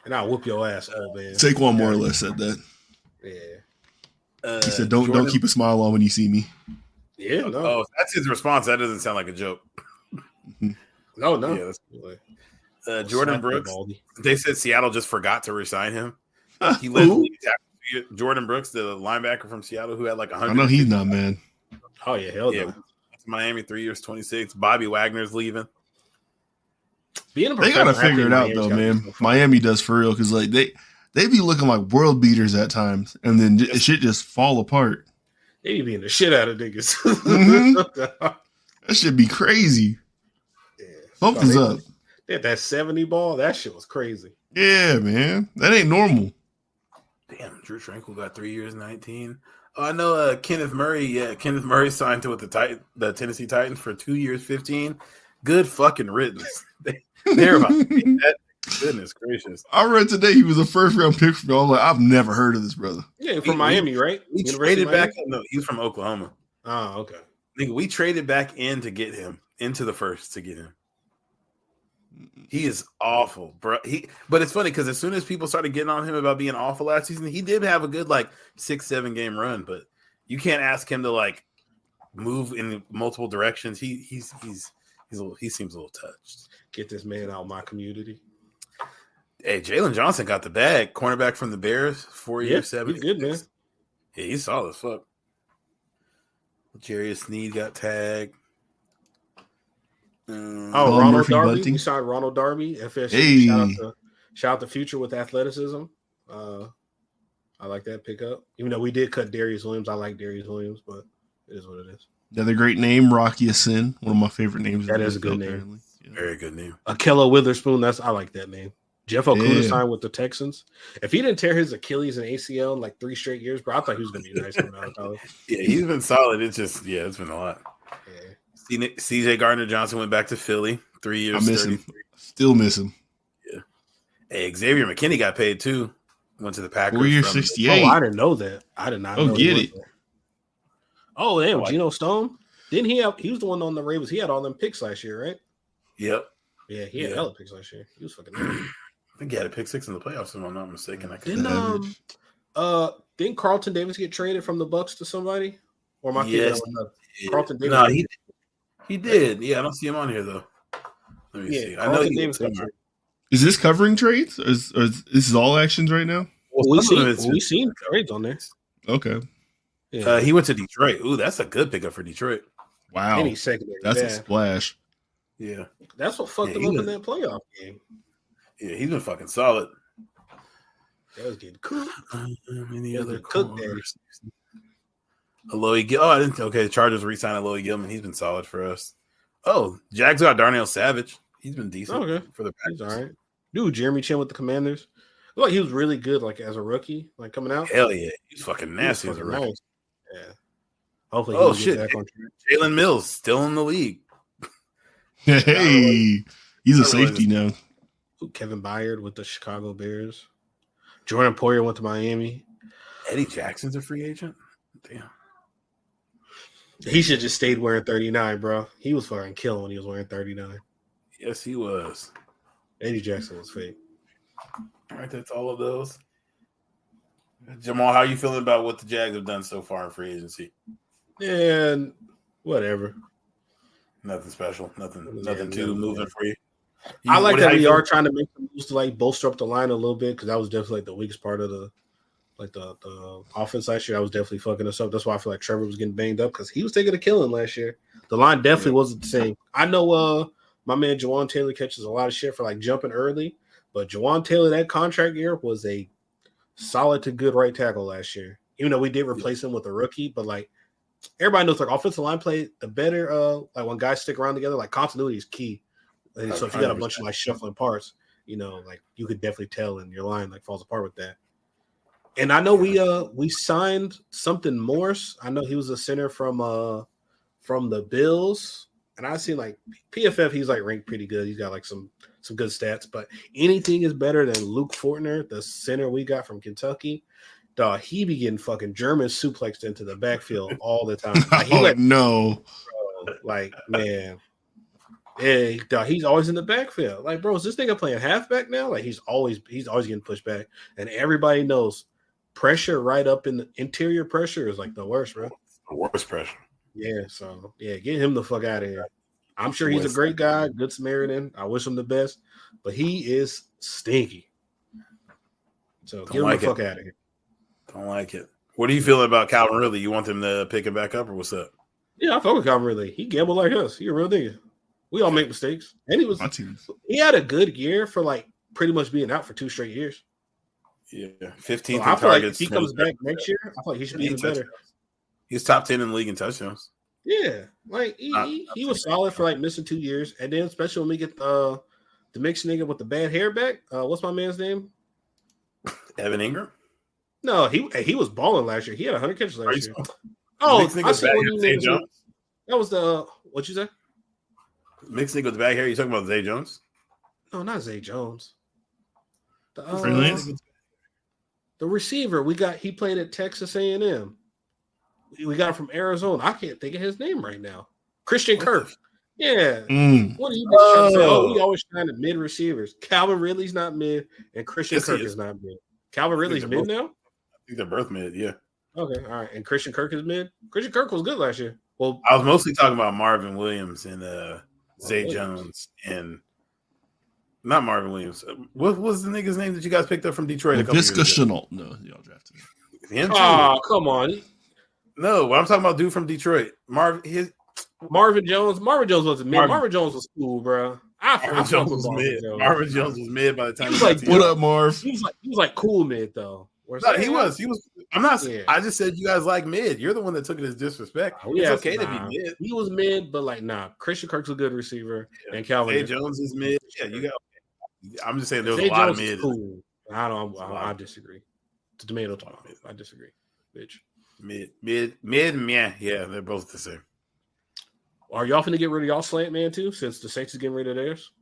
and I'll whoop your ass, old man. Saquon more or less said that. Yeah. He said, "Don't keep a smile on when you see me." Yeah. No. Oh, that's his response. That doesn't sound like a joke. No. Yeah, that's Jordan Brooks. They said Seattle just forgot to resign him. He led Jordan Brooks, the linebacker from Seattle, who had like 100. I know he's not, man. Oh yeah, hell yeah. Miami 3 years, 26. Bobby Wagner's leaving. They gotta figure it out though, man. Miami does for real because like they be looking like world beaters at times, and then shit just fall apart. They be beating the shit out of niggas. That should be crazy. Yeah. Something's up. They had that 70 ball. That shit was crazy. Yeah, man. That ain't normal. Damn, Drew Tranquil got 3 years, 19. Oh, I know Kenneth Murray. Yeah, Kenneth Murray signed with the Tennessee Titans for 2 years, 15. Good fucking riddance. They're about to beat that. Goodness gracious. I read today he was a first-round pick for me. I'm like, I've never heard of this brother. Yeah, from Miami, right? We traded back. No, he was from Oklahoma. Oh, okay. Nigga, we traded back in to get him, into the first to get him. He is awful, bro. But it's funny because as soon as people started getting on him about being awful last season, he did have a good 6-7 game run. But you can't ask him to move in multiple directions. He's He seems a little touched. Get this man out of my community. Hey, Jalen Johnson got the bag. Cornerback from the Bears, 4 years, 7. He's good, man. Yeah, he's solid as fuck. Jarius Sneed got tagged. Ronald Murphy Darby. Bunting. We signed Ronald Darby. FSU. Hey. Shout out to Future with athleticism. I like that pickup. Even though we did cut Darius Williams, I like Darius Williams, but it is what it is. Another great name, Rocky Sin. One of my favorite names. That is a good name. Yeah. Very good name. Akela Witherspoon. I like that name. Jeff Okuda signed with the Texans. If he didn't tear his Achilles and ACL in like 3 straight years, bro, I thought he was going to be nice coming out of college. Yeah, he's been solid. It's just, it's been a lot. Yeah. CJ Gardner-Johnson went back to Philly. 3 years. I miss him. Still miss him. Yeah. Hey, Xavier McKinney got paid too. Went to the Packers. 4 years, 68. Oh, I didn't know that. I did not know. Get it. There. Oh, damn. Geno Stone? Didn't he was the one on the Ravens. He had all them picks last year, right? Yep. Yeah, he had hella picks last year. He was fucking nice. I think he had a pick 6 in the playoffs, if I'm not mistaken. Didn't Carlton Davis get traded from the Bucks to somebody? Or am I thinking Carlton Davis? No, he did. Yeah, I don't see him on here though. Let me see. I know Davis got traded. Is this covering trades? Or this is all actions right now? Well, we seen trades on there. Okay. Yeah. He went to Detroit. Ooh, that's a good pickup for Detroit. Wow. Any secondary. That's a splash. Yeah. That's what fucked him up in that playoff game. Yeah, he's been fucking solid. That was getting cooked. Any other cook there? Aloy Gil. Oh, I didn't. Okay, the Chargers re-signed Aloy Gilman. He's been solid for us. Oh, Jags got Darnell Savage. He's been decent for the Packers. He's all right. Dude, Jeremy Chin with the Commanders. Like he was really good, like as a rookie, like coming out. Hell yeah, he's fucking nasty as a rookie. Nice. Yeah. Hopefully, shit, Jalen Mills still in the league. Hey, he's a safety now. Kevin Byard with the Chicago Bears. Jordan Poyer went to Miami. Eddie Jackson's a free agent. Damn. He should just stayed wearing 39, bro. He was fucking killing when he was wearing 39. Yes, he was. Eddie Jackson was fake. All right, that's all of those. Jamal, how you feeling about what the Jags have done so far in free agency? And whatever. Nothing special. Nothing too moving for you. I like that we are trying to make some moves to like bolster up the line a little bit because that was definitely like the weakest part of the offense last year. I was definitely fucking us up. That's why I feel like Trevor was getting banged up because he was taking a killing last year. The line definitely wasn't the same. I know my man Jawan Taylor catches a lot of shit for like jumping early, but Jawan Taylor that contract year was a solid to good right tackle last year. Even though we did replace him with a rookie, but like everybody knows like offensive line play, the better like when guys stick around together, like continuity is key. And so if you got a bunch of like shuffling parts, you know, like you could definitely tell and your line like falls apart with that. And I know we signed something Morse. I know he was a center from the Bills. And I seen like PFF, he's like ranked pretty good. He's got like some good stats, but anything is better than Luke Fortner, the center we got from Kentucky. Dog, he be getting fucking German suplexed into the backfield all the time. Like, no. Bro, like, man. Yeah, dog, he's always in the backfield. Like, bro, is this nigga playing halfback now? Like, he's always getting pushed back. And everybody knows pressure right up in the interior pressure is like the worst, bro. The worst pressure. Yeah, so yeah, get him the fuck out of here. I'm sure he's a great guy, good Samaritan. I wish him the best, but he is stinky. So get him the fuck out of here. Don't like it. What do you feel about Calvin Ridley? You want him to pick it back up or what's up? Yeah, I fuck with Calvin Ridley. He gambled like us. He a real nigga. We all make mistakes. And he had a good year for like pretty much being out for 2 straight years. Yeah. 15 so targets. Like if he comes back next year, I feel like he should be even better. He's top 10 in the league in touchdowns. Yeah. Like he was solid for like missing 2 years. And then especially when we get the mixed nigga with the bad hair back. What's my man's name? Evan Ingram? No, he was balling last year. He had 100 catches last year. Oh, I see what you mean. That was the what you say? Mixed nigga with the bag hair. You talking about Zay Jones? No, not Zay Jones. The receiver we got. He played at Texas A&M. We got him from Arizona. I can't think of his name right now. Christian Kirk. Yeah. What are you trying to say? Oh, we always trying to mid receivers. Calvin Ridley's not mid, and Christian Kirk is not mid. Calvin Ridley's mid now? I think they're both mid, yeah. Okay, all right. And Christian Kirk is mid? Christian Kirk was good last year. Well, I was mostly talking about Marvin Williams and Zay Jones, and not Marvin Williams. What was the nigga's name that you guys picked up from Detroit? Visca Chenault. No, y'all drafted him. Oh, come on. No, I'm talking about dude from Detroit. Marvin Jones. Marvin Jones wasn't mid. Marvin Jones was cool, bro. Marvin Jones was mid. Marvin Jones was mid by the time he was like, what up, Marv? He was like cool mid though. No, he was. I'm not. Yeah. I just said you guys like mid. You're the one that took it as disrespect. It's okay to be mid. He was mid, but like Christian Kirk's a good receiver, and Calvin Zay Jones is mid. Yeah, you got. I'm just saying there was a lot of mid. Cool. I disagree. It's a tomato talk. I disagree, bitch. Mid. Yeah, they're both the same. Are y'all finna get rid of y'all slant man too? Since the Saints is getting rid of theirs.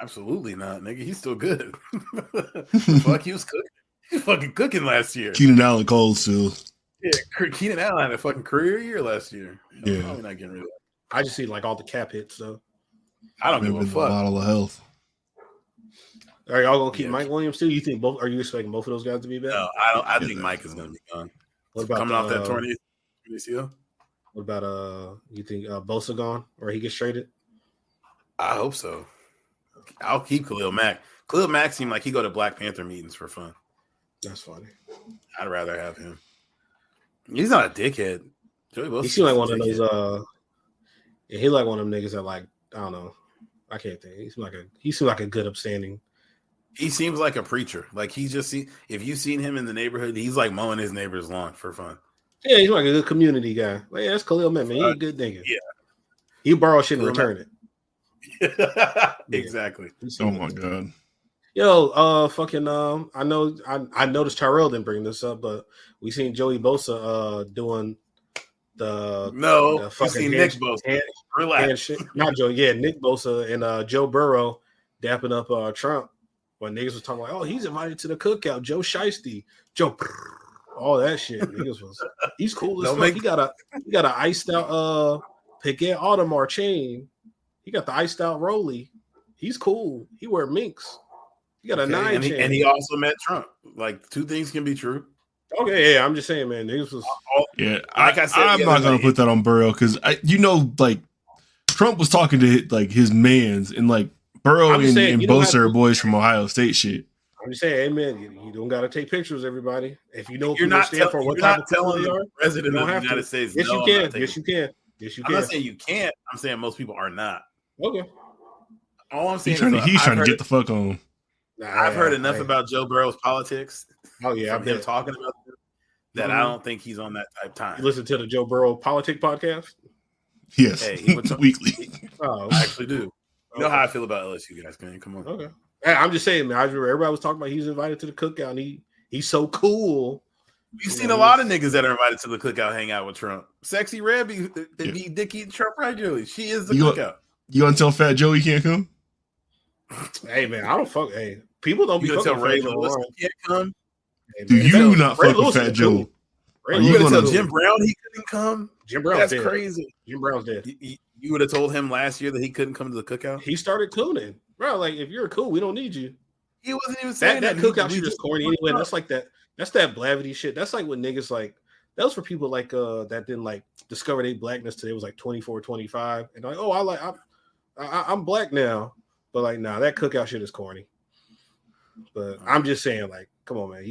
Absolutely not, nigga. He's still good. Fuck, he was cooking. He was fucking cooking last year. Keenan Allen cold still. Yeah, Keenan Allen had a fucking career year last year. Yeah, probably not getting rid of that. I just see like all the cap hits though. I don't give a fuck. Bottle of health. Are y'all gonna keep Mike Williams too? You think both? Are you expecting both of those guys to be back? No, I don't. I think Mike is gonna be gone. What about coming off that torn ACL? What about you think Bosa gone or he gets traded? I hope so. I'll keep Khalil Mack. Khalil Mack seemed like he go to Black Panther meetings for fun. That's funny. I'd rather have him. He's not a dickhead. Joey Bosa. He seemed like one of those. Yeah, he like one of them niggas that like I don't know. I can't think. He seemed like a good, upstanding. He seems like a preacher. Like he just if you've seen him in the neighborhood, he's like mowing his neighbor's lawn for fun. Yeah, he's like a good community guy. Like, yeah, that's Khalil Mack, man. He's a good nigga. Yeah. He borrow shit and return it. Exactly. Oh my god. Yo, fucking I noticed Tyrell didn't bring this up, but we seen Joey Bosa doing the fucking Nick Bosa. Relax. Not Joey, Nick Bosa and Joe Burrow dapping up Trump when niggas was talking like, oh, he's invited to the cookout. Joe Shiesty, Joe, all that shit. Niggas was he's cool as fuck. He got a iced out Piquet Audemars chain. He got the iced out Rolly. He's cool. He wear minks. He got a 9 chain. And he also met Trump. Like two things can be true. Okay, yeah, I'm just saying, man. Niggas was like I said, I'm not gonna put that on Burrow because like Trump was talking to like his mans and like Burrow and Bosa are boys from Ohio State shit. I'm just saying, hey man, you don't got to take pictures, everybody. If you know you're not stand for what type of telling they are, the president of the United States. Yes, you can. Yes, you can. Yes, you can. I'm not saying you can't. I'm saying most people are not. Okay. All I'm saying he's trying to get the fuck on. I've heard enough about Joe Burrow's politics. Oh yeah, I've been talking about them, that I don't think he's on that type of time. You listen to the Joe Burrow politic podcast? Yes, weekly. Oh, I actually do. You know how I feel about LSU guys, man. Come on. Okay. I'm just saying, man. I remember everybody was talking about he's invited to the cookout. And he's so cool. We've seen a lot of niggas that are invited to the cookout hang out with Trump. Sexy Red be Dick eating Trump regularly. She is the cookout. You gonna tell Fat Joe he can't come? Hey man, I don't fuck. Hey, people don't be fucking tell Ray Lewis he can't come. Hey, do you not fuck with Fat Joe? You gonna tell Jim Brown he couldn't come? Jim Brown's That's dead. crazy. Jim Brown's dead. You would have told him last year that he couldn't come to the cookout. He started cooning, bro. Like if you're cool, we don't need you. He wasn't even saying that cookout shit is corny anyway. That's like that. That's that blavity shit. That's like when niggas like that was for people like that didn't like discover their blackness till they was like 24, 25, and like, oh, I'm black now, but like, nah, that cookout shit is corny. But I'm just saying, like, come on, man,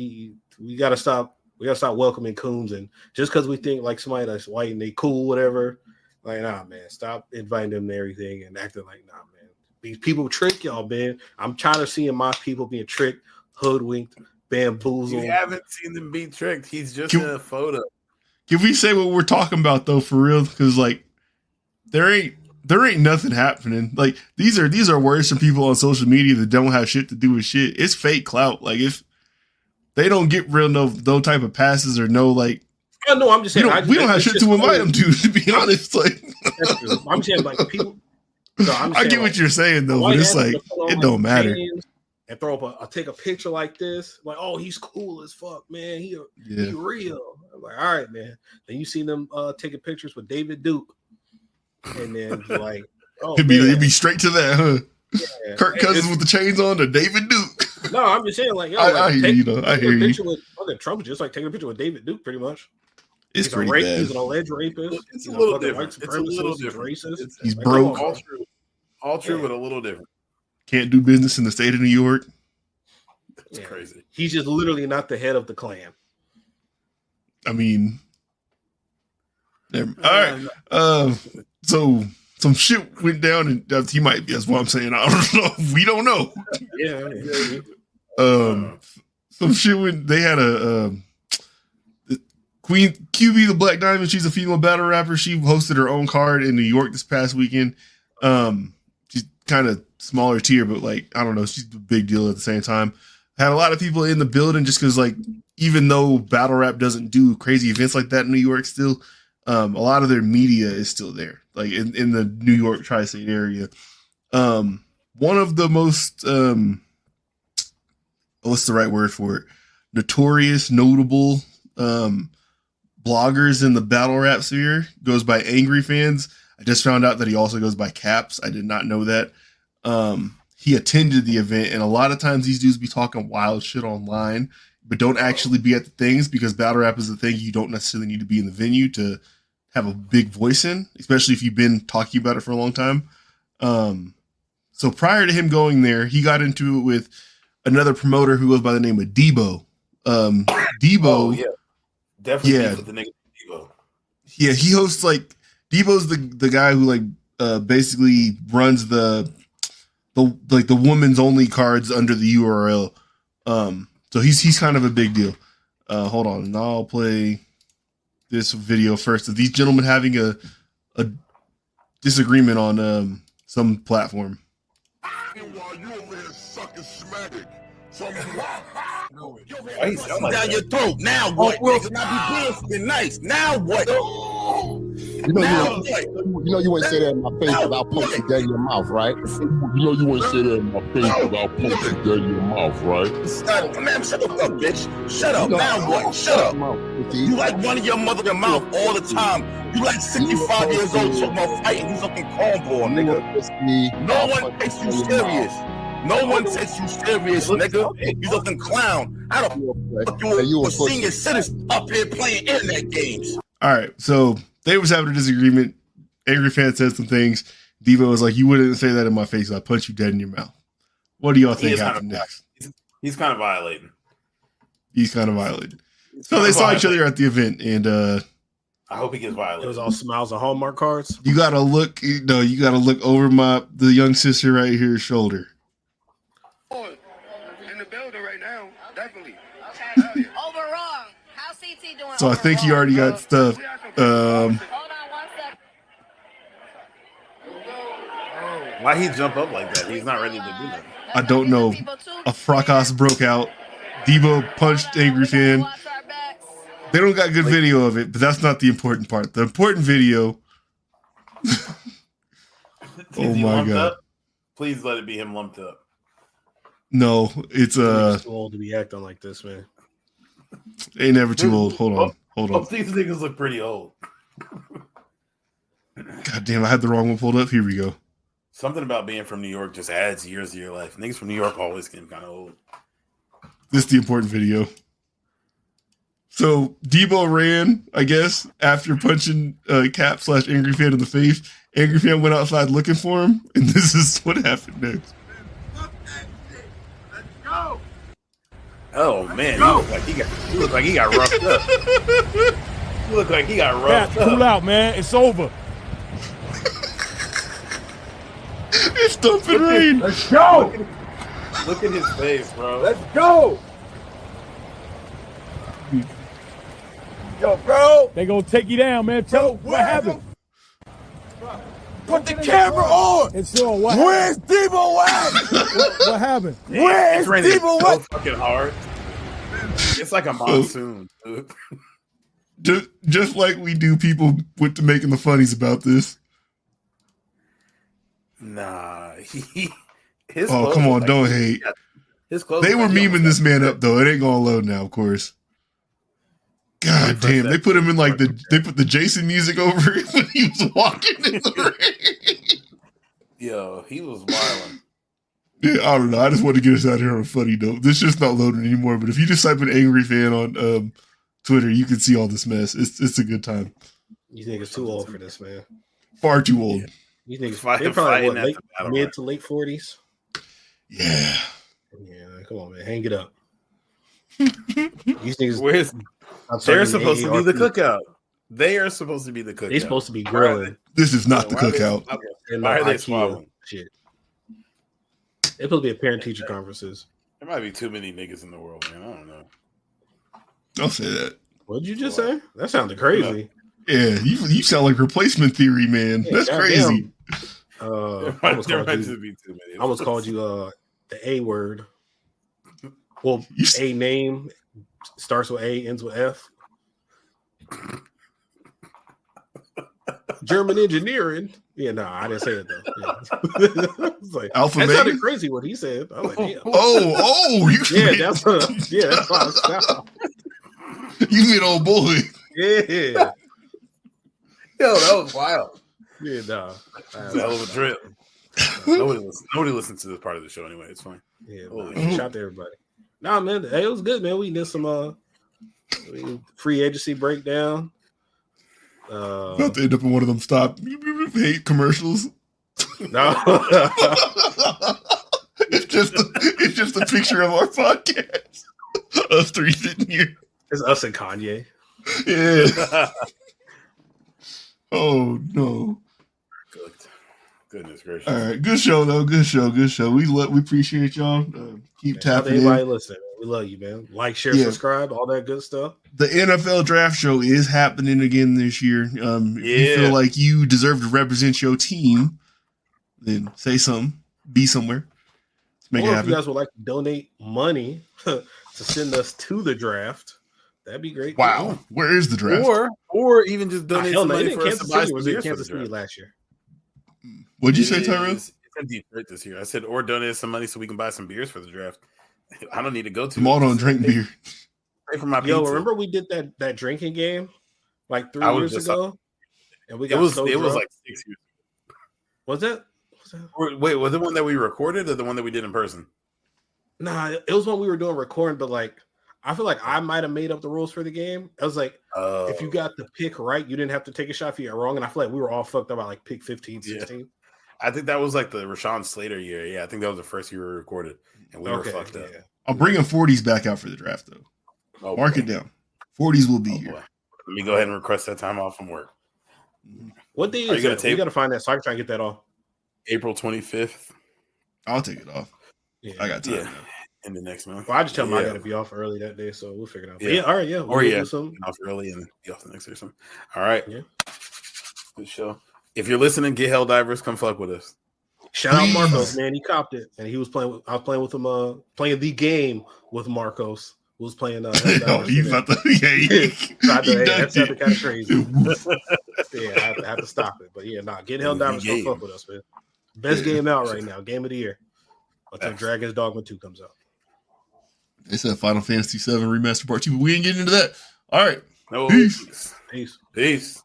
we gotta stop. We gotta stop welcoming coons, and just because we think like somebody that's white and they cool, whatever, like, nah, man, stop inviting them to everything and acting like, nah, man. These people trick y'all, man. I'm tired of seeing my people being tricked, hoodwinked, bamboozled. You haven't seen them be tricked. He's just in a photo. Can we say what we're talking about though, for real? Because like, there ain't nothing happening. Like these are words from people on social media that don't have shit to do with shit. It's fake clout. Like if they don't get real no type of passes or no like. I know. I'm just saying we don't have shit to invite them to be honest. Like I'm saying like people. So I get what you're saying though, but it's like it don't matter. And throw up take a picture like this, like, oh, he's cool as fuck, man. He real. I'm like, all right, man. Then you see them taking pictures with David Duke, and then like, oh, it'd be straight to that, huh? Yeah. Kirk Cousins with the chains on, to David Duke. No, I'm just saying, like, yo, I hear you though. I hear you. Trump is just like taking a picture with David Duke, pretty much. It's pretty bad. He's an alleged rapist. It's a little different. It's a little different. Racist. He's broke. All true, but a little different. Can't do business in the state of New York. It's crazy. He's just literally not the head of the clan. I mean, all right. So some shit went down, and he might be. That's what I'm saying. I don't know. We don't know. Yeah. Some shit went. They had a Queen QB, the Black Diamond. She's a female battle rapper. She hosted her own card in New York this past weekend. She's kind of smaller tier, but like I don't know, she's a big deal at the same time. Had a lot of people in the building just because, like, even though battle rap doesn't do crazy events like that in New York, still, a lot of their media is still there, like in the New York tri-state area. One of the most, what's the right word for it? Notorious, notable bloggers in the battle rap sphere goes by Angry Fans. I just found out that he also goes by Caps. I did not know that. He attended the event, and a lot of times these dudes be talking wild shit online, but don't actually be at the things because battle rap is the thing you don't necessarily need to be in the venue to have a big voice in, especially if you've been talking about it for a long time. So prior to him going there, he got into it with another promoter who goes by the name of Debo. Debo, definitely with the nigga Debo. Yeah, he hosts like Debo's the guy who like basically runs the women's only cards under the URL. So he's kind of a big deal. Hold on, and I'll play this video first of these gentlemen having a disagreement on some platform. Down your throat. Now what? I be being nice. Now what? You know you wouldn't say that in my face without punching dead in your mouth, right? You know you wouldn't say that in my face without punching dead in your mouth, right? Man, shut the fuck, bitch. Shut up. Now what? Shut up. You like running your mother in your mouth all the time. You like 65 years old talking about fighting. You fucking cornball, nigga. No one takes you serious. No one takes you serious, nigga. You fucking clown. How the fuck you a senior citizen up here playing internet games? All right, so they was having a disagreement. Angry Fan said some things. Devo was like, "You wouldn't say that in my face. I punch you dead in your mouth." What do y'all think happened next? He's kind of violating. So they saw each other at the event, and I hope he gets violated. It was all smiles and Hallmark cards. You gotta look. You gotta look over the young sister right here's shoulder. In the building right now, definitely. Okay. Overall, how's CT doing? So I think he already got stuff. Hold on 1 second. Why he jump up like that? He's not ready to do that. I don't know. A fracas broke out. Debo punched Angry Fan. They don't got good video of it, but that's not the important part. The important video. Oh my god! Up? Please let it be him lumped up. No, it's too old to be acting like this, man. Ain't never too old. Hold on. These niggas look pretty old. God damn, I had the wrong one pulled up. Here we go. Something about being from New York just adds years to your life. Niggas from New York always getting kind of old. This is the important video. So Debo ran, I guess, after punching Cap/Angry Fan in the face. Angry Fan went outside looking for him, and this is what happened next. Oh man, he looked like he got roughed up. He looked like he got roughed up. Cool out, man. It's over. It's dumping rain. Let's go. Look at his face, bro. Let's go. Yo, bro. They gonna take you down, man. Tell what happened. Put the camera on. It's on. Where's Debo at? What happened? Where is Debo so at? fucking hard. It's like a monsoon, dude. Just like we do, people went to making the funnies about this. Nah, oh come on, don't hate. His clothes. They were memeing this man up though. It ain't gonna load now, of course. God damn, they put him in like they put the Jason music over it when he was walking in the rain. Yo, he was wilding. Yeah, I don't know. I just want to get us out here on a funny note. This shit's not loading anymore, but if you just type in Angry Fan on Twitter, you can see all this mess. It's a good time. You think it's too old for this, man? Far too old. You think they probably late, mid to late 40s? Yeah. Yeah, come on, man. Hang it up. These niggas, they're supposed to be the cookout. They are supposed to be the cookout. They're supposed to be grilling. This is not the cookout. Why are they swallowing? Shit. It's supposed to be a parent-teacher conferences. There might be too many niggas in the world, man. I don't know. Don't say that. What did you just say? That sounded crazy. Yeah, you sound like replacement theory, man. Yeah, that's crazy. I almost called you the A word. Well, a name starts with A, ends with F. German engineering. Yeah, no, I didn't say it though. Yeah. Like, Alpha that Mega? sounded crazy what he said. I was like, damn. That's why I stopped. You mean old boy? Yeah. Yo, that was wild. Yeah, nah. That's a hell of a drip. Nobody listens to this part of the show anyway. It's fine. Yeah, shout out to everybody. Nah, man, hey, it was good, man. We did some free agency breakdown. About to end up in one of them stop hate commercials. No, it's just a picture of our podcast. Us three sitting here. It's us and Kanye. Yeah. Oh no. Goodness gracious. All right, good show though. Good show. We appreciate y'all. Keep tapping in. Everybody listening. We love you, man. Like, share, subscribe, all that good stuff. The NFL draft show is happening again this year. If you feel like you deserve to represent your team, then say something. Be somewhere. Let's make it happen. If you guys would like to donate money to send us to the draft, that'd be great. Wow. Where is the draft? Or even just donate some money for us to buy some beers Kansas City last year. What'd you say, Tyrell? It's in Detroit this year. I said, or donate some money so we can buy some beers for the draft. I don't need to go to. Jamal don't drink beer. Pay for my pizza. pizza. Remember we did that drinking game like 3 years ago, and we got it was like 6 years. Was it? Wait, was it one that we recorded or the one that we did in person? Nah, it was when we were doing recording, but like I feel like I might have made up the rules for the game. I was like, if you got the pick right, you didn't have to take a shot if you got wrong. And I feel like we were all fucked up at like pick 15, 16. Yeah. I think that was like the Rashawn Slater year. Yeah, I think that was the first year we recorded, and we were fucked up. I'm bringing 40s back out for the draft, though. Mark it down. 40s will be here. Boy. Let me go ahead and request that time off from work. What day is that? You got to find that so I can try and get that off. April 25th. I'll take it off. Yeah. I got time. Yeah. In the next month. Well, I just tell them I got to be off early that day, so we'll figure it out. Yeah. All right, yeah. Off early and be off the next day or something. All right. Yeah. Good show. If you're listening, get Helldivers. Come fuck with us. Shout out Marcos, man. He copped it, and he was playing. I was playing with him. Playing the game with Marcos, who was playing. He's about to. That sounded kind of crazy. Yeah, I have to stop it. But yeah, get Helldivers. Come fuck with us, man. Best game out right now. Game of the year. Until Dragon's Dogma 2 comes out. They said Final Fantasy VII Remaster Part 2, but we ain't getting into that. All right. No. Peace. Peace.